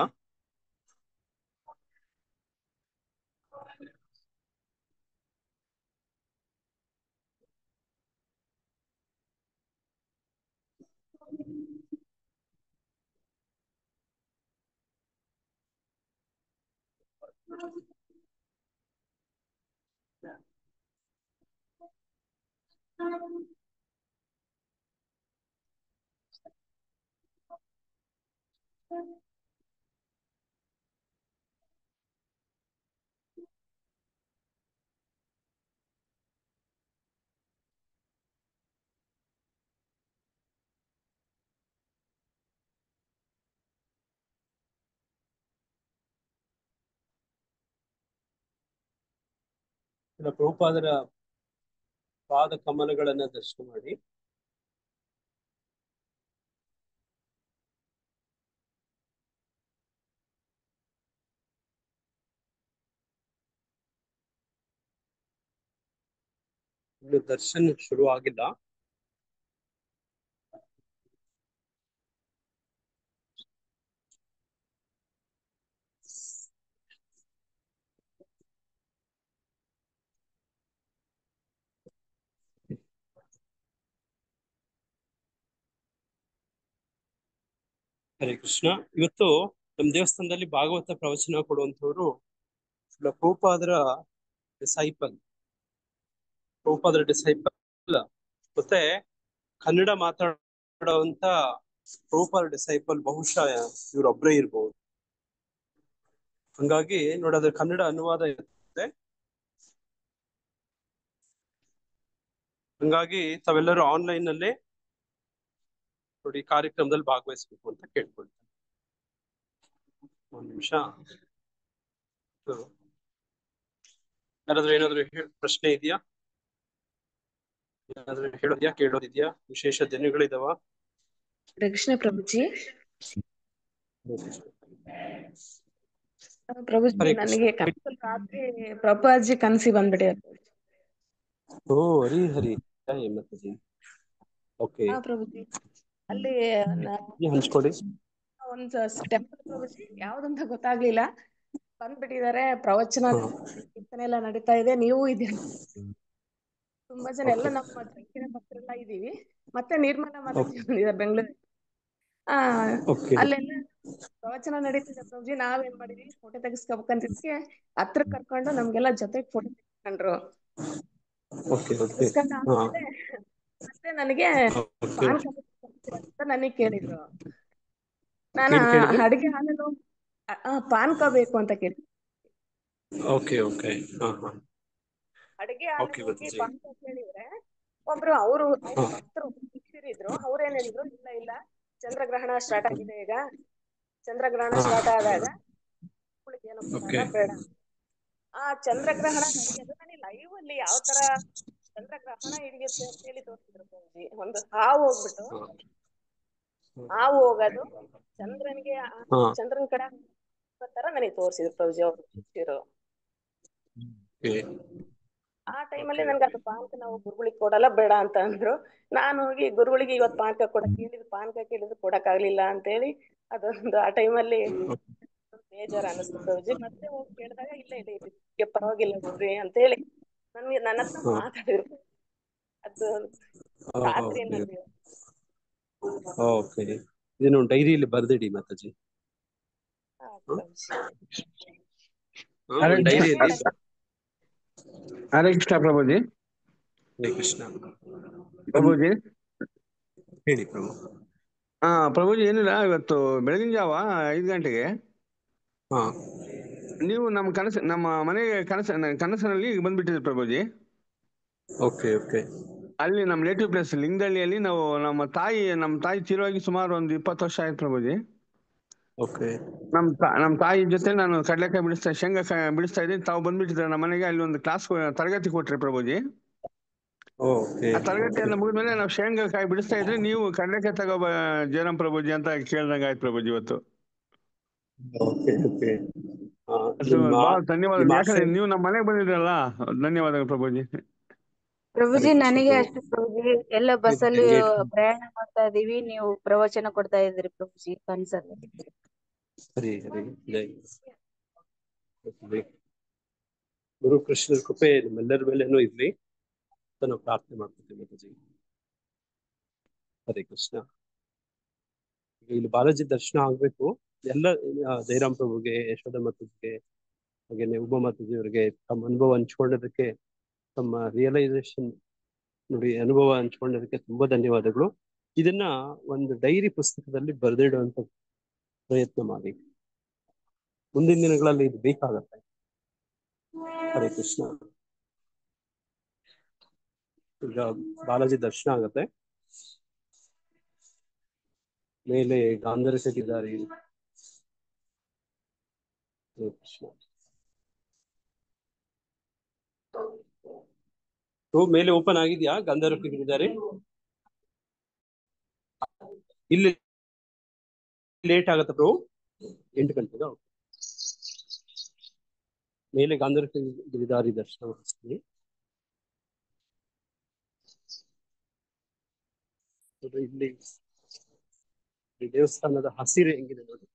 ಪ್ರಭುಪಾದರ ಪಾದ ಕಮಲಗಳನ್ನ ದರ್ಶನ ಮಾಡಿ. ಇನ್ನು ದರ್ಶನ ಶುರು ಆಗಿಲ್ಲ. ಹರೇ ಕೃಷ್ಣ. ಇವತ್ತು ನಮ್ಮ ದೇವಸ್ಥಾನದಲ್ಲಿ ಭಾಗವತ ಪ್ರವಚನ ಕೊಡುವಂತವರು ಪ್ರಭುಪಾದರ ಡಿಸೈಪಲ್ ಮತ್ತೆ ಕನ್ನಡ ಮಾತಾಡುವಂತ ಪ್ರಭುಪಾದ ಡಿಸೈಪಲ್ ಬಹುಶಃ ಇವರೊಬ್ಬರೇ ಇರ್ಬಹುದು. ಹಂಗಾಗಿ ನೋಡಿ, ಅದ್ರ ಕನ್ನಡ ಅನುವಾದ ಇರುತ್ತೆ. ಹಂಗಾಗಿ ತಾವೆಲ್ಲರೂ ಆನ್ಲೈನ್ ನಲ್ಲೇ ನೋಡಿ ಕಾರ್ಯಕ್ರಮದಲ್ಲಿ ಭಾಗವಹಿಸಬೇಕು ಅಂತ ಕೇಳ್ಕೊಳ್ತೇನೆ. ಒಂದು ನಿಮಿಷ. ಯಾರಾದ್ರೂ ಏನಾದ್ರು ಪ್ರಶ್ನೆ ಇದೆಯಾ? ಏನಾದ್ರೂ ಹೇಳೋದ್ಯಾ, ಕೇಳೋದಿದ್ಯಾ? ವಿಶೇಷ ದಿನಗಳಿದಾವ? ಕೃಷ್ಣ ಪ್ರಭುಜಿ. ಪ್ರಭುಜಿ, ನನಗೆ ಕನಸಲ್ಲಿ ರಾತ್ರಿ ಪ್ರಭುಪಾದ್ಜಿ ಕನಸಿ ಬಂದ್ಬಿಟ್ಟಿದೆ. ಓ ಹರಿ ಹರಿ ಮಾತಾಜಿ. ಓಕೆ, ಹಾ ಪ್ರಭುಜಿ, ಅಲ್ಲಿ ಹಂಚ್ಕೊಡಿ. ಒಂದು ಟೆಂಪಲ್ ಪ್ರಭುಜಿ, ಯಾವ್ದಂತ ಗೊತ್ತಾಗ್ಲಿಲ್ಲ, ಬಂದ್ಬಿಟ್ಟಿದ್ದಾರೆ. ಪ್ರವಚನ ಕೀರ್ತನೆ ಎಲ್ಲ ನಡೀತಾ ಇದೆ, ನೀವು ಇದೀರ. ತುಂಬಾ ಜನ ಎಲ್ಲ ನಮ್ಮ ದಕ್ಷಿಣ ಭಕ್ತರೆಲ್ಲ ಇದೀವಿ. ಮತ್ತೆ ನಿರ್ಮಲಾ ಮಾತಾಜಿ ಬಂದಿದ್ದಾರೆ ಬೆಂಗಳೂರಿಗೆ. ಅಲ್ಲೆಲ್ಲ ಪ್ರವಚನ ನಡೀತಿದೆ ಪ್ರಭುಜಿ. ನಾವೇನ್ ಮಾಡಿದ್ವಿ, ಫೋಟೋ ತೆಗಿಸ್ಕೋಬೇಕಂತಿದ್ವಿ. ಹತ್ರ ಕರ್ಕೊಂಡು ನಮ್ಗೆಲ್ಲ ಜೊತೆಗೆ ಫೋಟೋ ತೆಗಿಸ್ಕೊಂಡ್ರು. ಆದ್ಮೇಲೆ ಮತ್ತೆ ನನಗೆ ಪಾನ್ ಅಂತ ನನಗೆ ಕೇಳಿದ್ರು. ನಾನು ಅಡಿಗೆ ಹಾಲಲ್ಲಿ ಪಾನ್ಕ ಬೇಕು ಅಂತ ಕೇಳಿದ್ವಿ. ಅಡಿಗೆ ಹಾಲಲ್ಲಿ ಹೋಗಿ ಪಾನ್ಕ ಕೇಳಿದ್ರೆ ಒಬ್ರು ಅವರು ಭಕ್ತರು ಶಿಷ್ಯರಿದ್ರು. ಅವ್ರೇನ್ ಹೇಳಿದ್ರು, ಇಲ್ಲ ಇಲ್ಲ, ಚಂದ್ರಗ್ರಹಣ ಸ್ಟಾರ್ಟ್ ಆಗಿದೆ ಈಗ. ಚಂದ್ರಗ್ರಹಣ ಸ್ಟಾರ್ಟ್ ಆದಾಗ ಏನು ಕೊಡಲ್ಲ, ಬೇಡ. ಆ ಚಂದ್ರಗ್ರಹಣ ನಡೆಯೋದು ನನಗೆ ಲೈವ್ ಅಲ್ಲಿ ಯಾವ ತರ ಚಂದ್ರಗ್ರಹಣ ಹಿಡಿಯುತ್ತೆ ಅಂತ ಹೇಳಿ ತೋರಿಸಿದ್ರು ಪ್ರಭುಜಿ. ಒಂದು ಹಾವು ಹೋಗ್ಬಿಟ್ಟು, ಹಾವು ಹೋಗೋದು ಚಂದ್ರನಿಗೆ, ಚಂದ್ರನ ಕಡೆ ತರ ನನಗೆ ತೋರಿಸಿದ್ರು ಪ್ರಭುಜಿ ಅವರು ಶಿಷ್ಯರು. ಆ ಟೈಮಲ್ಲಿ ನನ್ಗೆ ಅದು ಪಾನಕ ನಾವು ಗುರುಗಳಿಗೆ ಕೊಡಲ್ಲ, ಬೇಡ ಅಂತ ಅಂದ್ರು. ನಾನು ಹೋಗಿ ಗುರುಗಳಿಗೆ ಇವತ್ತು ಪಾನಕ ಕೇಳಿದ್ರು ಕೊಡಕ್ ಆಗ್ಲಿಲ್ಲ ಅಂತ ಹೇಳಿ, ಅದೊಂದು ಆ ಟೈಮಲ್ಲಿ ಬೇಜಾರು ಅನಿಸ್ತು ಪ್ರಭುಜಿ. ಮತ್ತೆ ಹೋಗಿ ಕೇಳಿದಾಗ ಇಲ್ಲ ಇಲ್ಲ ಪರವಾಗಿಲ್ಲ ಬಿಡ್ರಿ ಅಂತ ಹೇಳಿ ನನ್ನ ಹತ್ರ ಮಾತಾಡಿದ್ರು. ಅದು ರಾತ್ರಿ ಇದನ್ನು ಡೈರಿಯಲ್ಲಿ ಬರ್ದಿಡಿ ಮಾತಾಜಿ. ಡೈರಿಯಲ್ಲಿ ಹರೇ ಕೃಷ್ಣ ಪ್ರಭುಜಿ. ಹರೇ ಕೃಷ್ಣ ಪ್ರಭುಜಿ. ಹೇಳಿ ಪ್ರಭು. ಪ್ರಭುಜಿ, ಏನಿಲ್ಲ, ಇವತ್ತು ಬೆಳಗಿನ ಜಾವ 5 ಗಂಟೆಗೆ ನೀವು ನಮ್ಮ ಮನೆಗೆ ಕನಸಿನಲ್ಲಿ ಬಂದ್ಬಿಟ್ಟಿದ್ರಿ ಪ್ರಭುಜಿ. ಅಲ್ಲಿ ನಮ್ಮ ನೇಟಿವ್ ಪ್ಲೇಸ್ ಲಿಂಗದಳ್ಳಿಯಲ್ಲಿ ನಾವು ನಮ್ಮ ತಾಯಿ ತೀರೋಗಿ ಸುಮಾರು ಒಂದು 20 ವರ್ಷ ಆಯ್ತು ಪ್ರಭುಜಿ. ನಮ್ಮ ತಾಯಿ ಜೊತೆ ನಾನು ಕಡಲೆಕಾಯಿ ಶೇಂಗಾಕಾಯಿ ಬಿಡಿಸ್ತಾ ಇದ್ದೀನಿ. ತಾವು ಬಂದ್ಬಿಟ್ಟಿದ್ರೆ ನಮ್ಮ ಮನೆಗೆ. ಅಲ್ಲಿ ಒಂದು ಕ್ಲಾಸ್ ತರಗತಿ ಕೊಟ್ರಿ ಪ್ರಭುಜಿ. ಆ ತರಗತಿ ಎಲ್ಲ ಮುಗಿದ್ಮೇಲೆ ನಾವು ಶೇಂಗಾಕಾಯಿ ಬಿಡಿಸ್ತಾ ಇದ್ರಿ, ನೀವು ಕಡಲೆಕಾಯಿ ತಗೋ ಜಯರಾಮ್ ಪ್ರಭುಜಿ ಅಂತ ಕೇಳ್ದಂಗ ಆಯ್ತು ಪ್ರಭುಜಿ ಇವತ್ತು. ಬಹಳ ಧನ್ಯವಾದಗಳು, ಯಾಕಂದ್ರೆ ನೀವು ನಮ್ಮ ಮನೆಗೆ ಬಂದಿದ್ರಲ್ಲ. ಧನ್ಯವಾದಗಳು ಪ್ರಭುಜಿ. ಪ್ರಭುಜಿ, ನನಗೆ ಅಷ್ಟು ಪ್ರಭುಜಿ, ಎಲ್ಲ ಬಸ್ಸಲ್ಲಿ ಪ್ರಯಾಣ ಮಾಡ್ತಾ ಇದೀವಿ, ನೀವು ಪ್ರವಚನ ಕೊಡ್ತಾ ಇದ್ರಿ ಪ್ರಭುಜಿ ಕನ್ಸಲ್ಲಿ. ಗುರು ಕೃಷ್ಣರ ಕೃಪೆ ನಿಮ್ಮೆಲ್ಲರ ಮೇಲೇನೂ ಇರ್ಲಿ ಅಂತ ನಾವು ಪ್ರಾರ್ಥನೆ ಮಾಡ್ಕೊತೀವಿ ಮಾತಾಜಿ. ಹರೇ ಕೃಷ್ಣ. ಇಲ್ಲಿ ಬಾಲಾಜಿ ದರ್ಶನ ಆಗ್ಬೇಕು. ಎಲ್ಲ ಜಯರಾಮ್ ಪ್ರಭುಗೆ, ಯಶೋಧ ಮಾತಾಜಿಗೆ, ಹಾಗೇನೆ ಉಮಾ ಮಾತಾಜಿ ಅವರಿಗೆ ತಮ್ಮ ಅನುಭವ ಹಂಚ್ಕೊಳ್ಳೋದಕ್ಕೆ, ತಮ್ಮ ರಿಯಲೈಸೇಷನ್ ನೋಡಿ ಅನುಭವ ಹಂಚ್ಕೊಳ್ಳೋದಕ್ಕೆ ತುಂಬಾ ಧನ್ಯವಾದಗಳು. ಇದನ್ನ ಒಂದು ಡೈರಿ ಪುಸ್ತಕದಲ್ಲಿ ಬರೆದಿಡುವಂತ ಪ್ರಯತ್ನ ಮಾಡಿ. ಮುಂದಿನ ದಿನಗಳಲ್ಲಿ ಇದು ಬೇಕಾಗತ್ತೆ. ಹರೇ ಕೃಷ್ಣ. ಈಗ ಬಾಲಾಜಿ ದರ್ಶನ ಆಗತ್ತೆ. ಮೇಲೆ ಗಾಂಧಾರ ಕಟ್ಟಿದ್ದಾರೆ. ಹರೇ ಕೃಷ್ಣ. ಮೇಲೆ ಓಪನ್ ಆಗಿದ್ಯಾ ಗಂಧರ್ವ ಗಿರಿಧಾರಿ? ಇಲ್ಲಿ ಲೇಟ್ ಆಗತ್ತ ಬ್ರೋ, 8 ಗಂಟೆಗೆ ಮೇಲೆ ಗಾಂಧರ್ವ ಗಿರಿಧಾರಿ ದರ್ಶನ ಮಾಡಿಸ್ತೀನಿ. ಇಲ್ಲಿ ದೇವಸ್ಥಾನದ ಹಸಿರು ಹೆಂಗಿದೆ ನೋಡಿ.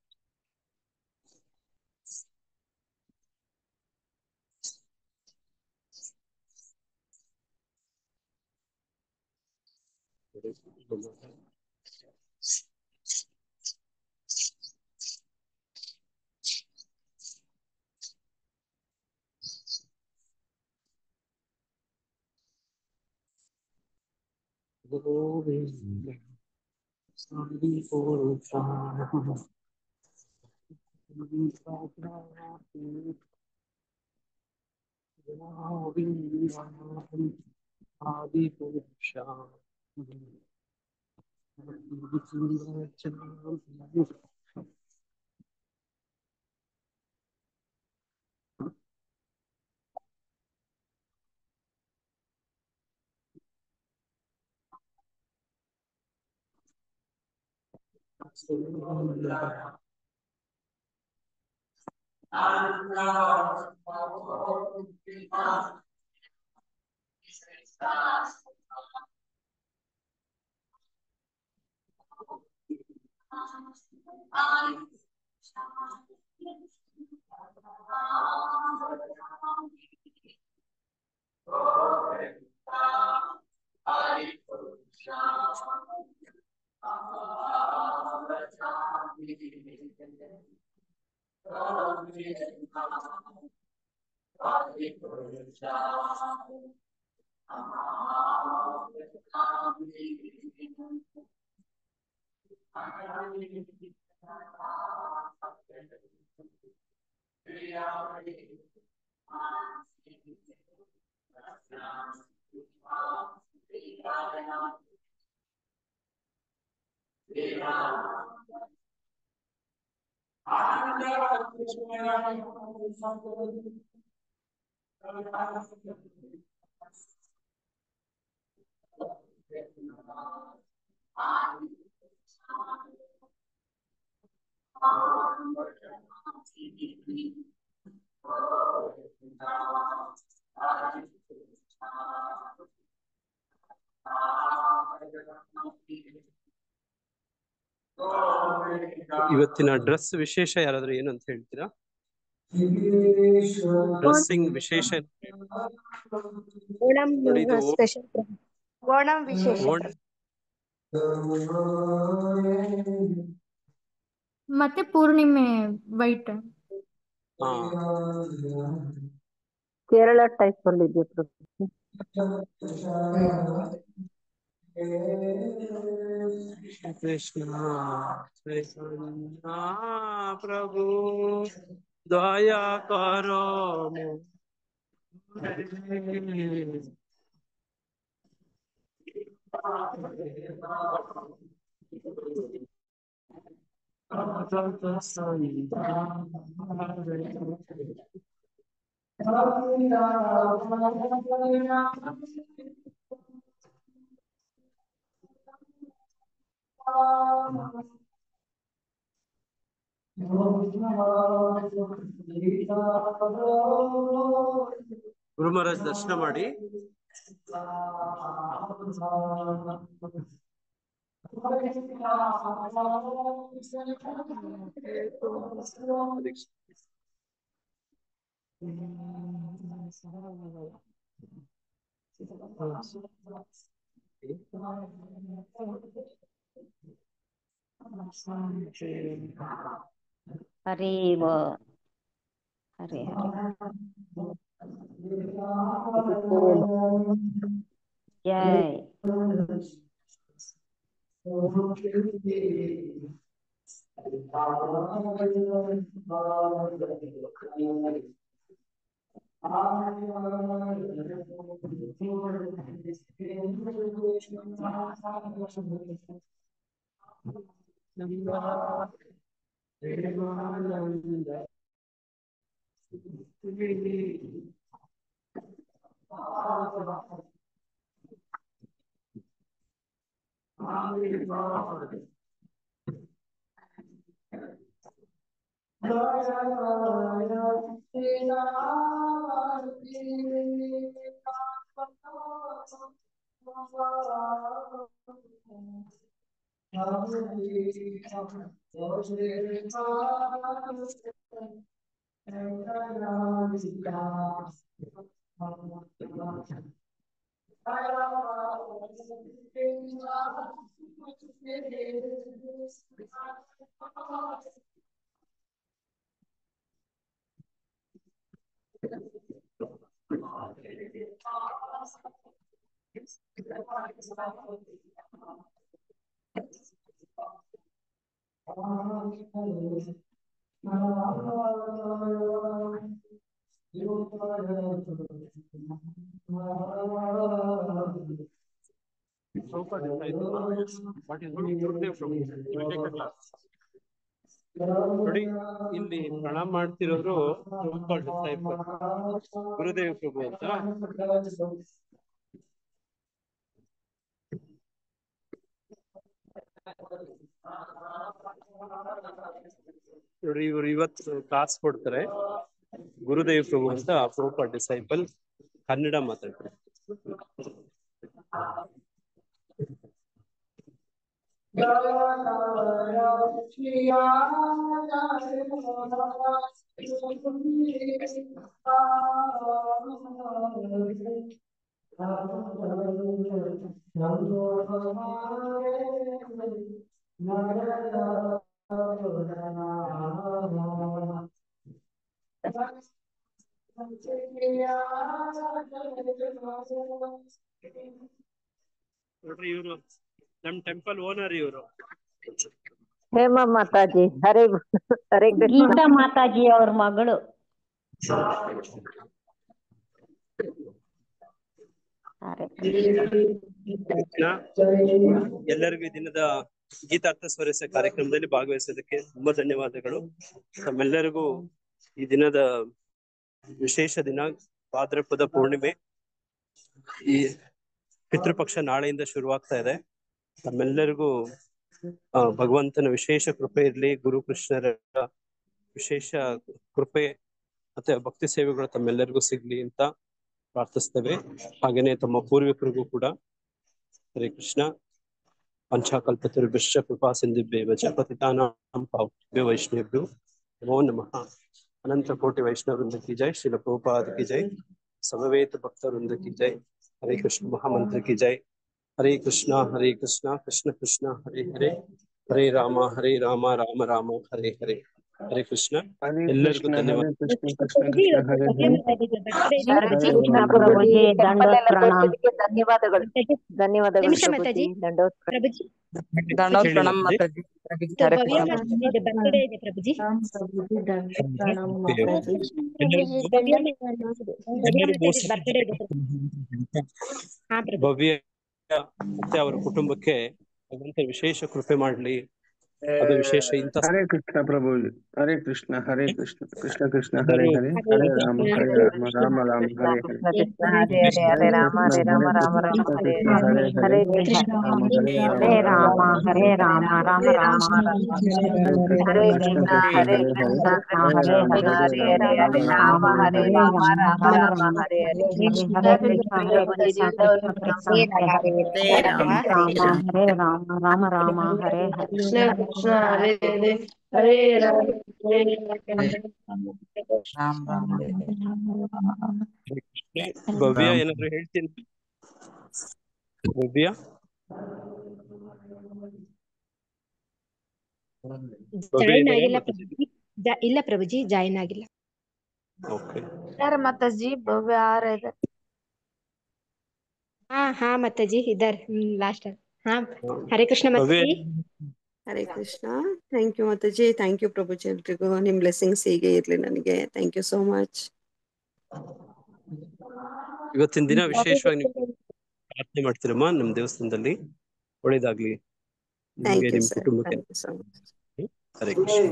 ಇವತ್ತಿನ ಡ್ರೆಸ್ ವಿಶೇಷ ಯಾರಾದ್ರೂ ಏನು ಅಂತ ಹೇಳ್ತೀರಾ? ಡ್ರೆಸ್ಸಿಂಗ್ ವಿಶೇಷ ಓಣಂ ನೋಡಿ, ಇದು ಸ್ಪೆಷಲ್ ಓಣಂ ವಿಶೇಷ ಮತ್ತೆ ಪೂರ್ಣಿಮೆ ವೈಟ್ ಕೇರಳ ಟೈಪ್ ಅಲ್ಲಿ ಇದೆ ಕೃಷ್ಣ ಪ್ರಭು ದಯಾ ಕರೋ ಗುರು ಮಹಾರಾಜ್ ದರ್ಶನ ಮಾಡಿ. ಹರಿ ಹರಿ ಹರಿ ಜೈ ನೋಡಿ, ಇಲ್ಲಿ ಪ್ರಣಾಮ ಮಾಡ್ತಿರೋರು ಗುರುದೇವ್ ಪ್ರಭು ಅಂತ. ನೋಡಿ, ಇವರು ಇವತ್ತು ಕ್ಲಾಸ್ ಕೊಡ್ತಾರೆ. ಗುರುದೇವ್ ಪ್ರಭು ಅಂತ ಪ್ರಭುಪಾದ ಡಿಸೈಪಲ್, ಕನ್ನಡ ಮಾತಾಡ್ತಾರೆ. ನೋಡ್ರಿ, ಇವರು ನಮ್ ಟೆಂಪಲ್ ಓನರ್. ಇವರು ಹೇಮಾ ಮಾತಾಜಿ, ಹರೇ ಹರೇ ಕೃಷ್ಣ. ಗೀತಾ ಮಾತಾಜಿ ಅವ್ರ ಮಗಳು. ಎಲ್ಲರಿಗೂ ಈ ದಿನದ ಗೀತಾರ್ಥ ಸ್ವರಸ್ಯ ಕಾರ್ಯಕ್ರಮದಲ್ಲಿ ಭಾಗವಹಿಸೋದಕ್ಕೆ ತುಂಬಾ ಧನ್ಯವಾದಗಳು. ತಮ್ಮೆಲ್ಲರಿಗೂ ಈ ದಿನದ ವಿಶೇಷ ದಿನ ಭಾದ್ರಪದ ಪೂರ್ಣಿಮೆ. ಈ ಪಿತೃಪಕ್ಷ ನಾಳೆಯಿಂದ ಶುರುವಾಗ್ತಾ ಇದೆ. ತಮ್ಮೆಲ್ಲರಿಗೂ ಭಗವಂತನ ವಿಶೇಷ ಕೃಪೆ ಇರ್ಲಿ, ಗುರು ಕೃಷ್ಣರ ವಿಶೇಷ ಕೃಪೆ ಮತ್ತೆ ಭಕ್ತಿ ಸೇವೆಗಳು ತಮ್ಮೆಲ್ಲರಿಗೂ ಸಿಗ್ಲಿ ಅಂತ ಪ್ರಾರ್ಥಿಸ್ತೇವೆ. ಹಾಗೇನೆ ತಮ್ಮ ಪೂರ್ವಿಕರಿಗೂ ಕೂಡ ಹರೇ ಕೃಷ್ಣ. ಪಂಚಾಕಲ್ಪತರುಭ್ಯಶ್ಚ ಕೃಪಾ ಸಿಂಧುಭ್ಯೇವ ಚ ಪತಿತಾನಾಂ ಪಾವನೇಭ್ಯೋ ವೈಷ್ಣವೇಭ್ಯೋ ನಮೋ ನಮಃ. ಅನಂತ ಕೋಟಿ ವೈಷ್ಣವ ವೃಂದ ಕಿ ಜೈ, ಶ್ರೀಲ ಪ್ರಭುಪಾದ ಕಿ ಜೈ, ಸಮವೇತ ಭಕ್ತ ವೃಂದ ಕಿ ಜೈ, ಹರೇ ಕೃಷ್ಣ ಮಹಾಮಂತ್ರ ಕಿ ಜೈ. ಹರೇ ಕೃಷ್ಣ ಕೃಷ್ಣ ಕೃಷ್ಣ ಹರೇ ಹರೇ, ಹರೇ ರಾಮ ರಾಮ ರಾಮ ಹರೇ ಹರೇ. ಹರೇ ಕೃಷ್ಣ. ಎಲ್ಲರಿಗೂ ಧನ್ಯವಾದ. ಧನ್ಯವಾದಗಳು. ಧನ್ಯವಾದಗಳು ಪ್ರಭುಜಿ. ದಂಡೋತ್ ಪ್ರಣಾಮ ಮಾತಾಜಿ. ಬರ್ತ್ಡೇ ಇದೆ ಪ್ರಭುಜಿ. ಭವ್ಯ ಮತ್ತೆ ಅವರ ಕುಟುಂಬಕ್ಕೆ ಭಗವಂತ ವಿಶೇಷ ಕೃಪೆ ಮಾಡ್ಲಿ. ಅದು ವಿಶೇಷ ಇಂತ. ಹರೇ ಕೃಷ್ಣ ಪ್ರಭುಜಿ. ಹರೇ ಕೃಷ್ಣ ಕೃಷ್ಣ ಕೃಷ್ಣ ಹರೇ ಹರೇ, ಹರೇ ರಾಮ ರಾಮ ರಾಮ ಹರೇ ಹರೇ, ಹರೇ ರಾಮ ರಾಮ ರಾಮ ಹರೇ ಹರೇ, ಹರೇ ಕೃಷ್ಣ ಹರೇ ರಾಮ ರಾಮ ರಾಮ ಹರೇ ಕೃಷ್ಣ ಹರೇ ಕೃಷ್ಣ ಹರೇ ಹರೇ, ಹರೇ ರಾಮ ರಾಮ ರಾಮ ಹರೇ ಹರೇ. ಹರೇ ಕೃಷ್ಣ ಹರೇ ರಾಮ ರಾಮ ಹರೇ ಹರೇ. ಭವ್ಯ ಏನಾದ್ರು ಹೇಳ್ತೀನಿ? ಭವ್ಯ ಜಾಯಿನ್ ಆಗಿಲ್ಲ ಪ್ರಭುಜಿ. ಇಲ್ಲ ಪ್ರಭುಜಿ, ಜಾಯಿನ್ ಆಗಿಲ್ಲ. ಯಾರ ಮಾತಾಜಿ? ಭವ್ಯ ಆರ ಇದೆ. ಹಾ ಮಾತಾಜಿ ಇದಾರೆ ಲಾಸ್ಟ್. ಹಾ, ಹರೇ ಕೃಷ್ಣ ಮಾತಾಜಿ. ಹರೇ ಕೃಷ್ಣ. ಥ್ಯಾಂಕ್ ಯು ಮಾತಾಜಿ. ಥ್ಯಾಂಕ್ ಯು ಪ್ರಭುಜಿ. ಎಲ್ರಿಗೂ ನಿಮ್ ಬ್ಲೆಸ್ಸಿಂಗ್ಸ್ ಹೀಗೆ ಇರ್ಲಿ ನನಗೆ. Thank you so much. ಇವತ್ತಿನ ದಿನ ವಿಶೇಷವಾಗಿ ನೀವು ಪ್ರಾರ್ಥನೆ ಮಾಡ್ತೀರಮ್ಮ ನಮ್ಮ ದೇವಸ್ಥಾನದಲ್ಲಿ. ಒಳ್ಳೇದಾಗ್ಲಿ ನಿಮ್ಗೆ, ನಿಮ್ ಕುಟುಂಬಕ್ಕೆ. ಹರೇ ಕೃಷ್ಣ.